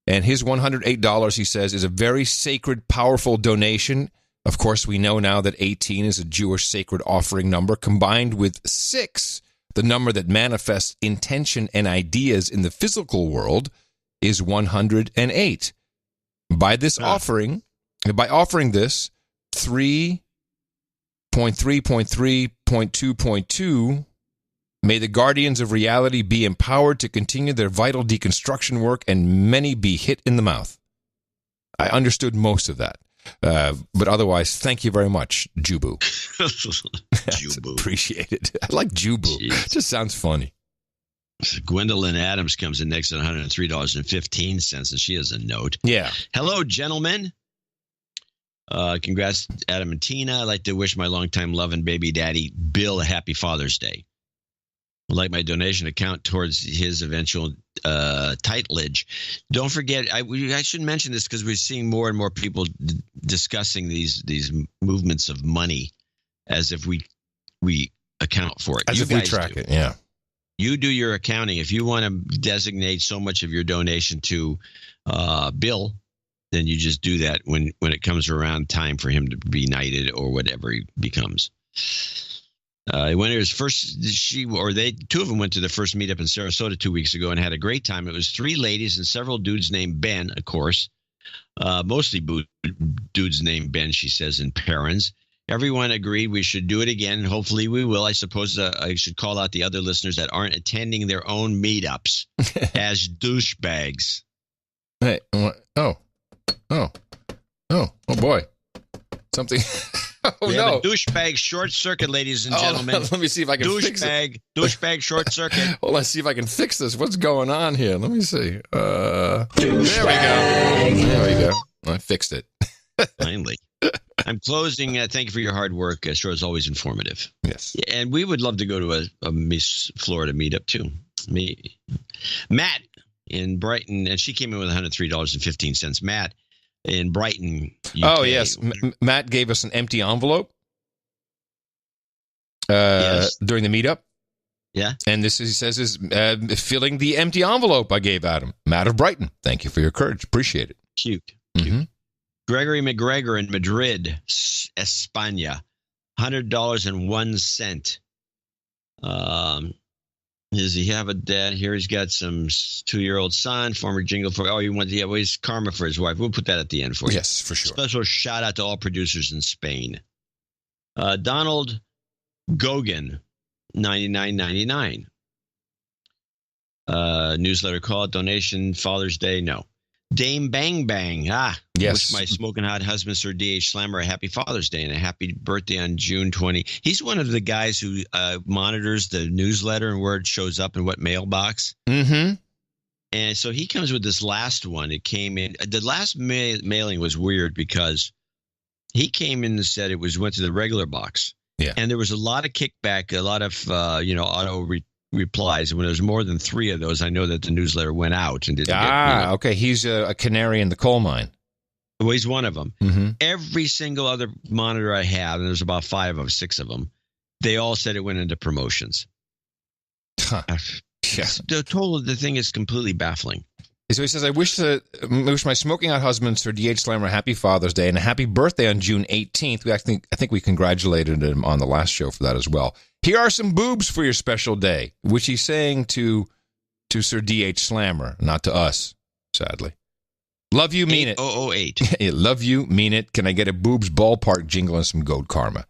And his $108, he says, is a very sacred, powerful donation. Of course, we know now that 18 is a Jewish sacred offering number, combined with 6, the number that manifests intention and ideas in the physical world, is 108. By offering this 3.3.3.2.2, may the guardians of reality be empowered to continue their vital deconstruction work, and many be hit in the mouth. I understood most of that. But otherwise, thank you very much, Jubu. Jubu. Appreciate it. I like Jubu. It just sounds funny. Gwendolyn Adams comes in next at $103.15, and she has a note. Yeah. Hello, gentlemen. Congrats, Adam and Tina. I'd like to wish my longtime love and baby daddy, Bill, a happy Father's Day. I'd like my donation to count towards his eventual titleage. Don't forget, I should mention this because we're seeing more and more people discussing these movements of money as if we account for it. As if we track it, yeah. You do your accounting. If you want to designate so much of your donation to Bill, then you just do that when it comes around time for him to be knighted or whatever he becomes. When it was first, two of them went to the first meetup in Sarasota 2 weeks ago and had a great time. It was 3 ladies and several dudes named Ben, of course. Mostly dudes named Ben, she says, and parents. Everyone agreed we should do it again, and hopefully we will. I suppose I should call out the other listeners that aren't attending their own meetups as douchebags. Hey, oh boy. Something. We have a douchebag short circuit, ladies and gentlemen. Let me see if I can fix it. Douchebag short circuit. Well, let's see if I can fix this. What's going on here? Let me see. There we go. I fixed it. Finally. I'm closing. Thank you for your hard work. Sure, it's always informative. Yes. And we would love to go to a Miss Florida meetup, too. Matt in Brighton, and she came in with $103.15. Matt in Brighton, UK. Oh, yes. Matt gave us an empty envelope during the meetup. Yeah. And this, he says, is filling the empty envelope I gave Adam. Matt of Brighton, thank you for your courage. Appreciate it. Cute. Mm-hmm. Gregory McGregor in Madrid, España, $100.01. Does he have a dad here? He's got some 2-year-old son, former jingle for. Oh, he's karma for his wife. We'll put that at the end for you. Yes, for sure. Special shout out to all producers in Spain. Donald Gogan, $99.99. Newsletter call, donation, Father's Day, no. Dame Bang Bang. Yes. Wish my smoking hot husband, Sir D.H. Slammer, a happy Father's Day and a happy birthday on June 20. He's one of the guys who monitors the newsletter and where it shows up in what mailbox. Mm-hmm. And so he comes with this last one. It came in. The last mailing was weird because he came in and said it went to the regular box. Yeah. And there was a lot of kickback, a lot of auto replies. When there's more than 3 of those, I know that the newsletter went out and didn't get. Okay. He's a canary in the coal mine. Well, he's one of them. Mm-hmm. Every single other monitor I have, and there's about 6 of them, they all said it went into promotions. Huh. Yeah. The thing is completely baffling. So he says, I wish my smoking hot husband, Sir D.H. Slammer, a happy Father's Day and a happy birthday on June 18th. I think we congratulated him on the last show for that as well. Here are some boobs for your special day, which he's saying to Sir D.H. Slammer, not to us, sadly. Love you, mean it. 8008. Love you, mean it. Can I get a boobs ballpark jingle and some goat karma?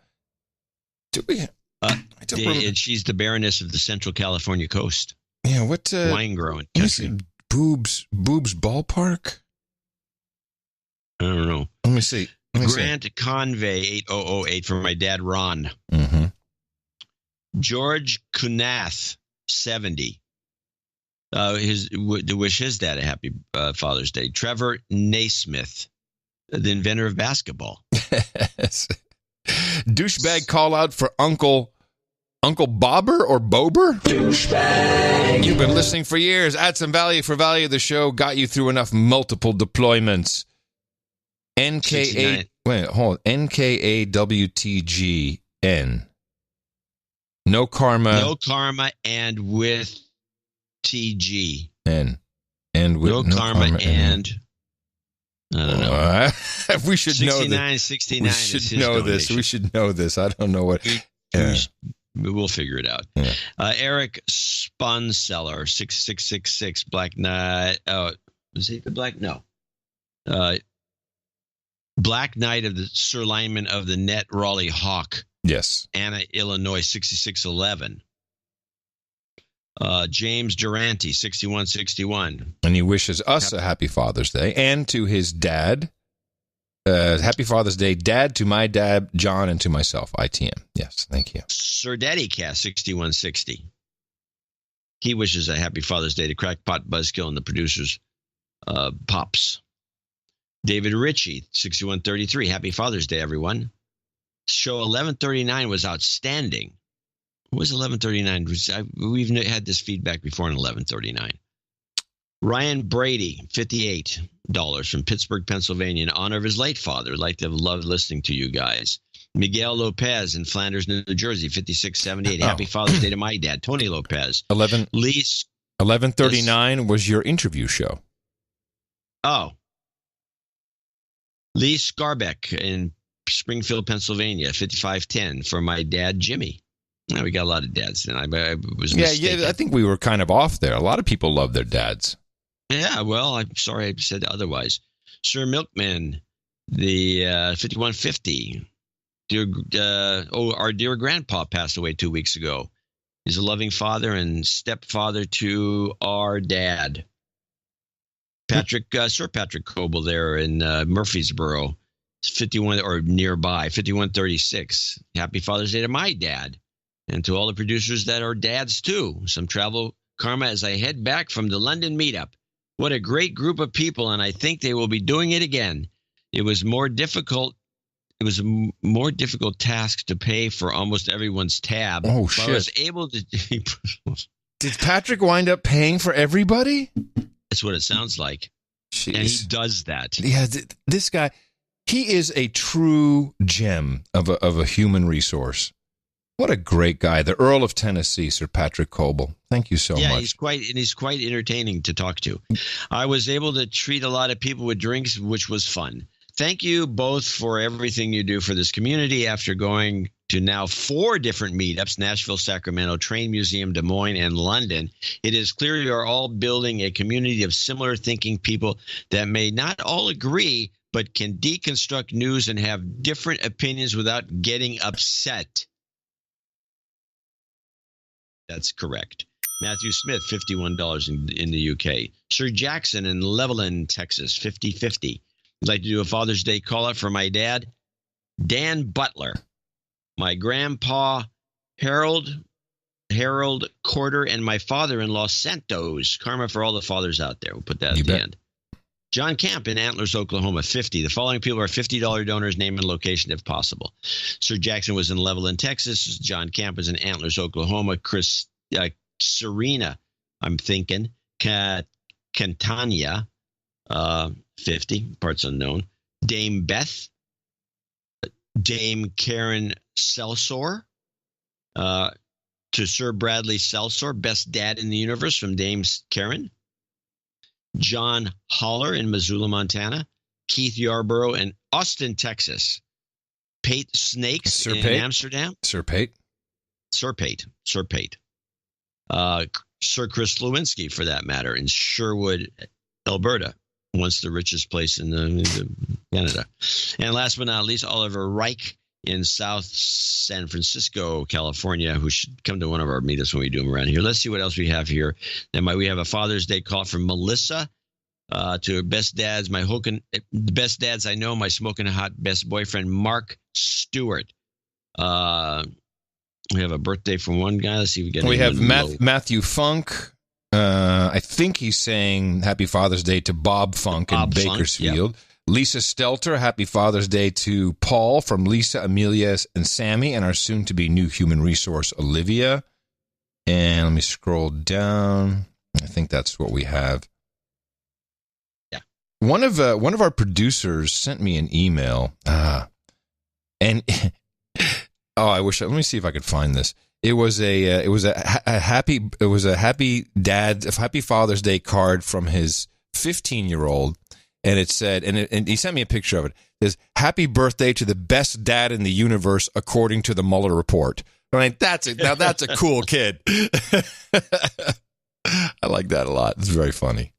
And she's the Baroness of the Central California coast. Yeah, what? Wine growing country. Boobs ballpark? I don't know. Let me see. Grant Convey 8008 for my dad Ron. Mm-hmm. George Kunath 70. To wish his dad a happy Father's Day. Trevor Naismith, the inventor of basketball. Douchebag call out for Uncle Bobber or Bober? Douchebag. You've been listening for years. Add some value for value. The show got you through enough multiple deployments. NKAWTGN. No karma. No karma and with TG. And with no karma and I don't know. We should know this. 69. We should know this. We should know this. I don't know what. We'll figure it out. Yeah. Eric Spunseller 6666 Black Knight. Oh, was he the Black? No. Black Knight of the Sir Lineman of the Net Raleigh Hawk. Yes. Anna, Illinois 6611. James Durante 6161. And he wishes us a happy Father's Day and to his dad Happy Father's Day, Dad, to my dad, John, and to myself, ITM. Yes, thank you. Sir Daddy Cast 6160. He wishes a happy Father's Day to Crackpot Buzzkill and the producers, Pops. David Ritchie 6133. Happy Father's Day, everyone. Show 1139 was outstanding. What was 1139? We've had this feedback before in 1139. Ryan Brady, $58 from Pittsburgh, Pennsylvania, in honor of his late father. I'd like to have loved listening to you guys. Miguel Lopez in Flanders, New Jersey, 5678. Happy Father's Day to my dad, Tony Lopez. 1139 was your interview show. Oh. Lee Scarbeck in Springfield, Pennsylvania, 5510 for my dad, Jimmy. Now we got a lot of dads, and I was mistaken. Yeah, I think we were kind of off there. A lot of people love their dads. Yeah, well, I'm sorry I said otherwise. Sir Milkman, the 5150. Our dear grandpa passed away 2 weeks ago. He's a loving father and stepfather to our dad. Sir Patrick Coble there in Murfreesboro, 51 or nearby, 5136. Happy Father's Day to my dad and to all the producers that are dads too. Some travel karma as I head back from the London meetup. What a great group of people, and I think they will be doing it again. It was a more difficult task to pay for almost everyone's tab. Oh, shit. I was able to. Did Patrick wind up paying for everybody? That's what it sounds like. Jeez. And he does that. Yeah, this guy, he is a true gem of a human resource. What a great guy. The Earl of Tennessee, Sir Patrick Coble. Thank you so much. Yeah, he's quite entertaining to talk to. I was able to treat a lot of people with drinks, which was fun. Thank you both for everything you do for this community after going to now 4 different meetups, Nashville, Sacramento, Train Museum, Des Moines, and London. It is clear you are all building a community of similar thinking people that may not all agree, but can deconstruct news and have different opinions without getting upset. That's correct. Matthew Smith, $51 in the UK. Sir Jackson in Levelland, Texas, 50-50. I'd like to do a Father's Day call-out for my dad, Dan Butler, my grandpa, Harold Corder, and my father-in-law, Santos. Karma for all the fathers out there. We'll put that at the end. John Camp in Antlers, Oklahoma, 50. The following people are $50 donors, name and location if possible. Sir Jackson was in Levelland, Texas. John Camp was in Antlers, Oklahoma. Serena, I'm thinking. Cantania, 50, parts unknown. Dame Beth. Dame Karen Selsor. To Sir Bradley Selsor, best dad in the universe from Dame Karen. John Holler in Missoula, Montana. Keith Yarborough in Austin, Texas. Pate Snakes in Amsterdam. Sir Pate. Sir Chris Lewinsky, for that matter, in Sherwood, Alberta. Once the richest place in Canada. And last but not least, Oliver Reich in South San Francisco, California, who should come to one of our meetups when we do them around here. Let's see what else we have here. We have a Father's Day call from Melissa to her best dads. The best dads I know, my smoking hot best boyfriend, Mark Stewart. We have a birthday from one guy. Let's see if we get Matthew Funk. I think he's saying Happy Father's Day to Bob Funk in Bakersfield. Yep. Lisa Stelter, Happy Father's Day to Paul from Lisa, Amelia, and Sammy, and our soon-to-be new human resource, Olivia. And let me scroll down. I think that's what we have. Yeah. One of our producers sent me an email, and I wish. Let me see if I could find this. It was a happy Father's Day card from his 15-year-old. And it said, and he sent me a picture of it. It says, "Happy birthday to the best dad in the universe, according to the Mueller report." I mean, that's a cool kid. I like that a lot. It's very funny.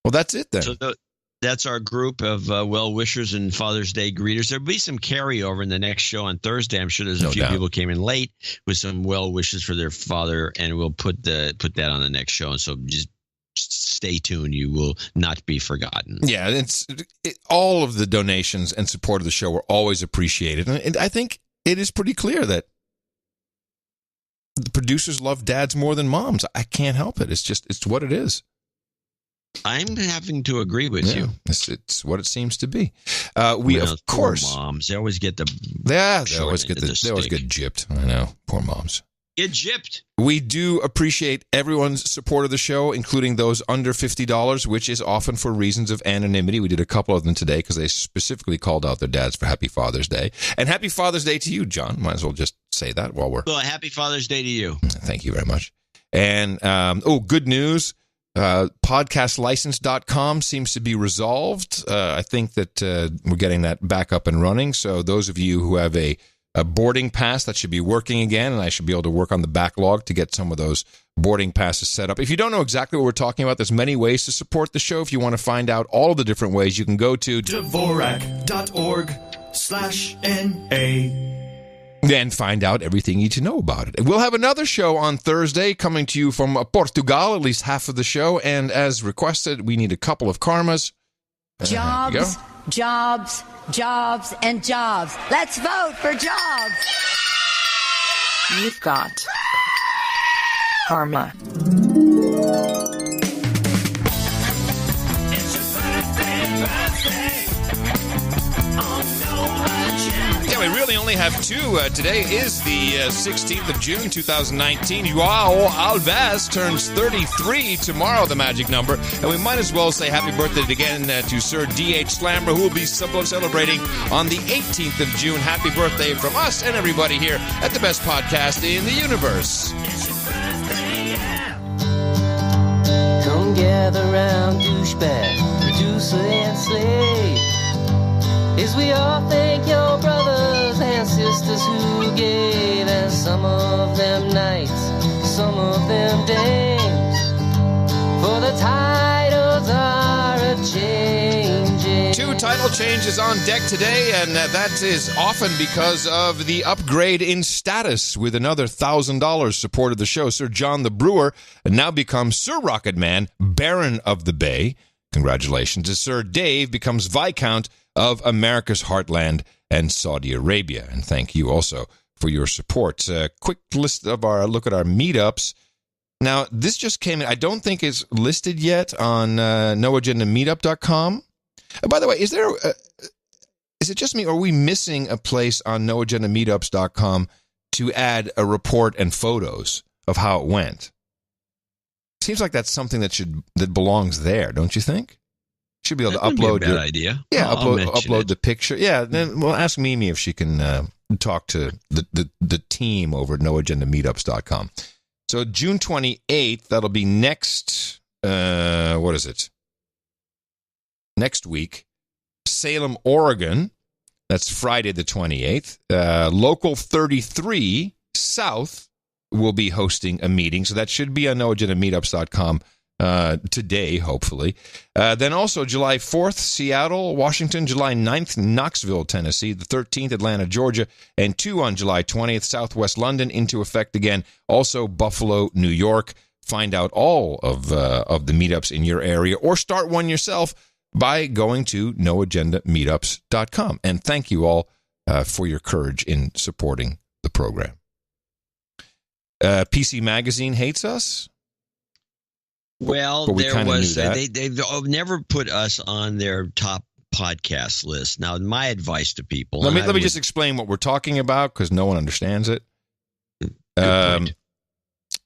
Well, that's it then. So that's our group of well-wishers and Father's Day greeters. There'll be some carryover in the next show on Thursday. I'm sure there's a few people came in late with some well wishes for their father, and we'll put that on the next show. And so just stay tuned. You will not be forgotten. Yeah, all of the donations and support of the show are always appreciated. And I think it is pretty clear that the producers love dads more than moms. I can't help it. It's what it is. I'm having to agree with you. It's what it seems to be. Of course, moms. They always get the they always get gypped. I know, poor moms. Get gypped. We do appreciate everyone's support of the show, including those under $50, which is often for reasons of anonymity. We did a couple of them today because they specifically called out their dads for Happy Father's Day. And Happy Father's Day to you, John. Might as well just say that while we're... Well, Happy Father's Day to you. Thank you very much. And, good news. Podcastlicense.com seems to be resolved. I think that we're getting that back up and running. So those of you who have a boarding pass, that should be working again, and I should be able to work on the backlog to get some of those boarding passes set up. If you don't know exactly what we're talking about, there's many ways to support the show. If you want to find out all of the different ways, you can go to Dvorak.org/NA and find out everything you need to know about it. We'll have another show on Thursday coming to you from Portugal, at least half of the show, and as requested, we need a couple of karmas. Jobs, jobs, jobs, and jobs. Let's vote for jobs. You've got karma. Yeah, we really only have two. Today is the 16th of June, 2019. Joao Alves turns 33 tomorrow, the magic number. And we might as well say happy birthday again to Sir D.H. Slammer, who will be celebrating on the 18th of June. Happy birthday from us and everybody here at the best podcast in the universe. Come gather round, douchebag, producer and slave, as we all thank your brothers and sisters who gave, and some of them nights, some of them days, for the titles are a-changing. Two title changes on deck today, and that is often because of the upgrade in status, with another $1,000 supported the show. Sir John the Brewer now becomes Sir Rocket Man, Baron of the Bay. Congratulations. As Sir Dave becomes Viscount of America's Heartland and Saudi Arabia. And thank you also for your support. Quick list of look at our meetups. Now, this just came in. I don't think it's listed yet on noagendameetup.com. By the way, is it just me, or are we missing a place on noagendameetups.com to add a report and photos of how it went? Seems like that's something that belongs there, don't you think? Should be able to upload. Be a bad idea. Yeah, I'll upload the picture. Yeah, then we'll ask Mimi if she can talk to the team over at noagendameetups.com. So June 28th, that'll be next. What is it? Next week, Salem, Oregon. That's Friday the 28th. Local 33 South will be hosting a meeting, so that should be on noagendameetups.com today, hopefully. Then also July 4th, Seattle, Washington. July 9th, Knoxville, Tennessee. The 13th, Atlanta, Georgia. And 2 on July 20th, Southwest London, into effect again. Also Buffalo, New York. Find out all of the meetups in your area, or start one yourself by going to noagendameetups.com. And thank you all for your courage in supporting the program. PC Magazine hates us. Well, they've never put us on their top podcast list. Now, my advice to people. Let me just explain what we're talking about, because no one understands it.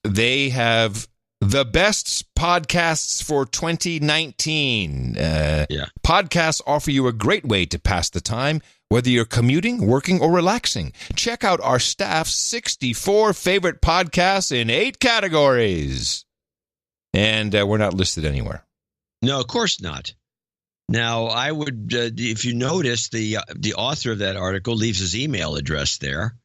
They have the best podcasts for 2019. Podcasts offer you a great way to pass the time, whether you're commuting, working, or relaxing. Check out our staff's 64 favorite podcasts in 8 categories. And we're not listed anywhere. No, of course not. Now, I would, if you notice, the author of that article leaves his email address there.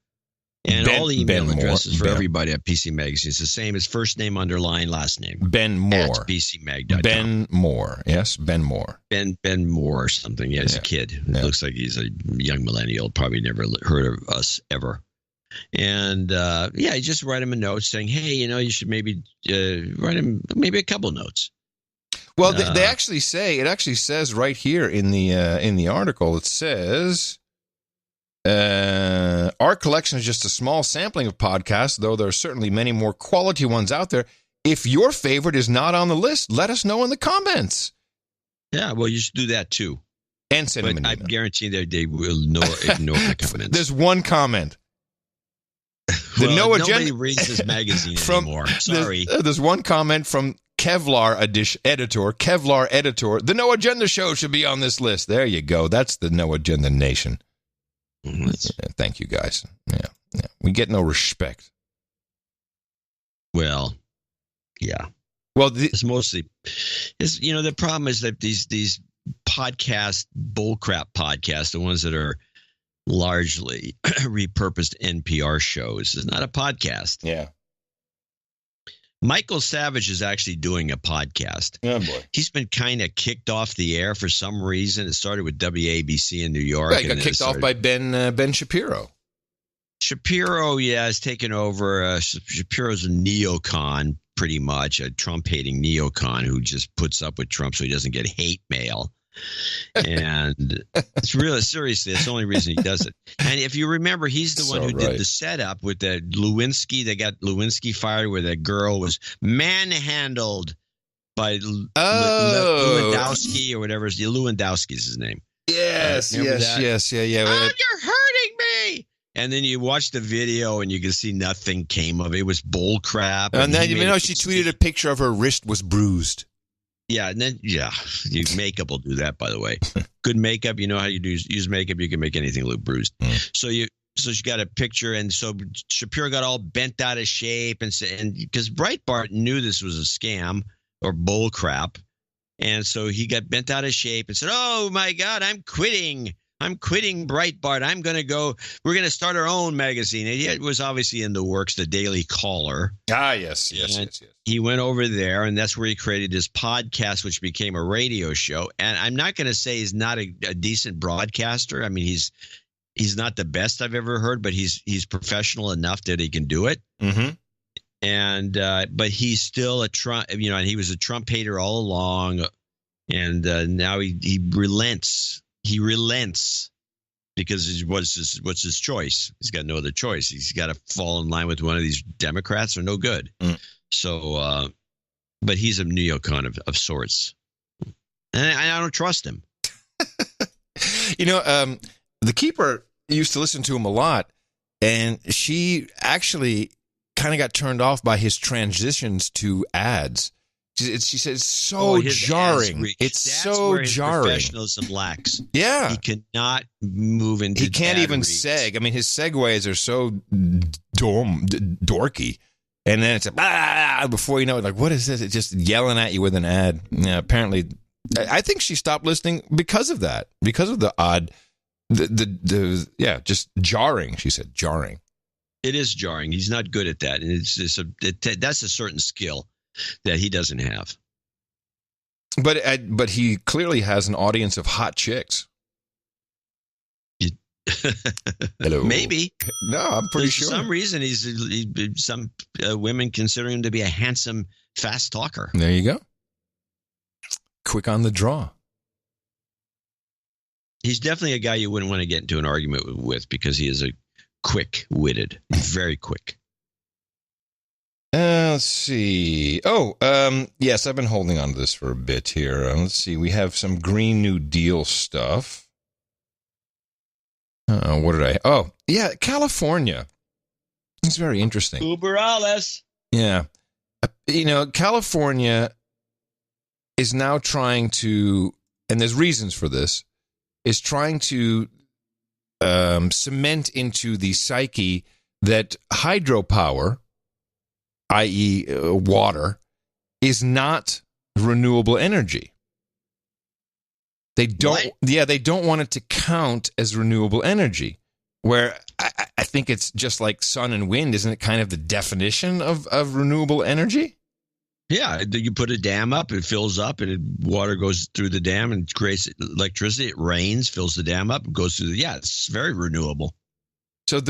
And all the email addresses for everybody at PC Magazine is the same as first name underline last name. Ben Moore. At PCMag.com. Ben Moore. Yes, Ben Moore. Ben Moore or something. Yeah, he's a kid. It looks like he's a young millennial. Probably never heard of us ever. And, you just write him a note saying, hey, you should maybe write him maybe a couple notes. Well, they actually say, it actually says right here in the article, it says, our collection is just a small sampling of podcasts, though there are certainly many more quality ones out there. If your favorite is not on the list, let us know in the comments. Yeah, well, you should do that too. And send them an email. I guarantee that they will ignore the comments. There's one comment. Nobody reads this magazine anymore. Sorry. There's one comment from Kevlar editor. The No Agenda Show should be on this list. There you go. That's the No Agenda Nation. Yeah, thank you, guys. Yeah. We get no respect. Well, yeah. Well, it's mostly, the problem is that these podcast, bullcrap podcasts, the ones that are largely repurposed NPR shows, is not a podcast. Yeah. Michael Savage is actually doing a podcast. Oh, boy. He's been kind of kicked off the air for some reason. It started with WABC in New York. Right, got kicked off by Ben Shapiro. Shapiro, has taken over. Shapiro's a neocon, pretty much, a Trump-hating neocon who just puts up with Trump so he doesn't get hate mail. And it's really, seriously, that's the only reason he does it. And if you remember, he's the one who did the setup with the Lewinsky. They got Lewinsky fired where that girl was manhandled by Lewandowski or whatever. Lewandowski's his name. Yes, yeah. Oh, you're hurting me. And then you watch the video and you can see nothing came of it. It was bull crap. And then, she tweeted a picture of her wrist was bruised. Yeah, and then makeup will do that. By the way, good makeup. You know how you use makeup. You can make anything look bruised. So she got a picture, and so Shapiro got all bent out of shape, and because Breitbart knew this was a scam or bull crap, and so he got bent out of shape and said, "Oh my God, I'm quitting Breitbart. We're going to start our own magazine." And it was obviously in the works, the Daily Caller. Ah, yes. He went over there, and that's where he created his podcast, which became a radio show. And I'm not going to say he's not a decent broadcaster. I mean, he's not the best I've ever heard, but he's professional enough that he can do it. Mm-hmm. And but he's still a Trump, and he was a Trump hater all along. And now he relents. He relents because what's his choice? He's got no other choice. He's got to fall in line with one of these Democrats or no good. So, but he's a neocon of sorts, and I don't trust him. The Keeper used to listen to him a lot, and she actually kind of got turned off by his transitions to ads. She said it's so jarring. It's so where his jarring. Professionalism lacks. Yeah, he cannot move into. He can't even seg. I mean, his segues are so dorky, and then it's before you know it, like, what is this? It's just yelling at you with an ad. Yeah, apparently, I think she stopped listening because of that. Because of the odd, just jarring. She said jarring. It is jarring. He's not good at that, and that's a certain skill that he doesn't have. But he clearly has an audience of hot chicks. Hello. Maybe. No, I'm pretty sure. For some reason, some women consider him to be a handsome, fast talker. There you go. Quick on the draw. He's definitely a guy you wouldn't want to get into an argument with because he is a quick-witted. He's very quick. Let's see. Yes, I've been holding on to this for a bit here. Let's see. We have some Green New Deal stuff. What did I? Oh, yeah, California. It's very interesting. Uber alles. Yeah. California is now trying to, and there's reasons for this, is trying to cement into the psyche that hydropower, i.e. water, is not renewable energy. They don't. Yeah, they don't want it to count as renewable energy. Where I think it's just like sun and wind, isn't it? Kind of the definition of renewable energy. Yeah, you put a dam up, it fills up, and water goes through the dam and creates electricity. It rains, fills the dam up, goes through. It's very renewable. So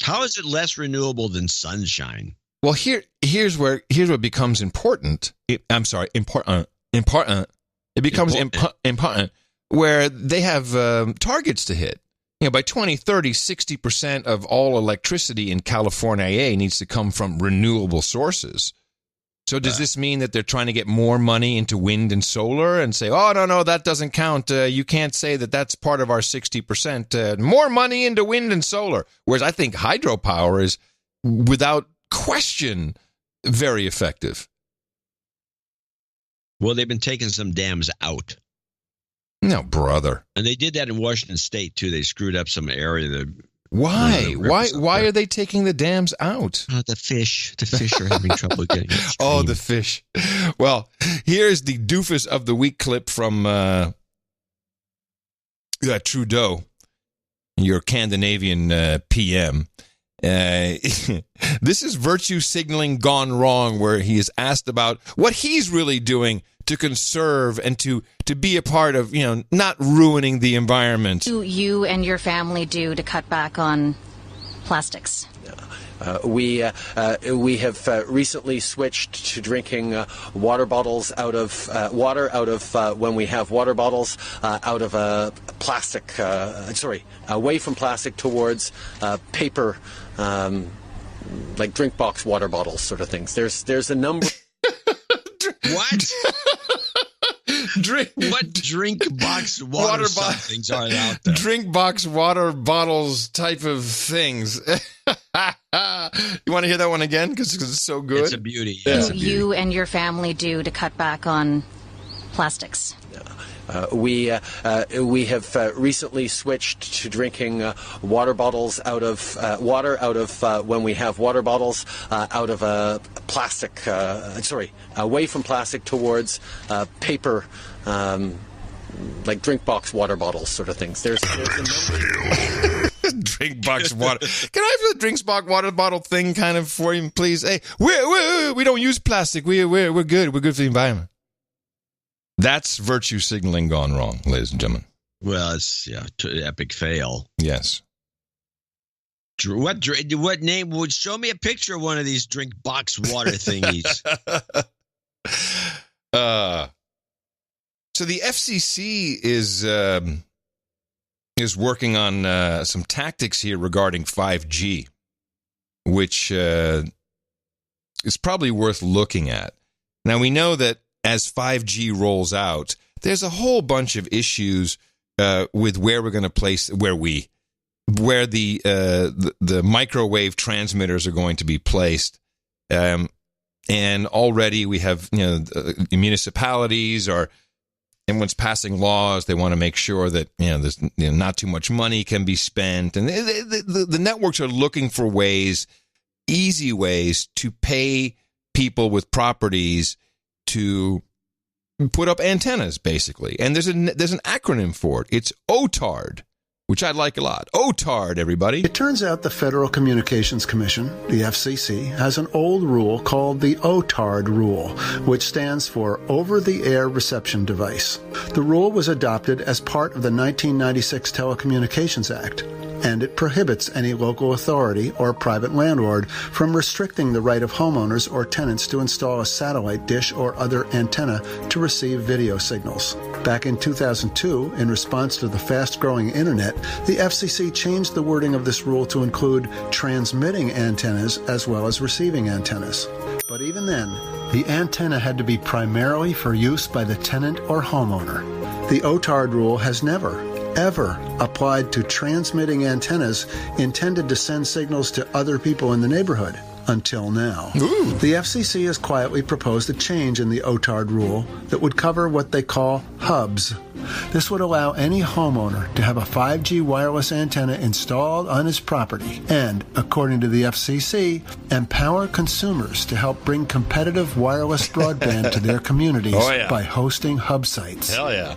how is it less renewable than sunshine? Well, here's what becomes important. Important. important. It becomes important where they have targets to hit. By 2030, 60% of all electricity in California needs to come from renewable sources. So does this mean that they're trying to get more money into wind and solar and say, oh, no, that doesn't count. You can't say that that's part of our 60%. More money into wind and solar. Whereas I think hydropower is, without question, very effective. Well, they've been taking some dams out. No, brother. And they did that in Washington State, too. They screwed up some area. Why? Why are they taking the dams out? The fish. The fish are having trouble getting upstream. Oh, the fish. Well, here's the doofus of the week clip from Trudeau, your Scandinavian PM. This is virtue signaling gone wrong, where he is asked about what he's really doing to conserve and to be a part of, not ruining the environment. What do you and your family do to cut back on plastics? We have recently switched to drinking water bottles out of when we have water bottles out of plastic. Away from plastic towards paper, like drink box water bottles, sort of things. There's a number. What? What drink box water things are out there? Drink box water bottles type of things. You want to hear that one again? Because it's so good. It's a beauty. Yeah. What do you and your family do to cut back on plastics? We have recently switched to drinking water bottles out of when we have water bottles out of plastic. Away from plastic towards paper, like drink box water bottles, sort of things. There's a number. Drink box water. Can I have the drink box water bottle thing kind of for you, please? Hey, we don't use plastic. We're good. We're good for the environment. That's virtue signaling gone wrong, ladies and gentlemen. Well, it's epic fail. Yes. What name would show me a picture of one of these drink box water thingies? So the FCC is working on some tactics here regarding 5G, which is probably worth looking at. Now, we know that as 5G rolls out, there's a whole bunch of issues with where we're going to place where the microwave transmitters are going to be placed, and already we have municipalities or everyone's passing laws. They want to make sure that there's not too much money can be spent, and the networks are looking for easy ways to pay people with properties to put up antennas, basically. And there's an acronym for it. It's OTARD, which I like a lot. OTARD, everybody. It turns out the Federal Communications Commission, the FCC, has an old rule called the OTARD rule, which stands for Over-the-Air Reception Device. The rule was adopted as part of the 1996 Telecommunications Act, and it prohibits any local authority or private landlord from restricting the right of homeowners or tenants to install a satellite dish or other antenna to receive video signals. Back in 2002, in response to the fast-growing internet, the FCC changed the wording of this rule to include transmitting antennas as well as receiving antennas. But even then, the antenna had to be primarily for use by the tenant or homeowner. The OTARD rule has never applied to transmitting antennas intended to send signals to other people in the neighborhood until now. Ooh. The FCC has quietly proposed a change in the OTARD rule that would cover what they call hubs. This would allow any homeowner to have a 5G wireless antenna installed on his property and, according to the FCC, empower consumers to help bring competitive wireless broadband to their communities by hosting hub sites. Hell yeah.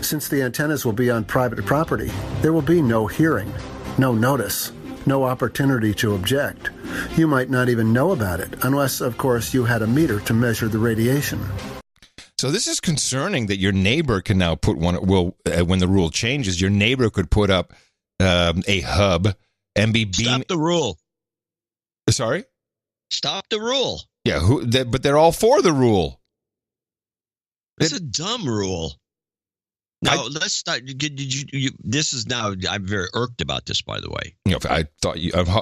Since the antennas will be on private property, there will be no hearing, no notice, no opportunity to object. You might not even know about it, unless, of course, you had a meter to measure the radiation. So this is concerning that your neighbor can now put one. Well, when the rule changes, your neighbor could put up a hub and be beaming. Stop the rule. Sorry? Stop the rule. Yeah, but they're all for the rule. It's a dumb rule. Now, let's start. This is now, I'm very irked about this, by the way. I thought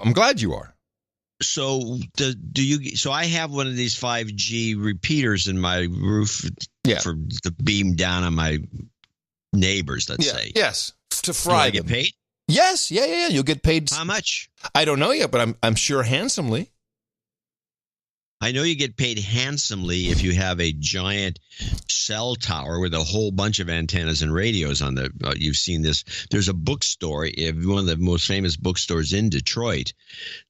I'm glad you are. So so I have one of these 5G repeaters in my roof for the beam down on my neighbors, let's say. Yes. To fry them. Get paid? Yes. Yeah. You'll get paid. How much? I don't know yet, but I'm sure handsomely. I know you get paid handsomely if you have a giant cell tower with a whole bunch of antennas and radios on the. You've seen this. There's a bookstore, one of the most famous bookstores in Detroit,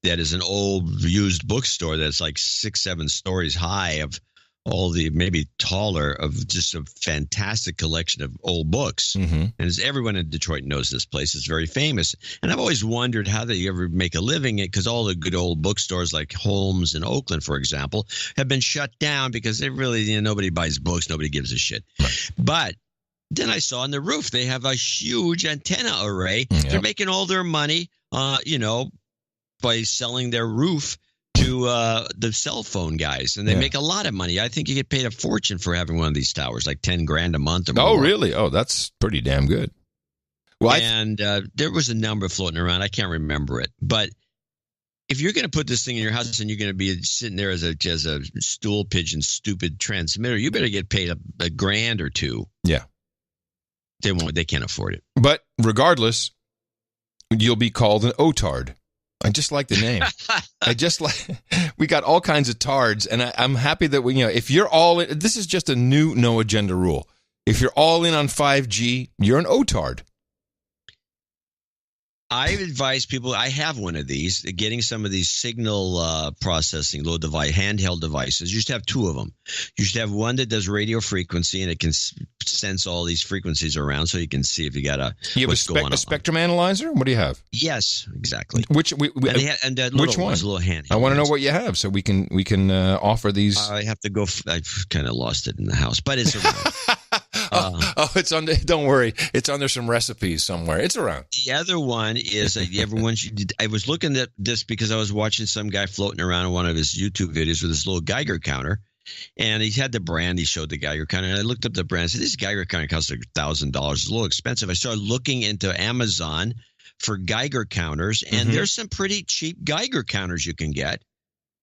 that is an old used bookstore that's like 6-7 stories high of all the maybe taller of just a fantastic collection of old books. Mm-hmm. And everyone in Detroit knows this place. It's very famous. And I've always wondered how they ever make a living it, because all the good old bookstores like Holmes in Oakland, for example, have been shut down because they really, nobody buys books. Nobody gives a shit. Right. But then I saw on the roof, they have a huge antenna array. Yep. They're making all their money, by selling their roof to the cell phone guys, and they make a lot of money. I think you get paid a fortune for having one of these towers, like $10,000 a month or more. Oh, really? Oh, that's pretty damn good. Well, there was a number floating around. I can't remember it, but if you're going to put this thing in your house and you're going to be sitting there as a stool pigeon, stupid transmitter, you better get paid a grand or two. Yeah, they can't afford it. But regardless, you'll be called an OTARD. I just like the name. We got all kinds of TARDs, and I'm happy that if you're all in, this is just a new no agenda rule. If you're all in on 5G, you're an OTARD. I advise people, I have one of these, getting some of these signal processing, handheld devices. You should have two of them. You should have one that does radio frequency, and it can sense all these frequencies around, so you can see if you got what's going on. A spectrum analyzer? What do you have? Yes, exactly. Which which one? Little handheld. I want to know what you have, so we can offer these. I have to go. I've kind of lost it in the house, but it's around. It's on. Don't worry, it's under some recipes somewhere. It's around. The other one is everyone should. I was looking at this because I was watching some guy floating around in one of his YouTube videos with this little Geiger counter, and he had the brand. He showed the Geiger counter, and I looked up the brand. I said, "This Geiger counter costs like $1,000. It's a little expensive." I started looking into Amazon for Geiger counters, and there's some pretty cheap Geiger counters you can get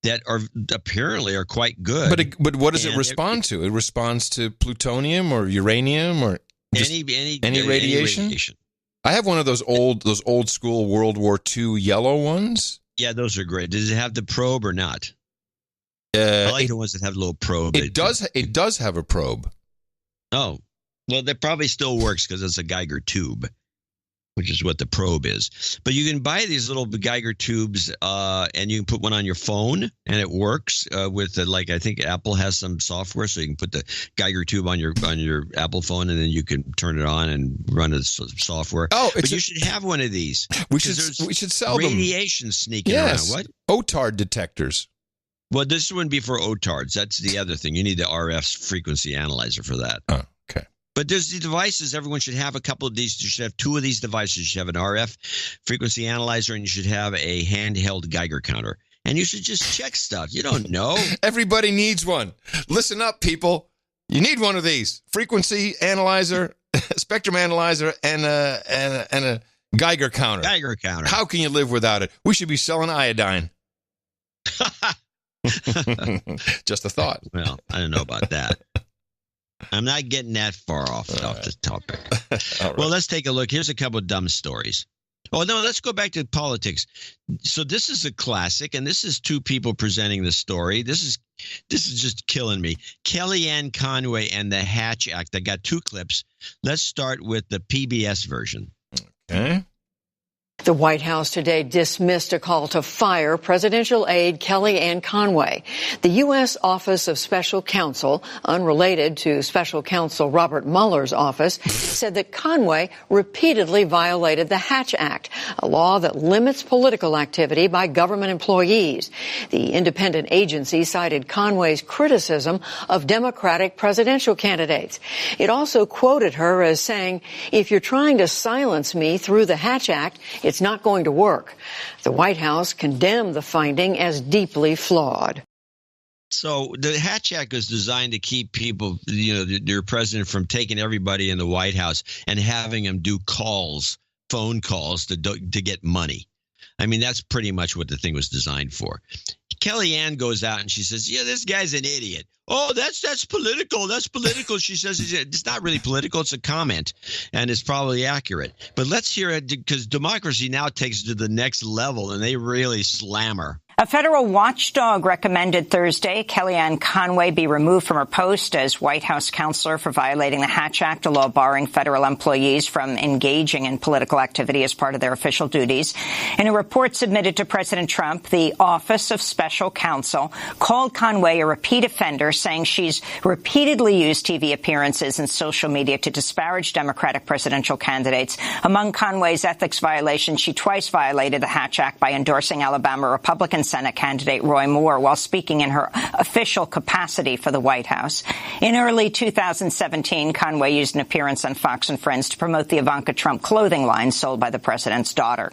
that are apparently quite good. But what does it respond to? It responds to plutonium or uranium or any radiation. I have one of those old school World War II yellow ones. Yeah, those are great. Does it have the probe or not? I like the ones that have a little probe. It does have a probe. Oh, well, that probably still works because it's a Geiger tube, which is what the probe is. But you can buy these little Geiger tubes, and you can put one on your phone, and it works with I think Apple has some software, so you can put the Geiger tube on your Apple phone, and then you can turn it on and run the software. Oh, but you should have one of these. We should sell radiation sneaking around. What? OTARD detectors. Well, this wouldn't be for OTARDs. That's the other thing. You need the RF frequency analyzer for that. Oh, okay. But there's the devices. Everyone should have a couple of these. You should have two of these devices. You should have an RF frequency analyzer, and you should have a handheld Geiger counter. And you should just check stuff. You don't know. Everybody needs one. Listen up, people. You need one of these. Frequency analyzer, spectrum analyzer, and a Geiger counter. Geiger counter. How can you live without it? We should be selling iodine. Just a thought. Well, I don't know about that. I'm not getting that far off the topic. Right. Well, let's take a look. Here's a couple of dumb stories. Oh, no, let's go back to politics. So this is a classic, and this is two people presenting the story. This is just killing me. Kellyanne Conway and the Hatch Act. I got two clips. Let's start with the PBS version. Okay. The White House today dismissed a call to fire presidential aide Kellyanne Conway. The U.S. Office of Special Counsel, unrelated to Special Counsel Robert Mueller's office, said that Conway repeatedly violated the Hatch Act, a law that limits political activity by government employees. The independent agency cited Conway's criticism of Democratic presidential candidates. It also quoted her as saying, "If you're trying to silence me through the Hatch Act, it's not going to work." The White House condemned the finding as deeply flawed. So the Hatch Act was designed to keep people, your president, from taking everybody in the White House and having them do phone calls to get money. I mean, that's pretty much what the thing was designed for. Kellyanne goes out and she says, yeah, this guy's an idiot. Oh, that's political. That's political. She says it's not really political. It's a comment, and it's probably accurate. But let's hear it, because democracy now takes it to the next level, and they really slam her. A federal watchdog recommended Thursday Kellyanne Conway be removed from her post as White House counselor for violating the Hatch Act, a law barring federal employees from engaging in political activity as part of their official duties. In a report submitted to President Trump, the Office of Special Counsel called Conway a repeat offender, saying she's repeatedly used TV appearances and social media to disparage Democratic presidential candidates. Among Conway's ethics violations, she twice violated the Hatch Act by endorsing Alabama Republican Senate candidate Roy Moore while speaking in her official capacity for the White House. In early 2017, Conway used an appearance on Fox and Friends to promote the Ivanka Trump clothing line sold by the president's daughter.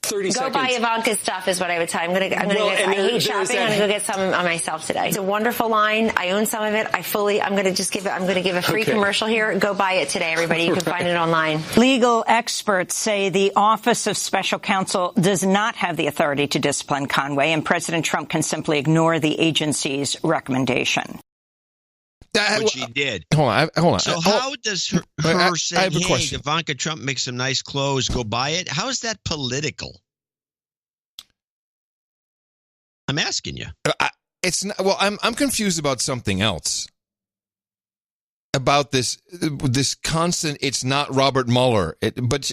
30 seconds. Go buy Ivanka's stuff is what I would tell you. I hate shopping. I'm going to go get some on myself today. It's a wonderful line. I own some of it. I'm going to give a free commercial here. Go buy it today, everybody. You can find it online. Legal experts say the Office of Special Counsel does not have the authority to discipline Conway, and President Trump can simply ignore the agency's recommendation. Which he did. Hold on. So how does her saying, hey, Ivanka Trump makes some nice clothes, go buy it? How is that political? I'm asking you. It's not, well, I'm confused about something else. About this constant, it's not Robert Mueller. But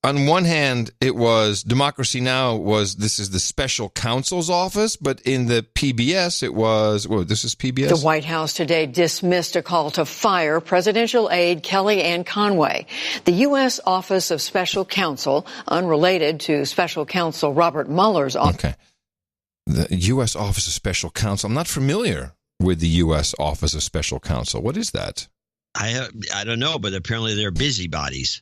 on one hand, it was Democracy Now! This is the special counsel's office, but in the PBS, it was, this is PBS? The White House today dismissed a call to fire presidential aide Kellyanne Conway. The U.S. Office of Special Counsel, unrelated to special counsel Robert Mueller's office. Okay. The U.S. Office of Special Counsel. I'm not familiar with the U.S. Office of Special Counsel. What is that? I don't know, but apparently they're busybodies.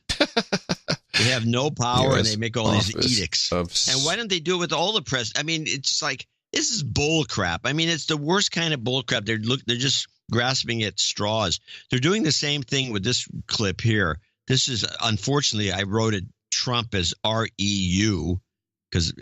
They have no power, and they make all these edicts. And why don't they do it with all the press? I mean, it's like, this is bull crap. I mean, it's the worst kind of bull crap. They're just grasping at straws. They're doing the same thing with this clip here. This is, unfortunately, I wrote it Trump as REU. Because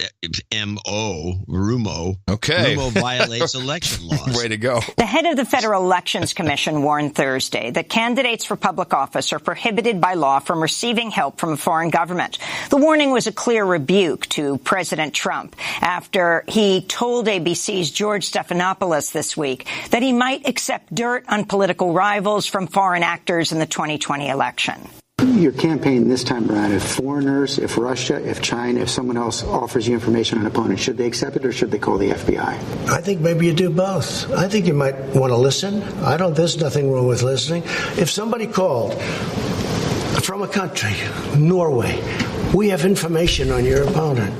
Rumo. Okay. Rumo violates election laws. Way to go. The head of the Federal Elections Commission warned Thursday that candidates for public office are prohibited by law from receiving help from a foreign government. The warning was a clear rebuke to President Trump after he told ABC's George Stephanopoulos this week that he might accept dirt on political rivals from foreign actors in the 2020 election. Your campaign this time around, if foreigners, if Russia, if China, if someone else offers you information on an opponent, should they accept it or should they call the FBI? I think maybe you do both. I think you might want to listen. There's nothing wrong with listening. If somebody called from a country, Norway, we have information on your opponent.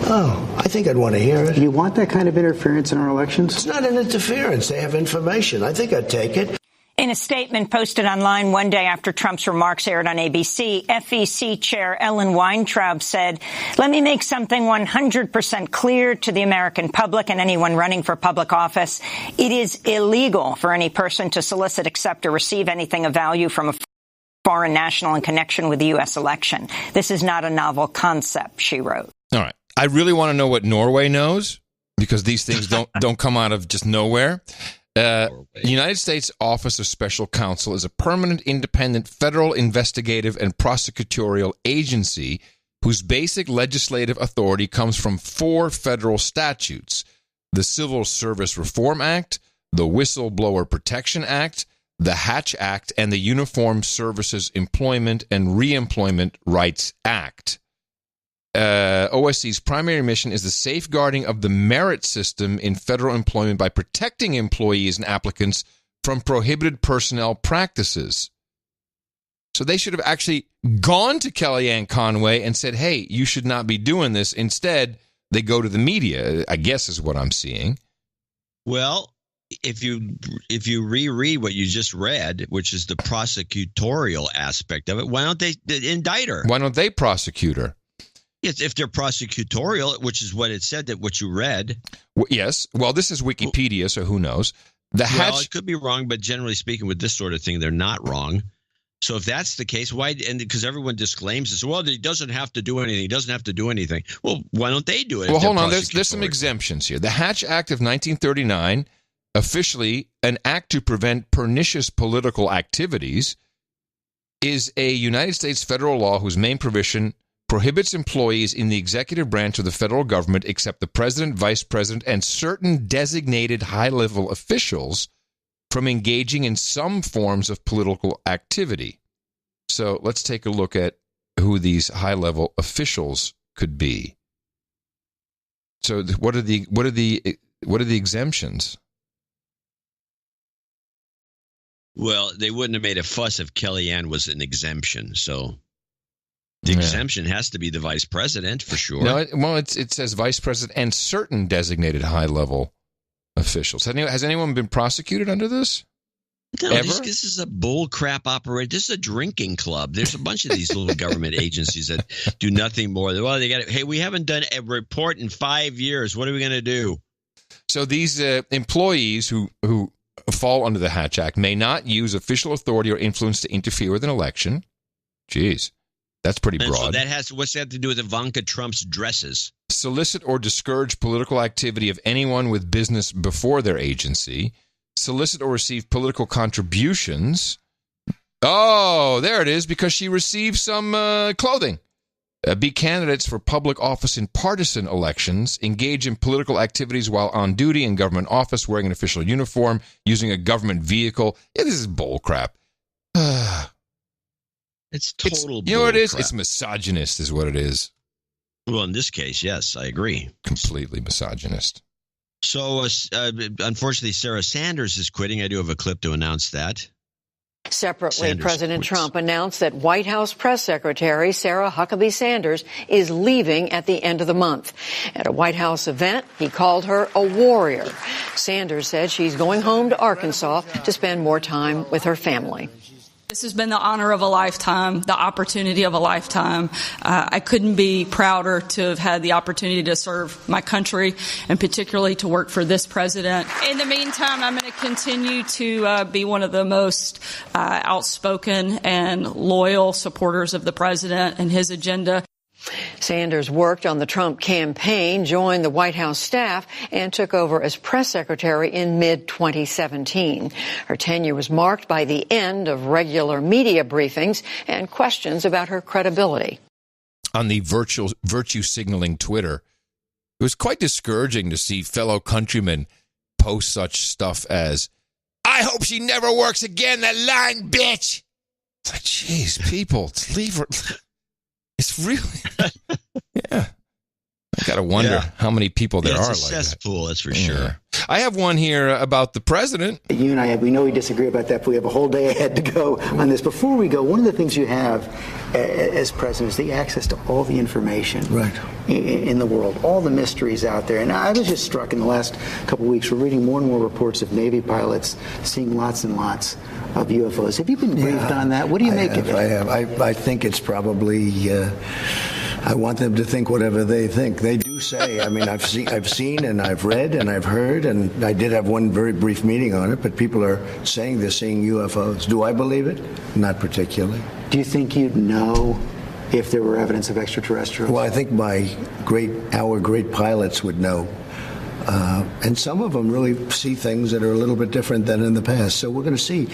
Oh, I think I'd want to hear it. You want that kind of interference in our elections? It's not an interference. They have information. I think I'd take it. In a statement posted online one day after Trump's remarks aired on ABC, FEC Chair Ellen Weintraub said, "Let me make something 100% clear to the American public and anyone running for public office. It is illegal for any person to solicit, accept, or receive anything of value from a foreign national in connection with the U.S. election. This is not a novel concept," she wrote. All right. I really want to know what Norway knows, because these things don't come out of just nowhere. The United States Office of Special Counsel is a permanent, independent federal investigative and prosecutorial agency whose basic legislative authority comes from 4 federal statutes: the Civil Service Reform Act, the Whistleblower Protection Act, the Hatch Act, and the Uniformed Services Employment and Reemployment Rights Act. OSC's primary mission is the safeguarding of the merit system in federal employment by protecting employees and applicants from prohibited personnel practices. So they should have actually gone to Kellyanne Conway and said, hey, you should not be doing this. Instead, they go to the media, I guess is what I'm seeing. Well, if you reread what you just read, which is the prosecutorial aspect of it, why don't they indict her? Why don't they prosecute her? Yes, if they're prosecutorial, which is what it said, that what you read. Well, yes. Well, this is Wikipedia, so who knows? Well, it could be wrong, but generally speaking, with this sort of thing, they're not wrong. So if that's the case, why? And because everyone disclaims this, well, he doesn't have to do anything. He doesn't have to do anything. Well, why don't they do it? Well, hold on. There's some exemptions here. The Hatch Act of 1939, officially an act to prevent pernicious political activities, is a United States federal law whose main provision prohibits employees in the executive branch of the federal government, except the president, vice president, and certain designated high-level officials, from engaging in some forms of political activity. So let's take a look at who these high-level officials could be. So what are the exemptions? Well, they wouldn't have made a fuss if Kellyanne was an exemption. So the exemption has to be the vice president for sure. No, it says vice president and certain designated high-level officials. Has anyone been prosecuted under this? No, this is a bull crap operation. This is a drinking club. There's a bunch of these little government agencies that do nothing more. Well, they got hey, we haven't done a report in 5 years. What are we going to do? So these employees who fall under the Hatch Act may not use official authority or influence to interfere with an election. Jeez, that's pretty broad. And so what's that to do with Ivanka Trump's dresses? Solicit or discourage political activity of anyone with business before their agency. Solicit or receive political contributions. Oh, there it is, because she received some clothing. Be candidates for public office in partisan elections. Engage in political activities while on duty in government office, wearing an official uniform, using a government vehicle. Yeah, this is bull crap. It's total bull You know what it is? crap. It's misogynist is what it is. Well, in this case, yes, I agree. Completely misogynist. So, unfortunately, Sarah Sanders is quitting. I do have a clip to announce that. Separately, Sanders President quits. Trump announced that White House Press Secretary Sarah Huckabee Sanders is leaving at the end of the month. At a White House event, he called her a warrior. Sanders said she's going home to Arkansas to spend more time with her family. This has been the honor of a lifetime, the opportunity of a lifetime. I couldn't be prouder to have had the opportunity to serve my country and particularly to work for this president. In the meantime, I'm going to continue to be one of the most outspoken and loyal supporters of the president and his agenda. Sanders worked on the Trump campaign, joined the White House staff, and took over as press secretary in mid-2017. Her tenure was marked by the end of regular media briefings and questions about her credibility. On the virtue signaling Twitter, it was quite discouraging to see fellow countrymen post such stuff as, "I hope she never works again, that lying bitch." It's like, geez, people, leave her. It's really, yeah. I got to wonder how many people there are like that. It's a cesspool, that's for sure. I have one here about the president. You and we know we disagree about that, but we have a whole day ahead to go on this. Before we go, one of the things you have as president is the access to all the information in the world, all the mysteries out there. And I was just struck in the last couple of weeks, we're reading more and more reports of Navy pilots seeing lots and lots of UFOs. Have you been briefed on that? What do you make of it? I have. I think it's probably... I want them to think whatever they think. They do say. I mean, I've seen, and I've read, and I've heard, and I did have one very brief meeting on it. But people are saying they're seeing UFOs. Do I believe it? Not particularly. Do you think you'd know if there were evidence of extraterrestrials? Well, I think our great pilots would know. And some of them really see things that are a little bit different than in the past. So we're going to see.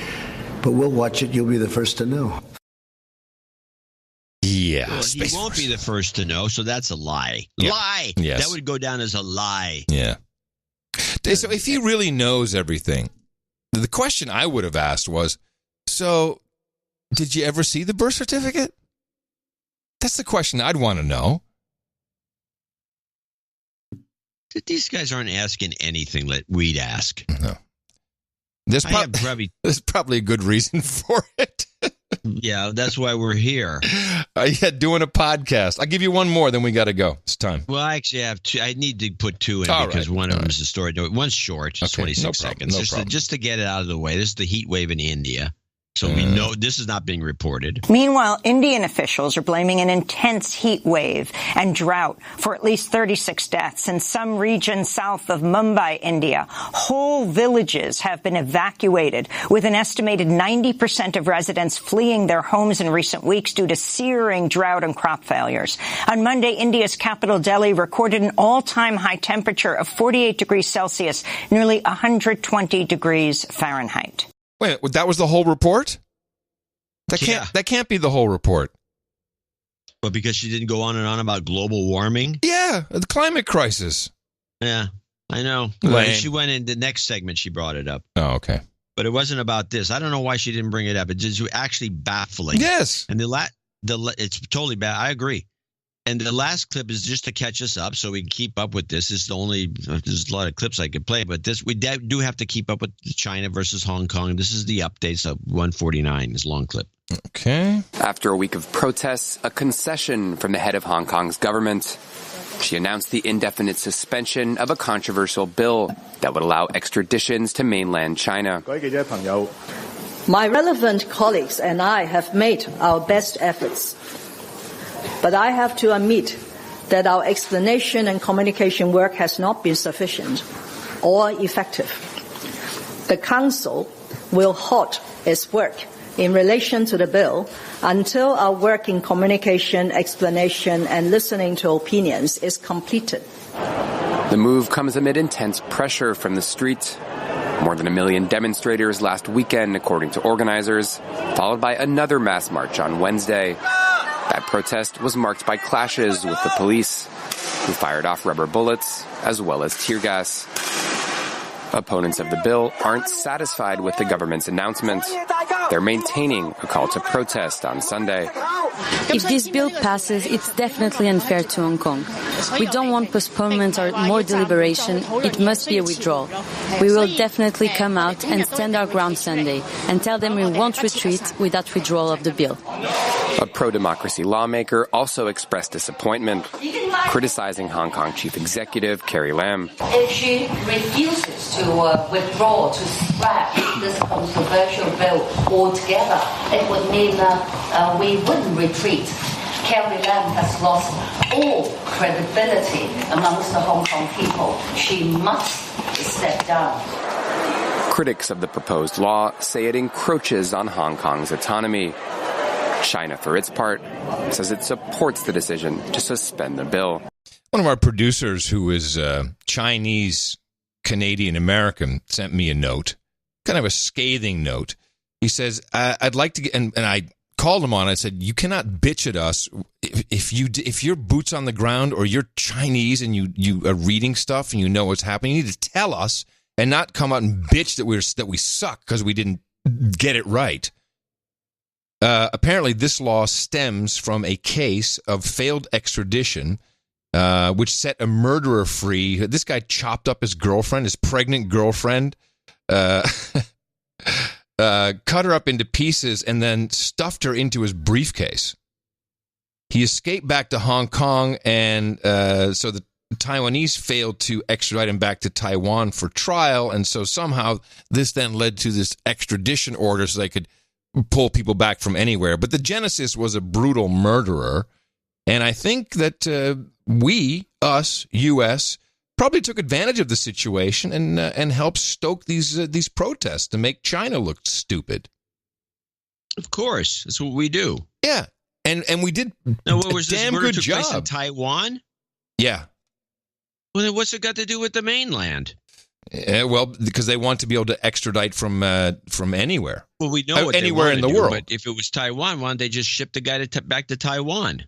But we'll watch it. You'll be the first to know. Yeah. Well, he won't be the first to know, so that's a lie. Yeah. Lie! Yes. That would go down as a lie. Yeah. So if he really knows everything, the question I would have asked was, so did you ever see the birth certificate? That's the question I'd want to know. These guys aren't asking anything that we'd ask. No. There's probably a good reason for it. Yeah, that's why we're here. Doing a podcast. I'll give you one more, then we got to go. It's time. Well, I actually have two. I need to put two in because one of them is a story. One's short, just 26 seconds. Just to get it out of the way. This is the heat wave in India. So we know this is not being reported. Meanwhile, Indian officials are blaming an intense heat wave and drought for at least 36 deaths in some regions south of Mumbai, India. Whole villages have been evacuated, with an estimated 90% of residents fleeing their homes in recent weeks due to searing drought and crop failures. On Monday, India's capital, Delhi, recorded an all-time high temperature of 48 degrees Celsius, nearly 120 degrees Fahrenheit. Wait, that was the whole report? That can't be the whole report. But because she didn't go on and on about global warming? Yeah, the climate crisis. Yeah, I know. Lame. She went in the next segment, she brought it up. Oh, okay. But it wasn't about this. I don't know why she didn't bring it up. It's just actually baffling. Yes. And it's totally bad. I agree. And the last clip is just to catch us up so we can keep up with this. There's a lot of clips I could play, but we do have to keep up with China versus Hong Kong. This is the updates of 149, this long clip. Okay. After a week of protests, a concession from the head of Hong Kong's government. She announced the indefinite suspension of a controversial bill that would allow extraditions to mainland China. My relevant colleagues and I have made our best efforts. But I have to admit that our explanation and communication work has not been sufficient or effective. The Council will halt its work in relation to the bill until our work in communication, explanation, and listening to opinions is completed. The move comes amid intense pressure from the street. More than 1 million demonstrators last weekend, according to organizers, followed by another mass march on Wednesday. That protest was marked by clashes with the police, who fired off rubber bullets as well as tear gas. Opponents of the bill aren't satisfied with the government's announcement. They're maintaining a call to protest on Sunday. If this bill passes, it's definitely unfair to Hong Kong. We don't want postponement or more deliberation. It must be a withdrawal. We will definitely come out and stand our ground Sunday and tell them we won't retreat without withdrawal of the bill. A pro-democracy lawmaker also expressed disappointment, criticizing Hong Kong Chief Executive Carrie Lam. If she refuses to withdraw, to scrap this controversial bill altogether, it would mean we wouldn't retreat. Carrie Lam has lost all credibility amongst the Hong Kong people. She must step down. Critics of the proposed law say it encroaches on Hong Kong's autonomy. China, for its part, says it supports the decision to suspend the bill. One of our producers, who is Chinese Canadian American, sent me a note, kind of a scathing note. He says, I'd like to get, and I called him on it. I said, you cannot bitch at us if you're boots on the ground or you're Chinese and you are reading stuff and you know what's happening. You need to tell us and not come out and bitch that we suck because we didn't get it right. Apparently, this law stems from a case of failed extradition, which set a murderer free. This guy chopped up his girlfriend, his pregnant girlfriend, cut her up into pieces, and then stuffed her into his briefcase. He escaped back to Hong Kong, and so the Taiwanese failed to extradite him back to Taiwan for trial, and so somehow this then led to this extradition order so they could pull people back from anywhere. But the genesis was a brutal murderer, and I think that us, U.S., probably took advantage of the situation and helped stoke these protests to make China look stupid. Of course, that's what we do. Yeah, and we did a damn good job. In Taiwan? Yeah. Well, then what's it got to do with the mainland? Well, because they want to be able to extradite from anywhere. Well, we know what anywhere in the world. But if it was Taiwan, why don't they just ship the guy back to Taiwan?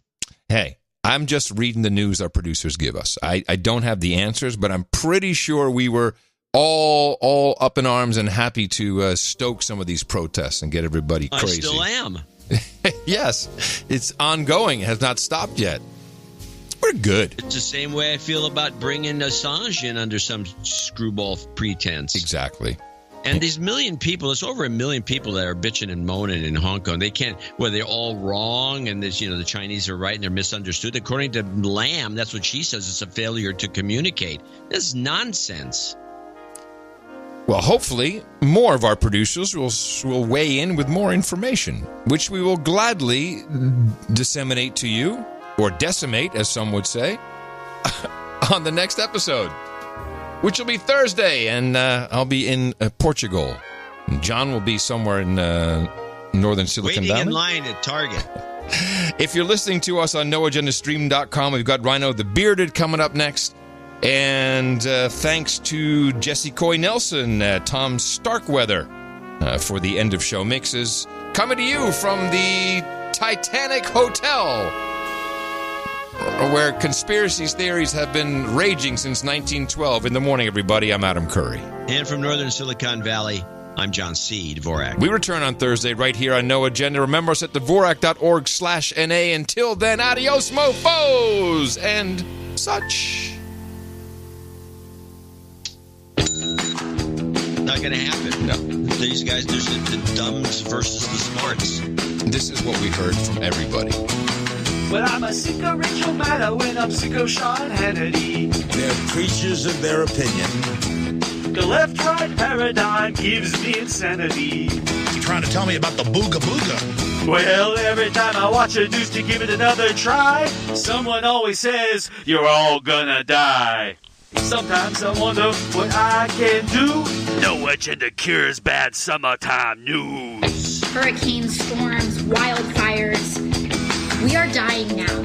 Hey, I'm just reading the news our producers give us. I don't have the answers, but I'm pretty sure we were all up in arms and happy to stoke some of these protests and get everybody crazy. I still am. Yes, it's ongoing. It has not stopped yet. We're good. It's the same way I feel about bringing Assange in under some screwball pretense. Exactly. And these million people, there's over 1 million people that are bitching and moaning in Hong Kong. They can't, they're all wrong and this, the Chinese are right and they're misunderstood. According to Lam, that's what she says. It's a failure to communicate. This is nonsense. Well, hopefully, more of our producers will weigh in with more information, which we will gladly disseminate to you, or decimate, as some would say, on the next episode, which will be Thursday, and I'll be in Portugal. And John will be somewhere in northern Silicon Valley. Waiting in line at Target. If you're listening to us on NoAgendaStream.com, we've got Rhino the Bearded coming up next. And thanks to Jesse Coy Nelson, Tom Starkweather, for the end of show mixes. Coming to you from the Titanic Hotel, where conspiracy theories have been raging since 1912. In the morning, everybody, I'm Adam Curry. And from northern Silicon Valley, I'm John C. Dvorak. We return on Thursday right here on No Agenda. Remember us at Dvorak.org/NA. Until then, adios, mofos, and such. Not going to happen. No. These guys, there's the dumbs versus the smarts. This is what we heard from everybody. Well, I'm a sick of Rachel Maddow and I'm sick of Sean Hannity. They're creatures of their opinion. The left-right paradigm gives me insanity. You trying to tell me about the booga booga? Well, every time I watch a news to give it another try, someone always says, you're all gonna die. Sometimes I wonder what I can do. No agenda cures bad summertime news. Hurricanes, storms, wildfires. We are dying now.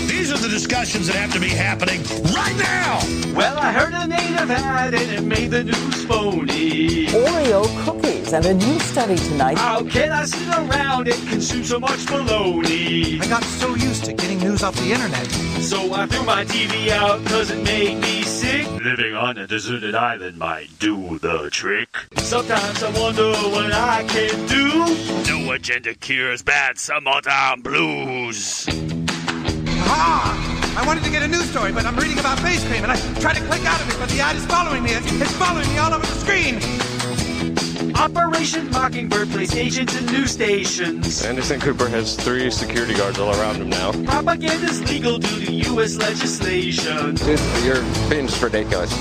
These are the discussions that have to be happening right now. Well, I heard a native had it and made the news phony. Oreo cookies and a new study tonight. How can I sit around and consume so much baloney? I got so used to getting news off the internet. So I threw my TV out cause it made me sick. Living on a deserted island might do the trick. Sometimes I wonder what I can do. No agenda cures bad summertime blues. I wanted to get a news story, but I'm reading about face cream, and I tried to click out of it, but the ad is following me. It's following me all over the screen. Operation Mockingbird plays agents in news stations. Anderson Cooper has 3 security guards all around him now. Propaganda's legal due to U.S. legislation. Dude, you're being just ridiculous.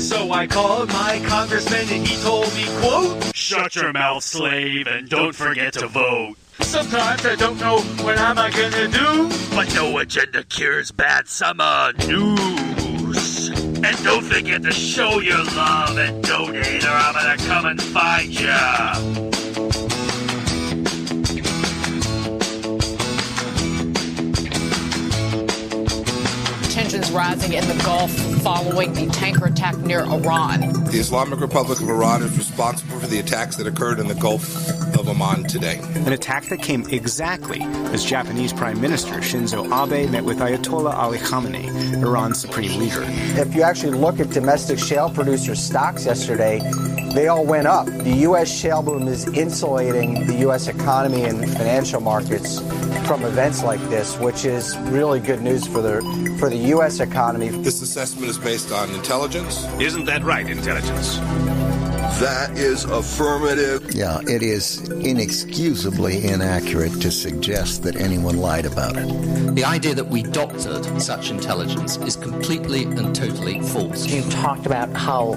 So I called my congressman and he told me, quote, shut your mouth, slave, and don't forget to vote. Sometimes I don't know what am I gonna do, but no agenda cures bad summer news. And don't forget to show your love and donate, or I'm gonna come and find ya. Tensions rising in the Gulf following the tanker attack near Iran. The Islamic Republic of Iran is responsible for the attacks that occurred in the Gulf of Oman today. An attack that came exactly as Japanese Prime Minister Shinzo Abe met with Ayatollah Ali Khamenei, Iran's supreme leader. If you actually look at domestic shale producer stocks yesterday, they all went up. The U.S. shale boom is insulating the U.S. economy and financial markets from events like this, which is really good news for the U.S. economy. This assessment is based on intelligence. Isn't that right, intelligence? That is affirmative. Yeah, it is inexcusably inaccurate to suggest that anyone lied about it. The idea that we doctored such intelligence is completely and totally false. You talked about how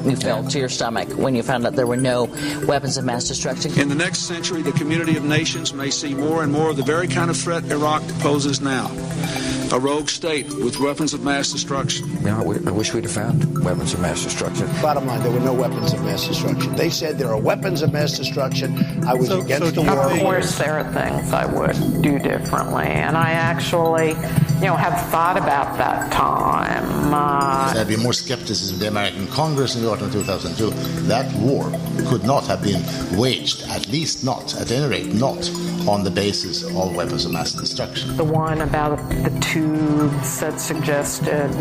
you fell to your stomach when you found out there were no weapons of mass destruction. In the next century, the community of nations may see more and more of the very kind of threat Iraq poses now. A rogue state with weapons of mass destruction. I wish we'd have found weapons of mass destruction. Bottom line, there were no weapons of mass destruction. They said there are weapons of mass destruction. I was against the war. Of course, there are things I would do differently, and I actually, have thought about that time. There'd be more skepticism in the American Congress in the autumn of 2002. That war could not have been waged, at least not, at any rate, not on the basis of weapons of mass destruction. The one about the tubes that suggested,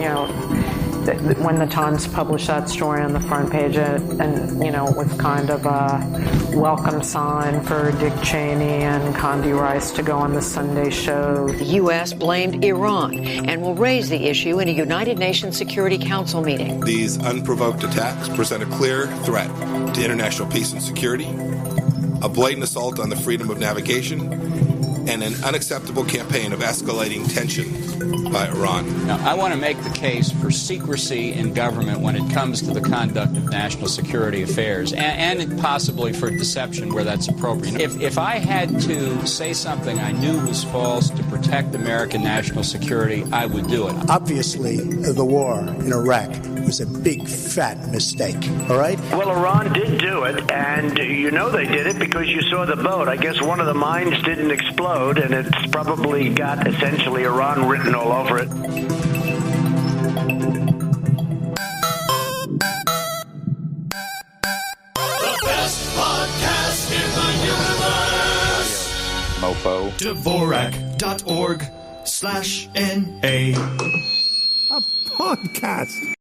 that when the Times published that story on the front page, and it was kind of a welcome sign for Dick Cheney and Condi Rice to go on the Sunday show. The U.S. blamed Iran and will raise the issue in a United Nations Security Council meeting. These unprovoked attacks present a clear threat to international peace and security, a blatant assault on the freedom of navigation, and an unacceptable campaign of escalating tension by Iran. Now, I want to make the case for secrecy in government when it comes to the conduct of national security affairs, and possibly for deception where that's appropriate. If I had to say something I knew was false to protect American national security, I would do it. Obviously, the war in Iraq was a big, fat mistake, all right? Well, Iran did do it, and you know they did it because you saw the boat. I guess one of the mines didn't explode, and it's probably got essentially Iran written all over it. The best podcast in the universe. Mofo. Dvorak.org/NA. A podcast.